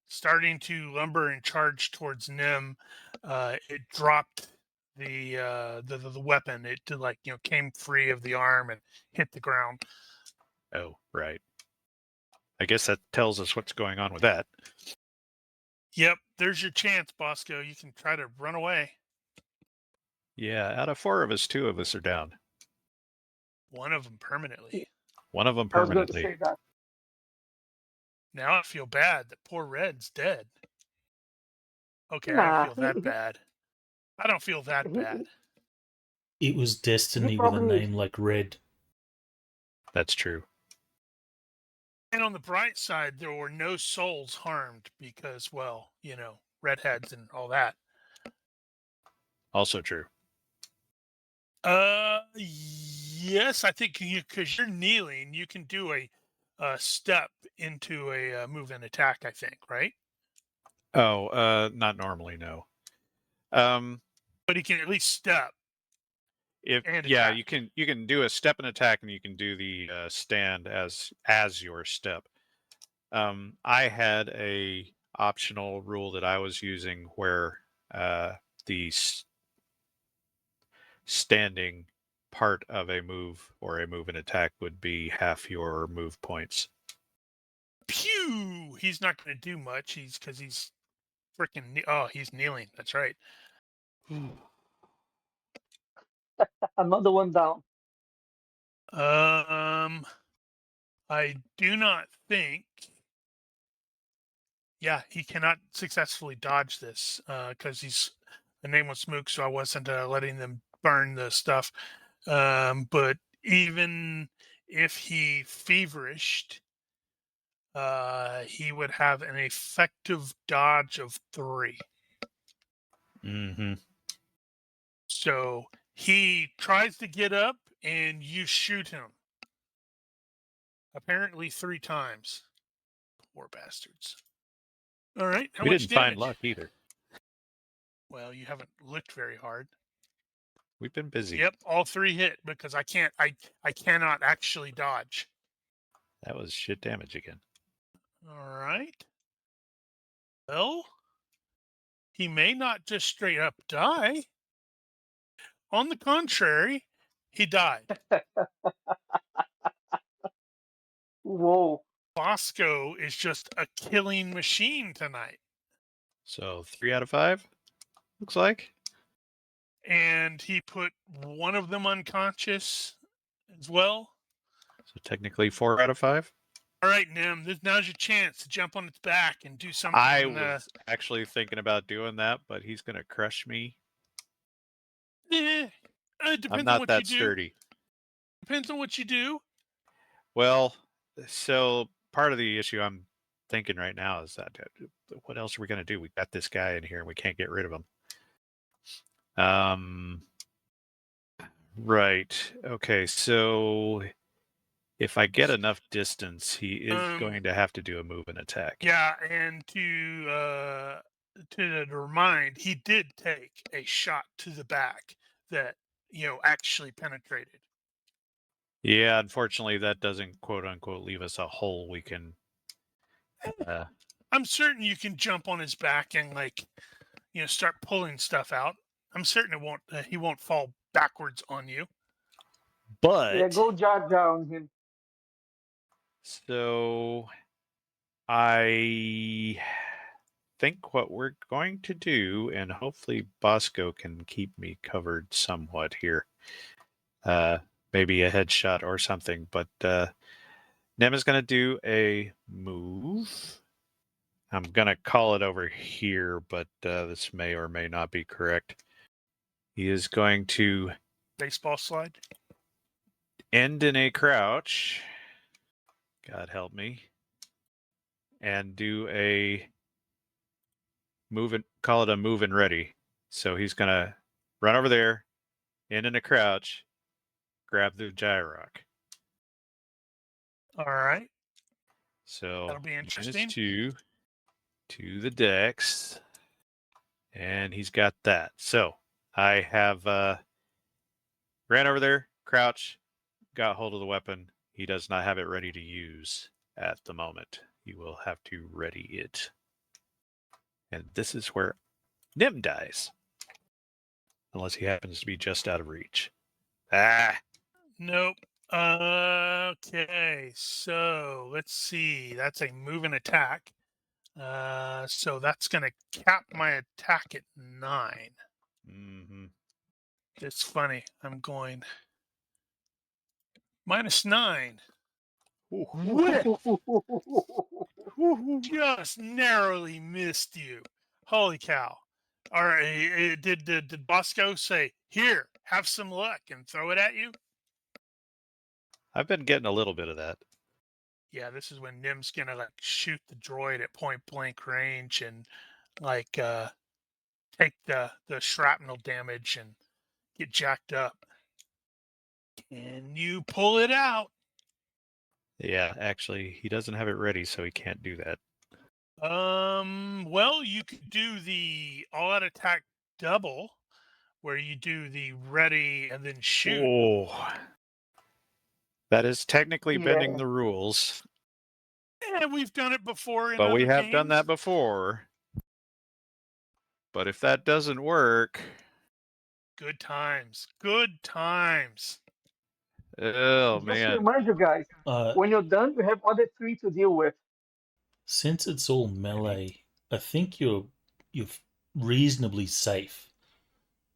starting to lumber and charge towards Nim, it dropped the weapon. It came free of the arm and hit the ground. Oh, right. I guess that tells us what's going on with that. Yep, there's your chance, Bosco. You can try to run away. Yeah, out of 4 of us, 2 of us are down. One of them permanently. One of them I was going to permanently. say that. Now I feel bad that poor Red's dead. Okay, I Nah, don't feel that bad. I don't feel that he- bad. It was destiny with a probably- name like Red. That's true. And on the bright side, there were no souls harmed because, well, redheads and all that. Also true. Yes, I think because you're kneeling, you can do a step into a move and attack. I think, right? Oh, not normally, no. But he can at least step. And attack. you can do a step and attack, and you can do the stand as your step. I had a optional rule that I was using where the standing part of a move or a move and attack would be half your move points. Pew! He's not going to do much. He's freaking. Oh, he's kneeling. That's right. Another one down. I do not think. Yeah, he cannot successfully dodge this because he's the name was Smook, so I wasn't letting them burn the stuff. But even if he feverished, he would have an effective dodge of 3. Mm-hmm. So he tries to get up, and you shoot him. Apparently 3 times. Poor bastards. All right. How We much didn't damage? find luck either. Well, you haven't looked very hard. We've been busy. Yep, all 3 hit because I cannot actually dodge. That was shit damage again. All right. Well, he may not just straight up die. On the contrary, he died. Whoa. Bosco is just a killing machine tonight. So 3 out of 5, looks like. And he put one of them unconscious as well. So technically 4 out of 5. All right, Nim, now's your chance to jump on its back and do something. I was actually thinking about doing that, but he's going to crush me. It depends I'm on not what that you do. sturdy. Depends on what you do. Well, so part of the issue I'm thinking right now is that what else are we going to do? We got this guy in here and we can't get rid of him. Right. Okay. So if I get enough distance, he is going to have to do a move and attack. Yeah, and to to remind, he did take a shot to the back that actually penetrated. Yeah, unfortunately, that doesn't quote unquote leave us a hole we can. I'm certain you can jump on his back and start pulling stuff out. I'm certain he won't fall backwards on you. But Yeah, go Jar Jar on him. so I think what we're going to do, and hopefully Bosco can keep me covered somewhat here. Maybe a headshot or something, but Nem is going to do a move. I'm going to call it over here, but this may or may not be correct. He is going to Baseball slide. end in a crouch. God help me. And do a move and call it a move and ready. So he's going to run over there, end in a crouch, grab the Gyrock. All right. So That'll be interesting. -2 to the dex. And he's got that. So I have ran over there, crouch, got hold of the weapon. He does not have it ready to use at the moment. He will have to ready it. And this is where Nim dies. Unless he happens to be just out of reach. Ah! Nope. Okay, so let's see. That's a move and attack. So that's going to cap my attack at 9. Mm-hmm. It's funny. I'm going -9. Whip! Just narrowly missed you. Holy cow. All right, did Bosco say, "Here, have some luck," and throw it at you? I've been getting a little bit of that. Yeah, this is when Nim's gonna shoot the droid at point blank range and take the shrapnel damage and get jacked up. Can you pull it out? Yeah, actually, he doesn't have it ready, so he can't do that. Well, you could do the all-out attack double, where you do the ready and then shoot. Oh, that is technically bending Yeah. the rules, And we've done it before in but we other have done games. that before. But if that doesn't work, Good times. Good times. oh Just to man, remind you guys, when you're done, you have other 3 to deal with. Since it's all melee, I think you're reasonably safe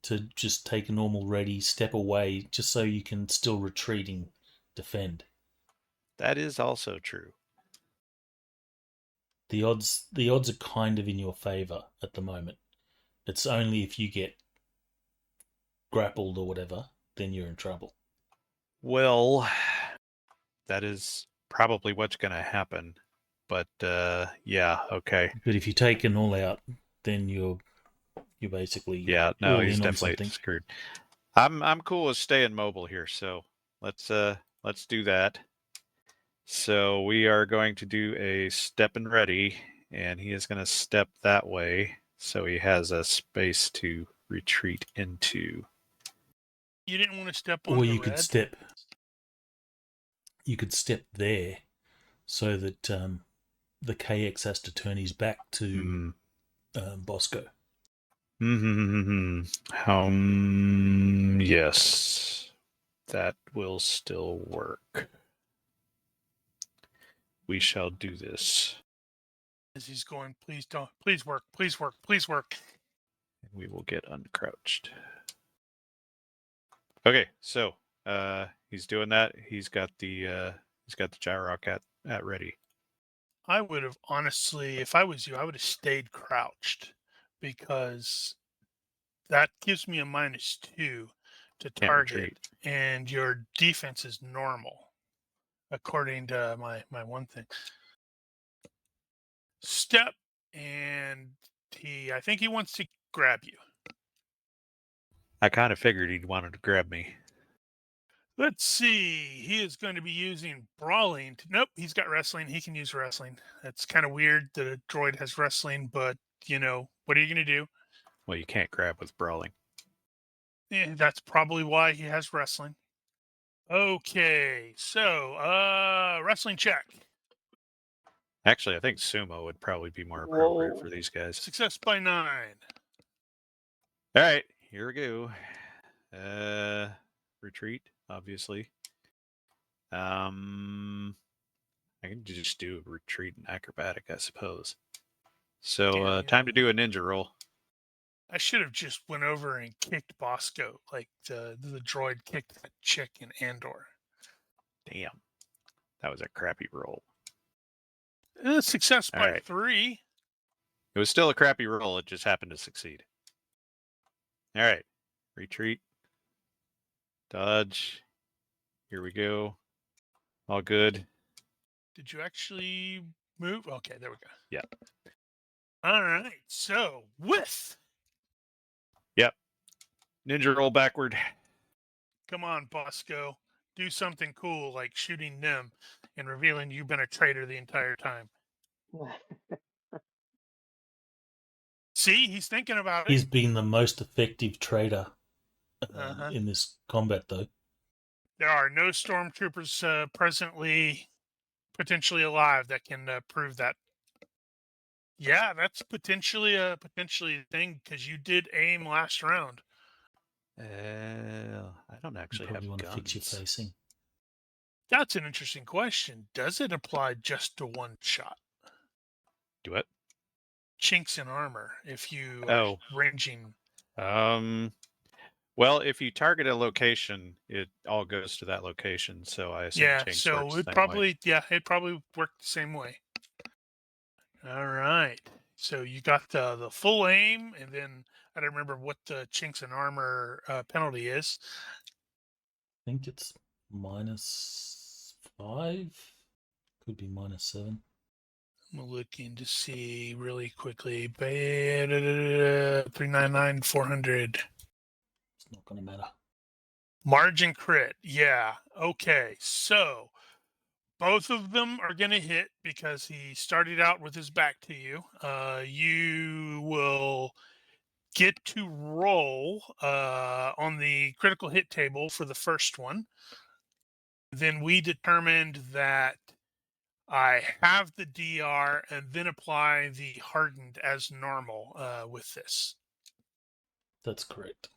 to just take a normal ready, step away, just so you can still retreating defend. that is also true. The odds are kind of in your favor at the moment. It's only if you get grappled or whatever, then you're in trouble. Well, that is probably what's going to happen. But yeah, okay. But if you take an all out, then you're basically Yeah, no, all he's in on definitely something. screwed. I'm cool with staying mobile here, so let's do that. So we are going to do a step and ready, and he is going to step that way, so he has a space to retreat into. You didn't want to step on Or the you red? could step there, so that the KX has to turn his back to Bosco. Yes, that will still work. We shall do this. As he's going, please don't. Please work. Please work. Please work. And we will get uncrouched. Okay, so he's doing that. He's got the Gyrock at ready. I would have honestly, if I was you, I would have stayed crouched, because that gives me a -2 to Can't target, retreat. and your defense is normal, according to my one thing. Step, and I think he wants to grab you. I kind of figured he'd wanted to grab me. Let's see. He is going to be using brawling. Nope, he's got wrestling. He can use wrestling. That's kind of weird that a droid has wrestling, but what are you going to do? Well, you can't grab with brawling. Yeah, that's probably why he has wrestling. Okay, so wrestling check. Actually, I think sumo would probably be more appropriate Whoa. for these guys. Success by 9. All right, here we go. Retreat, obviously. I can just do a retreat and acrobatic, I suppose. So, Yeah, time to do a ninja roll. I should have just went over and kicked Bosco like the droid kicked that chick in Andor. Damn, that was a crappy roll. Success All by right. 3. It was still a crappy roll. It just happened to succeed. All right, retreat, dodge. Here we go. All good. Did you actually move? Okay, there we go. Yeah. All right. So with. Yep. Ninja roll backward. Come on, Bosco. Do something cool like shooting them and revealing you've been a traitor the entire time. See, he's thinking about it. He's been the most effective trader Uh-huh. in this combat, though. There are no stormtroopers presently potentially alive that can prove that. Yeah, that's potentially a thing because you did aim last round. I don't You actually probably have want guns. to fix your facing. That's an interesting question. Does it apply just to one shot? Do it. Chinks in armor if you Oh. are ranging. Well, if you target a location, it all goes to that location. So I assume Yeah, Chinks so works it the same probably way. it probably worked the same way. All right. So you got the full aim, and then I don't remember what the chinks in armor penalty is. I think it's -5. Could be -7. I'm looking to see really quickly. 399 400. It's not going to matter. Margin crit. Yeah. Okay. So both of them are going to hit because he started out with his back to you. You will get to roll on the critical hit table for the first one. Then we determined that I have the DR and then apply the hardened as normal with this. That's correct.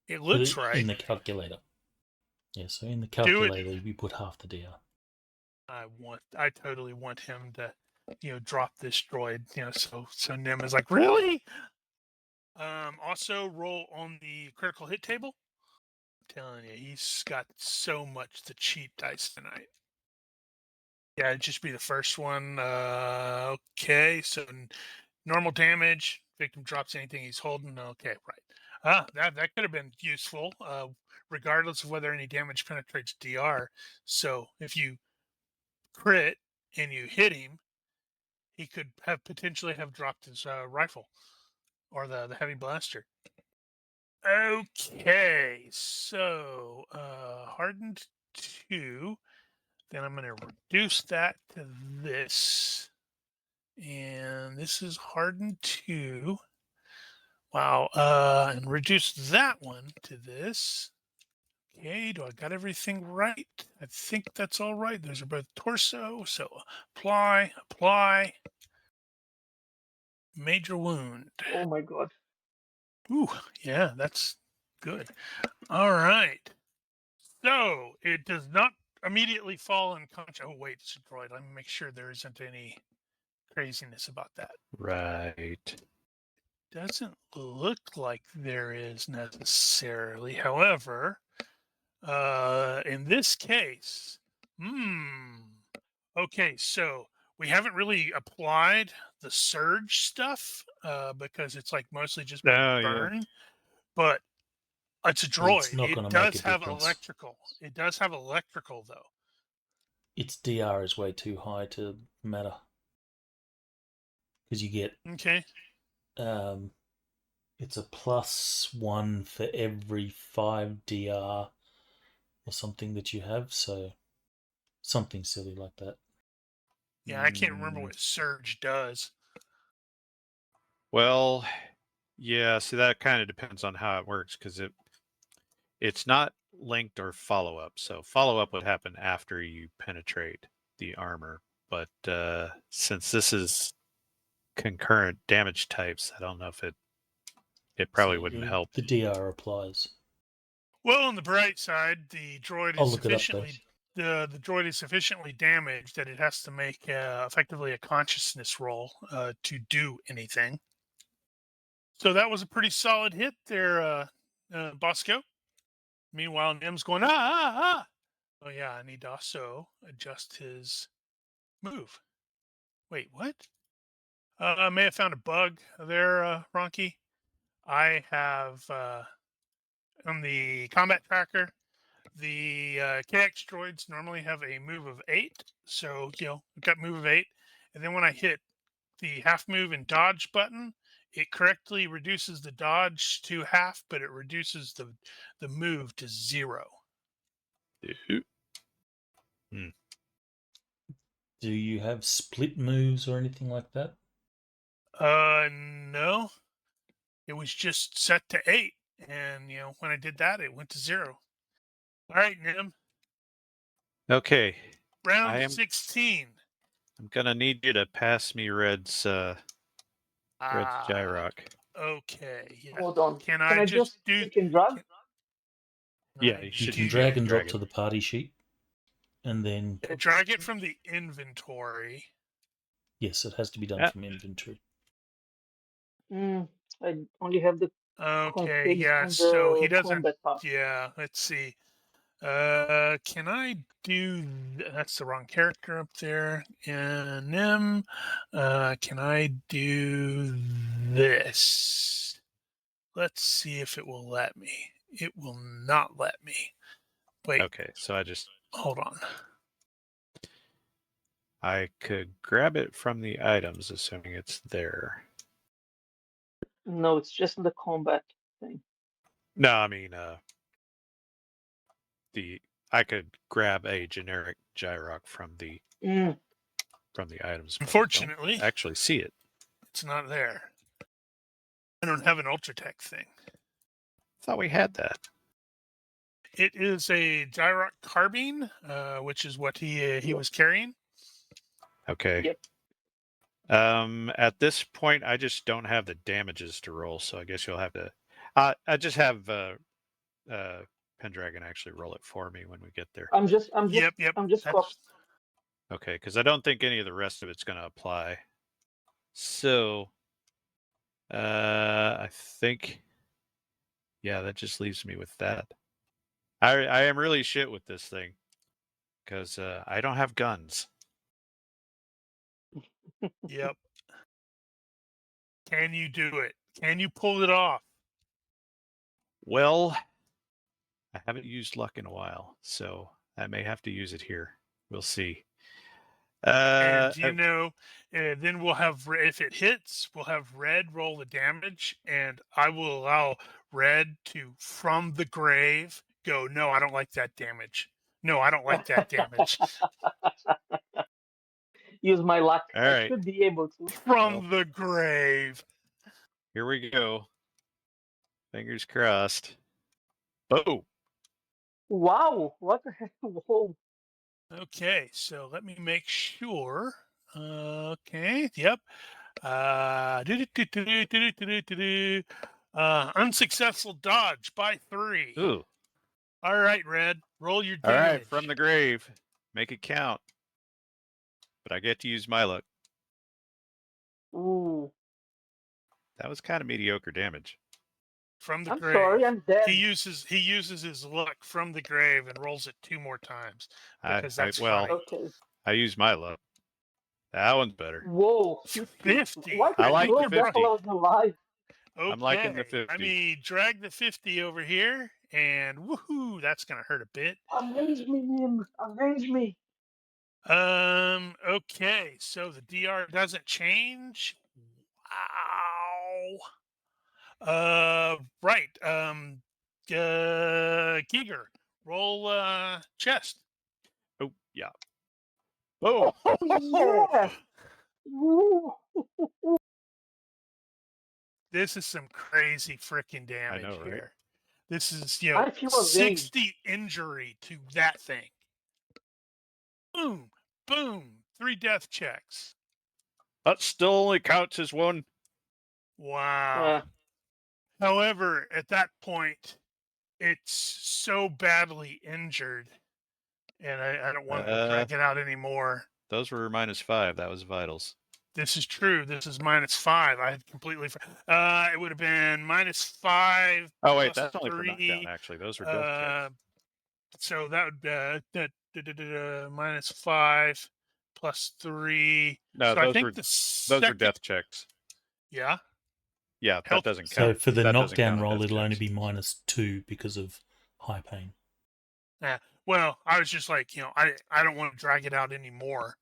It looks Put it right. in the calculator. Yeah, so in the Do it. calculator, you put half the DR. I totally want him to, drop this droid. So Nim is like, really? Also roll on the critical hit table. I'm telling you, he's got so much the cheap dice tonight. Yeah, it'd just be the first one. Okay, so normal damage. Victim drops anything he's holding. Okay, right. That could have been useful, regardless of whether any damage penetrates DR. So if you crit and you hit him, he could have potentially have dropped his rifle or the heavy blaster. Okay, so hardened 2. Then I'm going to reduce that to this. And this is hardened 2. Wow. And reduce that one to this. Okay, do I got everything right? I think that's all right. Those are both torso. So apply. Major wound. Oh my god. Ooh, yeah, that's good. All right. So it does not immediately fall unconscious. Oh, wait, it's a droid. Let me make sure there isn't any craziness about that. Right. Doesn't look like there is necessarily. However, in this case, okay, so we haven't really applied the surge stuff because it's like mostly just burn, but it's a droid. It's not It going to make a does have difference. electrical. It does have electrical, though. Its DR is way too high to matter. Because you get... Okay. It's a +1 for every 5 DR or something that you have. So something silly like that. Yeah, I can't remember what Surge does. Well, yeah. See, that kind of depends on how it works because it's not linked or follow up. So follow up would happen after you penetrate the armor. But since this is concurrent damage types, I don't know if it probably wouldn't help. The DR applies. Well, on the bright side, the droid I'll is look it up, sufficiently the droid is sufficiently damaged that it has to make effectively a consciousness roll to do anything. So that was a pretty solid hit there, Bosco. Meanwhile, Nim's going, ah, ah, ah. Oh, yeah, I need to also adjust his move. Wait, what? I may have found a bug there, Ronky. I have, on the combat tracker, the KX droids normally have a move of 8. So, I've got move of 8. And then when I hit the half move and dodge button, it correctly reduces the dodge to half, but it reduces the move to 0. Do you have split moves or anything like that? No. It was just set to 8. And, when I did that, it went to 0. All right, Nim. Okay. Round 16. I'm gonna need you to pass me Red's Gyrock. Okay. Yeah. Hold on. Can I just do? click and drag? Yeah, You can drag and drop to the party sheet, and then drag it from the inventory. Yes, it has to be done from inventory. I only have the Okay, configs yeah. on So he the doesn't. combat part. Yeah. Let's see. Can I do? That's the wrong character up there. And Nim. Can I do this? Let's see if it will let me. It will not let me. Wait. Okay, so hold on. I could grab it from the items, assuming it's there. No, it's just in the combat thing. No, I mean, I could grab a generic Gyrock from the items. Unfortunately, I don't actually see it. It's not there. I don't have an Ultratech thing. I thought we had that. It is a Gyrock carbine, which is what he was carrying. Okay. Yep. At this point, I just don't have the damages to roll, so I guess you'll have to. I just have Pendragon actually roll it for me when we get there. Yep. Okay, because I don't think any of the rest of it's going to apply. So, I think, yeah, that just leaves me with that. I am really shit with this thing because I don't have guns. Yep. Can you do it? Can you pull it off? Well, I haven't used luck in a while, so I may have to use it here. We'll see. And then we'll have, if it hits, we'll have Red roll the damage, and I will allow Red to, from the grave, go, no, I don't like that damage. No, I don't like that damage. Use my luck. All I right. should be able to. From the grave. Here we go. Fingers crossed. Oh. Wow. What the heck? Whoa. Okay, so let me make sure. Okay, yep. Unsuccessful dodge by 3. Ooh. All right, Red. Roll your All damage. right, from the grave. Make it count. But I get to use my luck. Ooh. That was kind of mediocre damage. From the I'm grave. sorry, I'm dead. He uses his luck from the grave and rolls it 2 more times because that's well, funny. Okay. I used my luck. That one's better. Whoa. 50. Why I did like you the roll that 50. while I was alive? Okay. I'm liking the 50. I mean, drag the 50 over here, and woohoo, that's gonna hurt a bit. Avenge me, Nim. Avenge me. Okay, so the DR doesn't change. Wow. Right. Giger, Roll chest. Oh, yeah. Oh, Yeah. Woo. This is some crazy freaking damage know, right? here. This is, I feel avenged. 60 injury to that thing. Boom, boom, 3 death checks. That still only counts as one. Wow. However, at that point, it's so badly injured, and I don't want to drag it out anymore. Those were -5. That was vitals. This is true. This is -5. I had completely. It would have been -5. Oh wait, plus that's only for 3. knockdown. Actually, those were death checks. So that would -5 plus 3. No, So I those think were the those were second. death checks. Yeah. Yeah, that Health- doesn't So count. for the That doesn't knockdown count roll, death it'll only checks. be -2 because of high pain. Yeah. Well, I was just like, I don't want to drag it out anymore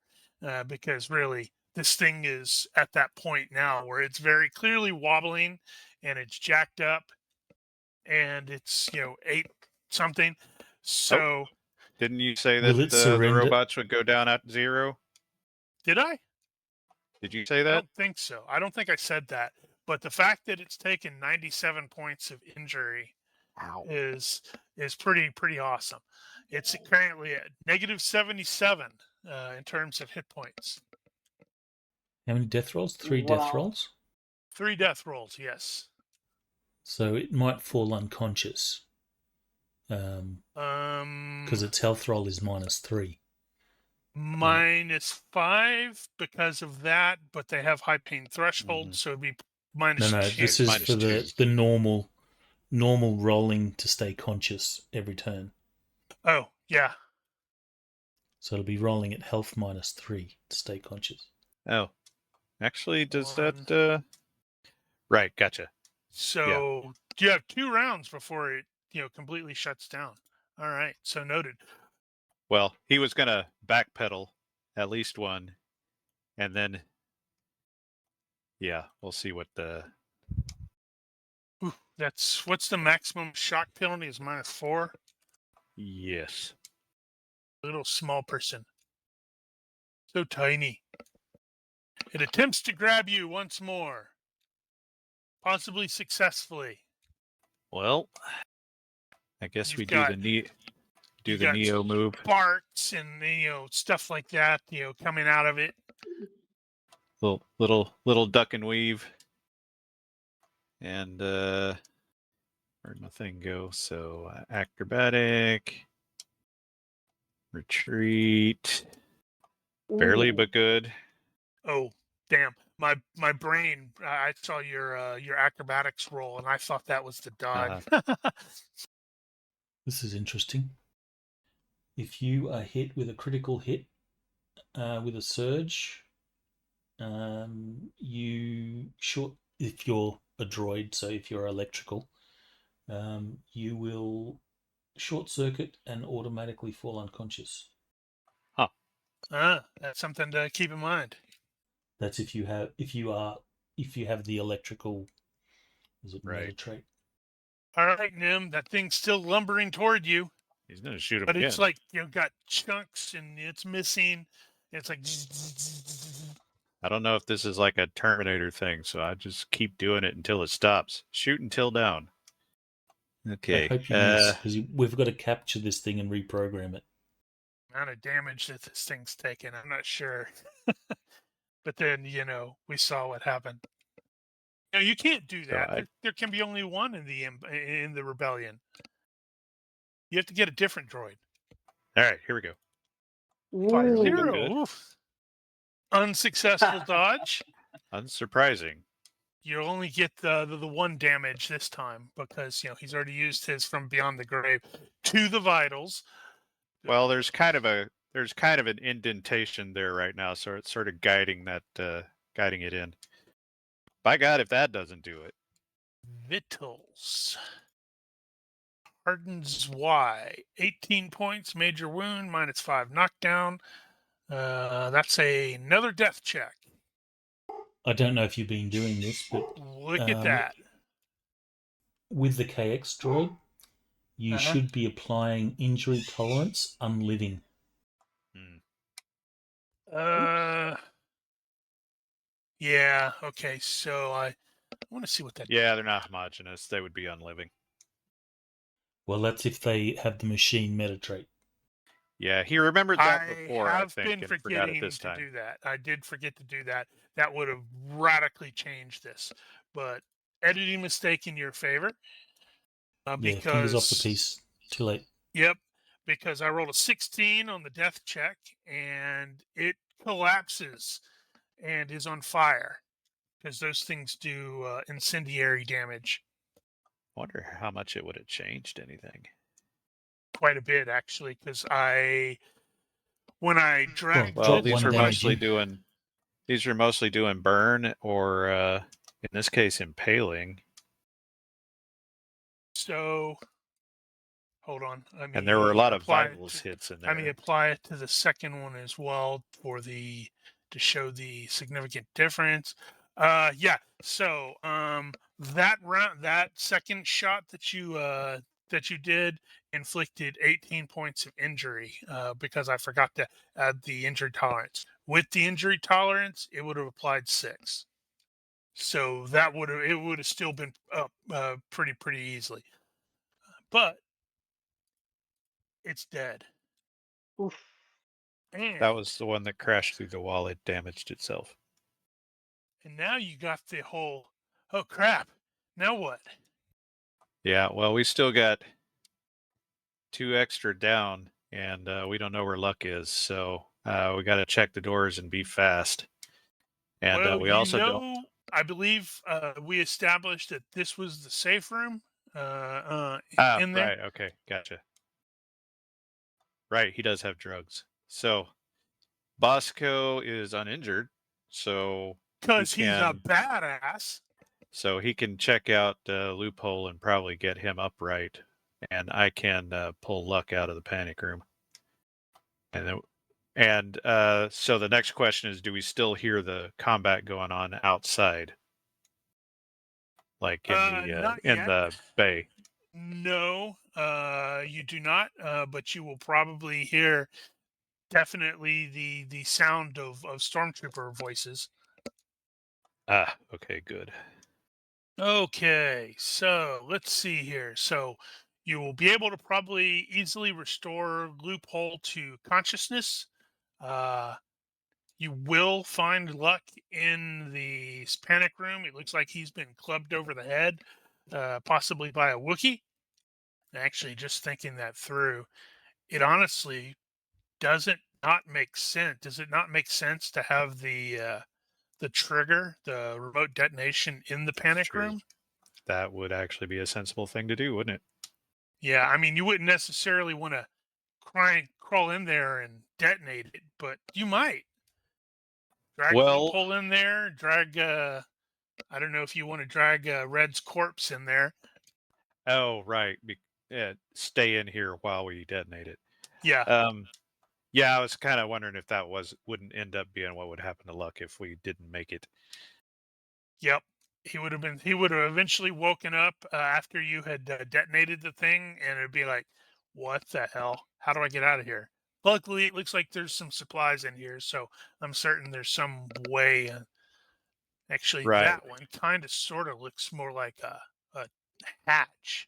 because really this thing is at that point now where it's very clearly wobbling and it's jacked up and it's 8 something. So Didn't you say Will that it the surrender? robots would go down at 0? did I? Did you say I that? don't think so. I don't think I said that. But the fact that it's taken 97 points of injury Ow. is pretty awesome. It's currently at -77 in terms of hit points. How many death rolls? 3 death Wow. rolls. 3 death rolls, yes. So it might fall unconscious. Because its health roll is -3. -5 because of that, but they have high pain threshold, Mhm. so it'd be No, -2. this is for -2. the normal rolling to stay conscious every turn. Oh, yeah. So it'll be rolling at health -3 to stay conscious. Oh, actually, does One. that? Right, gotcha. So you have 2 rounds before it, completely shuts down. All right, so noted. Well, he was gonna backpedal at least one, and then yeah, we'll see what the. Ooh, what's the maximum shock penalty is -4. Yes. Little small person, so tiny. It attempts to grab you once more, possibly successfully. Well, I guess You've we got- do the Neo move. Sparks and stuff like that, coming out of it. Little duck and weave. And where'd my thing go? So acrobatic, retreat, barely but good. Oh, damn! My brain. I saw your acrobatics roll, and I thought that was the dodge. This is interesting. If you are hit with a critical hit with a surge, if you're a droid, so if you're electrical, you will short circuit and automatically fall unconscious. That's something to keep in mind. That's if you have the electrical. Is it Right. meta trait? All right, Nim, that thing's still lumbering toward you, He's gonna shoot him but again. it's like got chunks and it's missing. It's like. I don't know if this is like a Terminator thing, so I just keep doing it until it stops. Shoot until down. Okay. I hope you miss, because we've got to capture this thing and reprogram it. Amount of damage that this thing's taken, I'm not sure. But then we saw what happened. You can't do that. There can be only one in the rebellion. You have to get a different droid. All right, here we go. 5-0. Oof. Unsuccessful dodge. Unsurprising. You only get the 1 damage this time because he's already used his from beyond the grave to the vitals. Well, there's kind of an indentation there right now, so it's sort of guiding it in. By God, if that doesn't do it. Vitals. Hardens Y. 18 points, major wound, -5 knockdown. That's another death check. I don't know if you've been doing this, but Look at that. with the KX droid, you Uh-huh. should be applying injury tolerance unliving. Uh, yeah. Okay. So I want to see what that. Yeah, they're not homogenous. They would be unliving. Well, that's if they have the machine meta trait. Yeah, he remembered that I before, I have think, been and forgot it forgetting this to time. do that. I did forget to do that. That would have radically changed this. But editing mistake in your favor. Yeah, fingers off the Because piece. Too late. Yep, because I rolled a 16 on the death check and it collapses and is on fire because those things do incendiary damage Wonder how much it would have changed anything. quite a bit actually. Because when I dragged Well, drop it, these one were when I damage mostly in. doing burn or in this case impaling. so hold on, And there were a lot of apply it vitals to, hits in let me there. apply it to the second one as well to show the significant difference. Yeah. So that second shot that you did inflicted 18 points of injury because I forgot to add the injury tolerance. With the injury tolerance, it would have applied 6. So it would have still been up pretty easily. But it's dead. Oof. And That was the one that crashed through the wall. It damaged itself. And now you got the whole, oh crap, now what? Yeah, well, we still got 2 extra down, and we don't know where Luck is, so we got to check the doors and be fast. And Well, we also don't. I believe we established that this was the safe room in there. Right. Okay, gotcha. Right, he does have drugs. So Bosco is uninjured, so Because he's a can badass. check out loophole and probably get him upright, and I can pull Luck out of the panic room. So the next question is: do we still hear the combat going on outside, like Not in yet. the bay? No, you do not. But you will probably hear definitely the sound of stormtrooper voices. Ah, okay, good. Okay, so let's see here. So you will be able to probably easily restore Loophole to consciousness. Uh, you will find Luck in the panic room. It looks like he's been clubbed over the head, possibly by a Wookiee. Actually, just thinking that through, it honestly doesn't not make sense. Does it not make sense to have the trigger, the remote detonation in the panic True. room? That would actually be a sensible thing to do, wouldn't it? Yeah, I mean, you wouldn't necessarily want to crawl in there and detonate it, but you might drag Well, Loophole in there. Drag. I don't know if you want to drag Red's corpse in there. oh right, stay in here while we detonate it. Yeah. Yeah, I was kind of wondering if that wouldn't end up being what would happen to Luck if we didn't make it. Yep. He would have eventually woken up after you had detonated the thing, and it'd be like, "What the hell? How do I get out of here?" Luckily, it looks like there's some supplies in here, so I'm certain there's some way. Actually, Right. that one kind of sort of looks more like a hatch.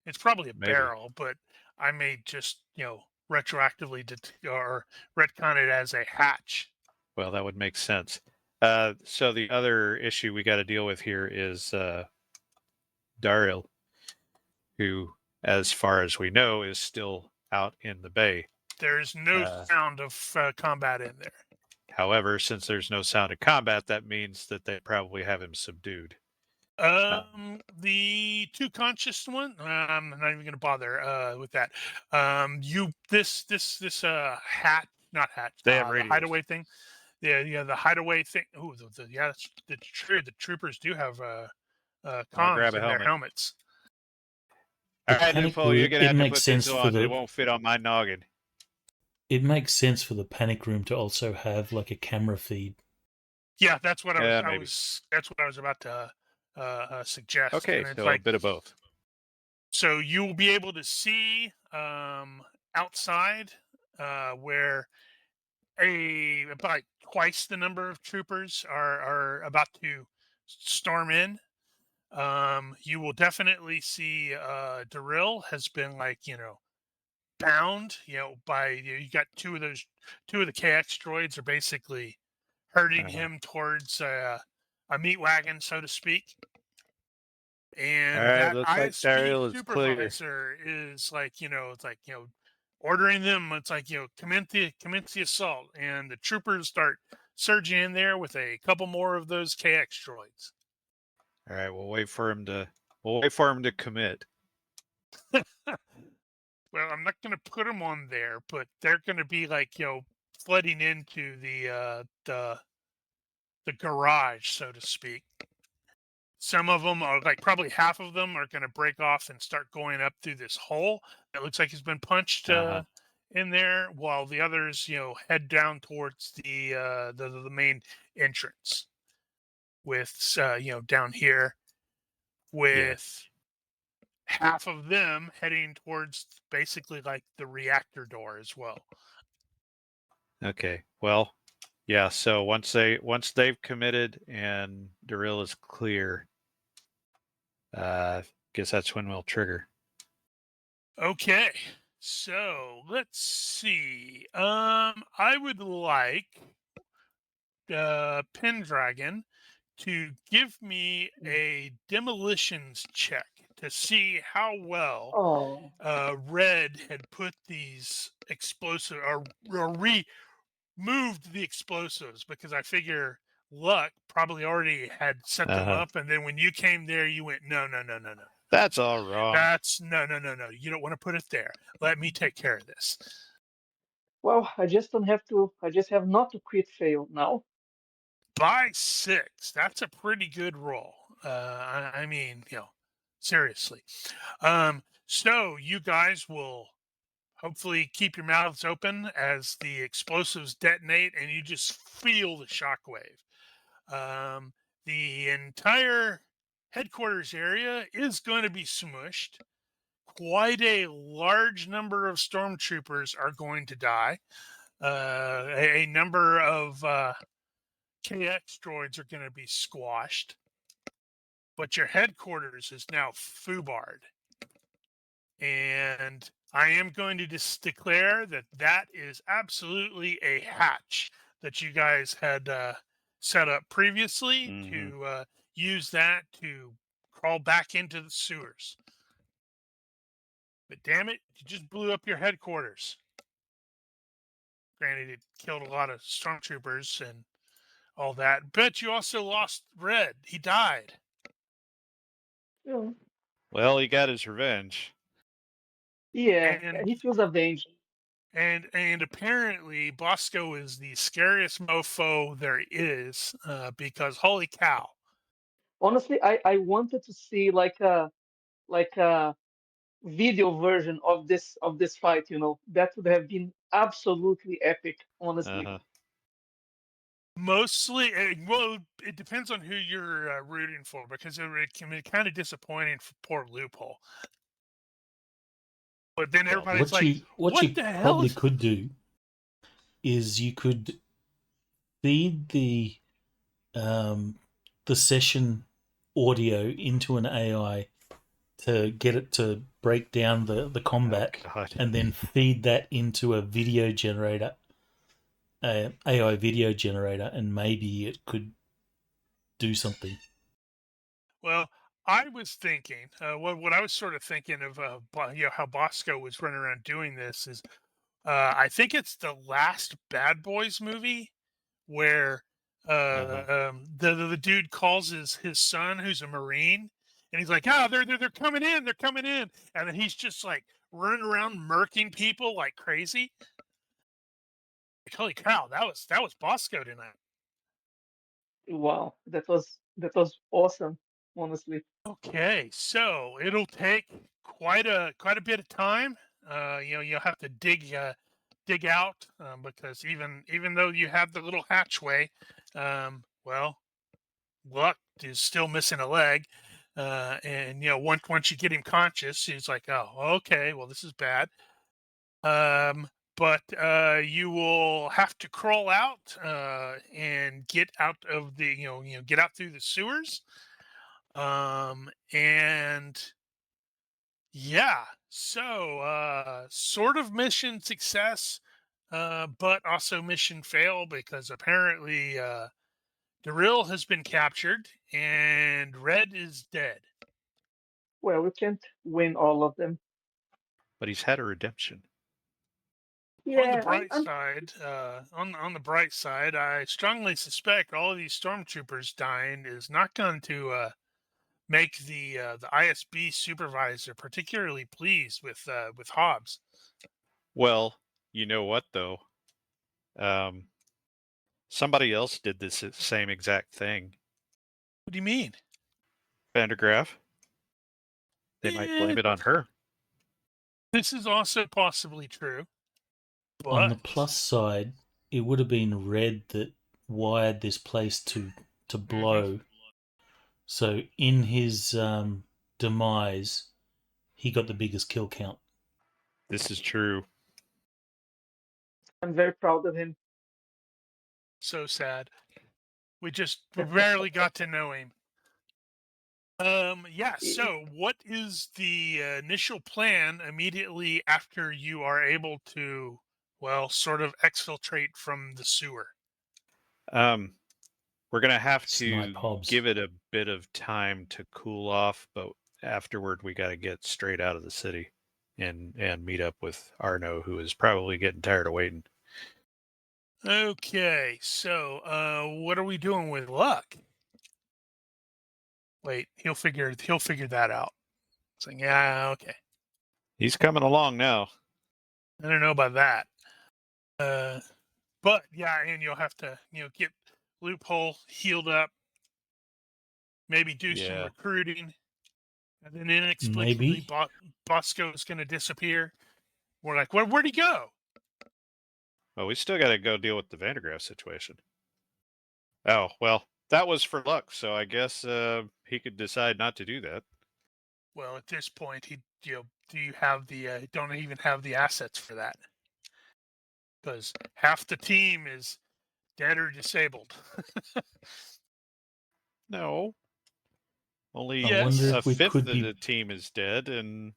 It's probably a Maybe. barrel, but I may just retroactively or retcon it as a hatch. Well, that would make sense. So the other issue we got to deal with here is Daryl, who, as far as we know, is still out in the bay. There's no sound of combat in there. However, since there's no sound of combat, that means that they probably have him subdued. The two conscious one, I'm not even going to bother with that. This hat, not hat, They have the radios. hideaway thing. Yeah, the hideaway thing. Oh, that's true. The troopers do have comms grab a in their helmet. helmets. All right, Loophole, you're gonna have to put this on. It won't fit on my noggin. It makes sense for the panic room to also have like a camera feed. Yeah, that's what I maybe. was. That's what I was about to suggest. Okay, and it's so a bit of both. So you will be able to see outside where about twice the number of troopers are about to storm in. You will definitely see Darryl has been bound, by you got two of the KX droids are basically herding Uh-huh. him towards a meat wagon, so to speak. All And right, that looks like ISP Daryl is clear. supervisor is ordering them. It's commence the assault, and the troopers start surging in there with a couple more of those KX droids. All right, we'll wait for him to commit. Well, I'm not going to put them on there, but they're going to be flooding into the garage, so to speak. Some of them are probably half of them are going to break off and start going up through this hole that looks like it's been punched in there, while the others, head down towards the main entrance. With down here, with half of them heading towards basically the reactor door as well. Okay. Well, yeah. So once they've committed and Darryl is clear, guess that's when we'll trigger. Okay, so let's see. I would like Pendragon to give me a demolitions check to see how well Oh, Red had put these explosive or removed the explosives, because I figure Luck probably already had set them up, and then when you came there, you went no. That's all wrong. That's no. You don't want to put it there. Let me take care of this. well, I just don't have to. I just have not to crit fail now. By 6, that's a pretty good roll. I mean, seriously. So you guys will hopefully keep your mouths open as the explosives detonate, and you just feel the shockwave. The entire headquarters area is going to be smushed. Quite a large number of stormtroopers are going to die. A number of KX droids are going to be squashed. But your headquarters is now foobarred. And I am going to just declare that is absolutely a hatch that you guys had set up previously to use that to crawl back into the sewers. But damn it, you just blew up your headquarters. Granted, it killed a lot of stormtroopers and all that, but you also lost Red. He died. Yeah, Well, he got his revenge. yeah, And he feels avenged. And apparently Bosco is the scariest mofo there is, because holy cow. Honestly, I wanted to see like a video version of this fight. That would have been absolutely epic. Honestly. Mostly, well, it depends on who you're rooting for, because it can be kind of disappointing for poor Loophole. But then everybody's what you the hell probably is... could do is you could feed the session audio into an AI to get it to break down the combat, and then feed that into a video generator, AI video generator, and maybe it could do something. Well, I was thinking, what I was sort of thinking of, how Bosco was running around doing this is, I think it's the last Bad Boys movie where the dude calls his son, who's a Marine, and he's like, they're coming in, and then he's just running around murking people like crazy. Like, holy cow, that was Bosco tonight. Wow, that was awesome. Honestly. Okay, so it'll take quite a bit of time. You'll have to dig out, because even though you have the little hatchway, well, Luck is still missing a leg. And once you get him conscious, he's like, "Oh, okay, well, this is bad." But you will have to crawl out and get out of the get out through the sewers. And yeah, so sort of mission success, but also mission fail because apparently Darryl has been captured and Red is dead. Well, we can't win all of them. But he's had a redemption. On the Yeah, bright side, on the bright side, I strongly suspect all of these stormtroopers dying is not going to make the ISB supervisor particularly pleased with Hobbs. Well, you know what though? Somebody else did this same exact thing. What do you mean? Vandergraaf. They might blame it on her. This is also possibly true. But On the plus side, it would have been Red that wired this place to blow. So in his demise, he got the biggest kill count. This is true. I'm very proud of him. so sad. We rarely got to know him. Yeah, so what is the initial plan immediately after you are able to, well, sort of exfiltrate from the sewer? We're gonna have Snipe to Hobbs. give it a bit of time to cool off, but afterward we got to get straight out of the city and meet up with Arno, who is probably getting tired of waiting. Okay, so what are we doing with Luck? Wait, he'll figure that out. It's like, yeah, okay. He's coming along now. I don't know about that. But yeah, and you'll have to, get Loophole healed up, maybe do some Yeah. recruiting, and then inexplicably Maybe. Bosco's going to disappear. We're like, where'd he go? Well, we still got to go deal with the Vandergraaf situation. Oh, well, that was for Luck, so I guess he could decide not to do that. Well, at this point, do you have the don't even have the assets for that? Because half the team is dead or disabled. No. Only Yes. I wonder a if we fifth could of be- the team is dead, and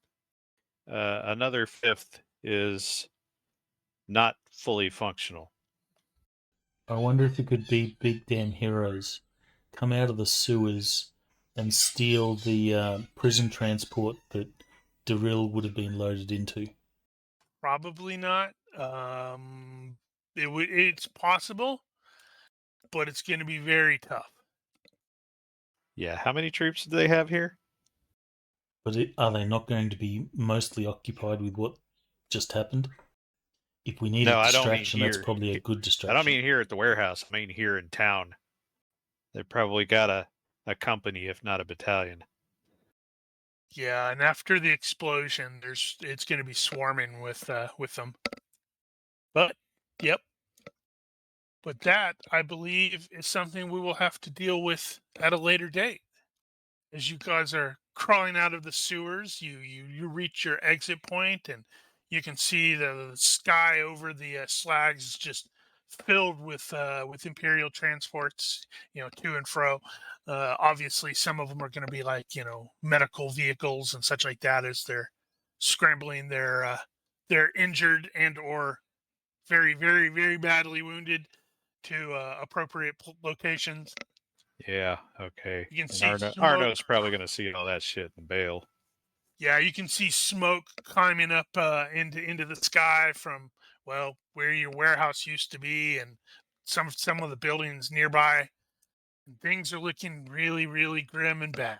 another fifth is not fully functional. I wonder if it could be big damn heroes, come out of the sewers and steal the prison transport that Darryl would have been loaded into. Probably not. It's possible, but it's going to be very tough. Yeah, how many troops do they have here? But are they not going to be mostly occupied with what just happened? If we need No, a I don't mean distraction, that's here. probably a good distraction. I don't mean here at the warehouse. I mean here in town. They've probably got a company, if not a battalion. Yeah, and after the explosion, it's going to be swarming with them. But yep. But that, I believe, is something we will have to deal with at a later date. As you guys are crawling out of the sewers, you reach your exit point, and you can see the sky over the slags is just filled with Imperial transports, to and fro. Obviously, some of them are going to be like medical vehicles and such like that as they're scrambling their injured and or very very very badly wounded to appropriate locations. Yeah, okay. You can And see Arno's probably going to see all that shit and bail. Yeah, you can see smoke climbing up into the sky from where your warehouse used to be, and some of the buildings nearby. And things are looking really, really grim and bad.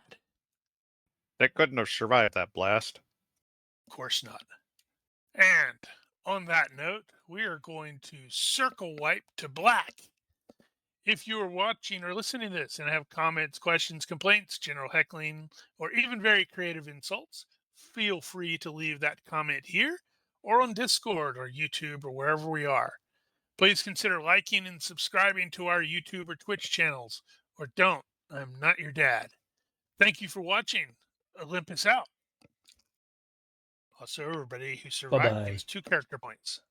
That couldn't have survived that blast. Of course not. And on that note, we are going to circle wipe to black. If you are watching or listening to this and have comments, questions, complaints, general heckling, or even very creative insults, feel free to leave that comment here or on Discord or YouTube or wherever we are. Please consider liking and subscribing to our YouTube or Twitch channels, or don't. I'm not your dad. Thank you for watching. Olympus out. Also, everybody who survived Bye-bye. gets 2 character points.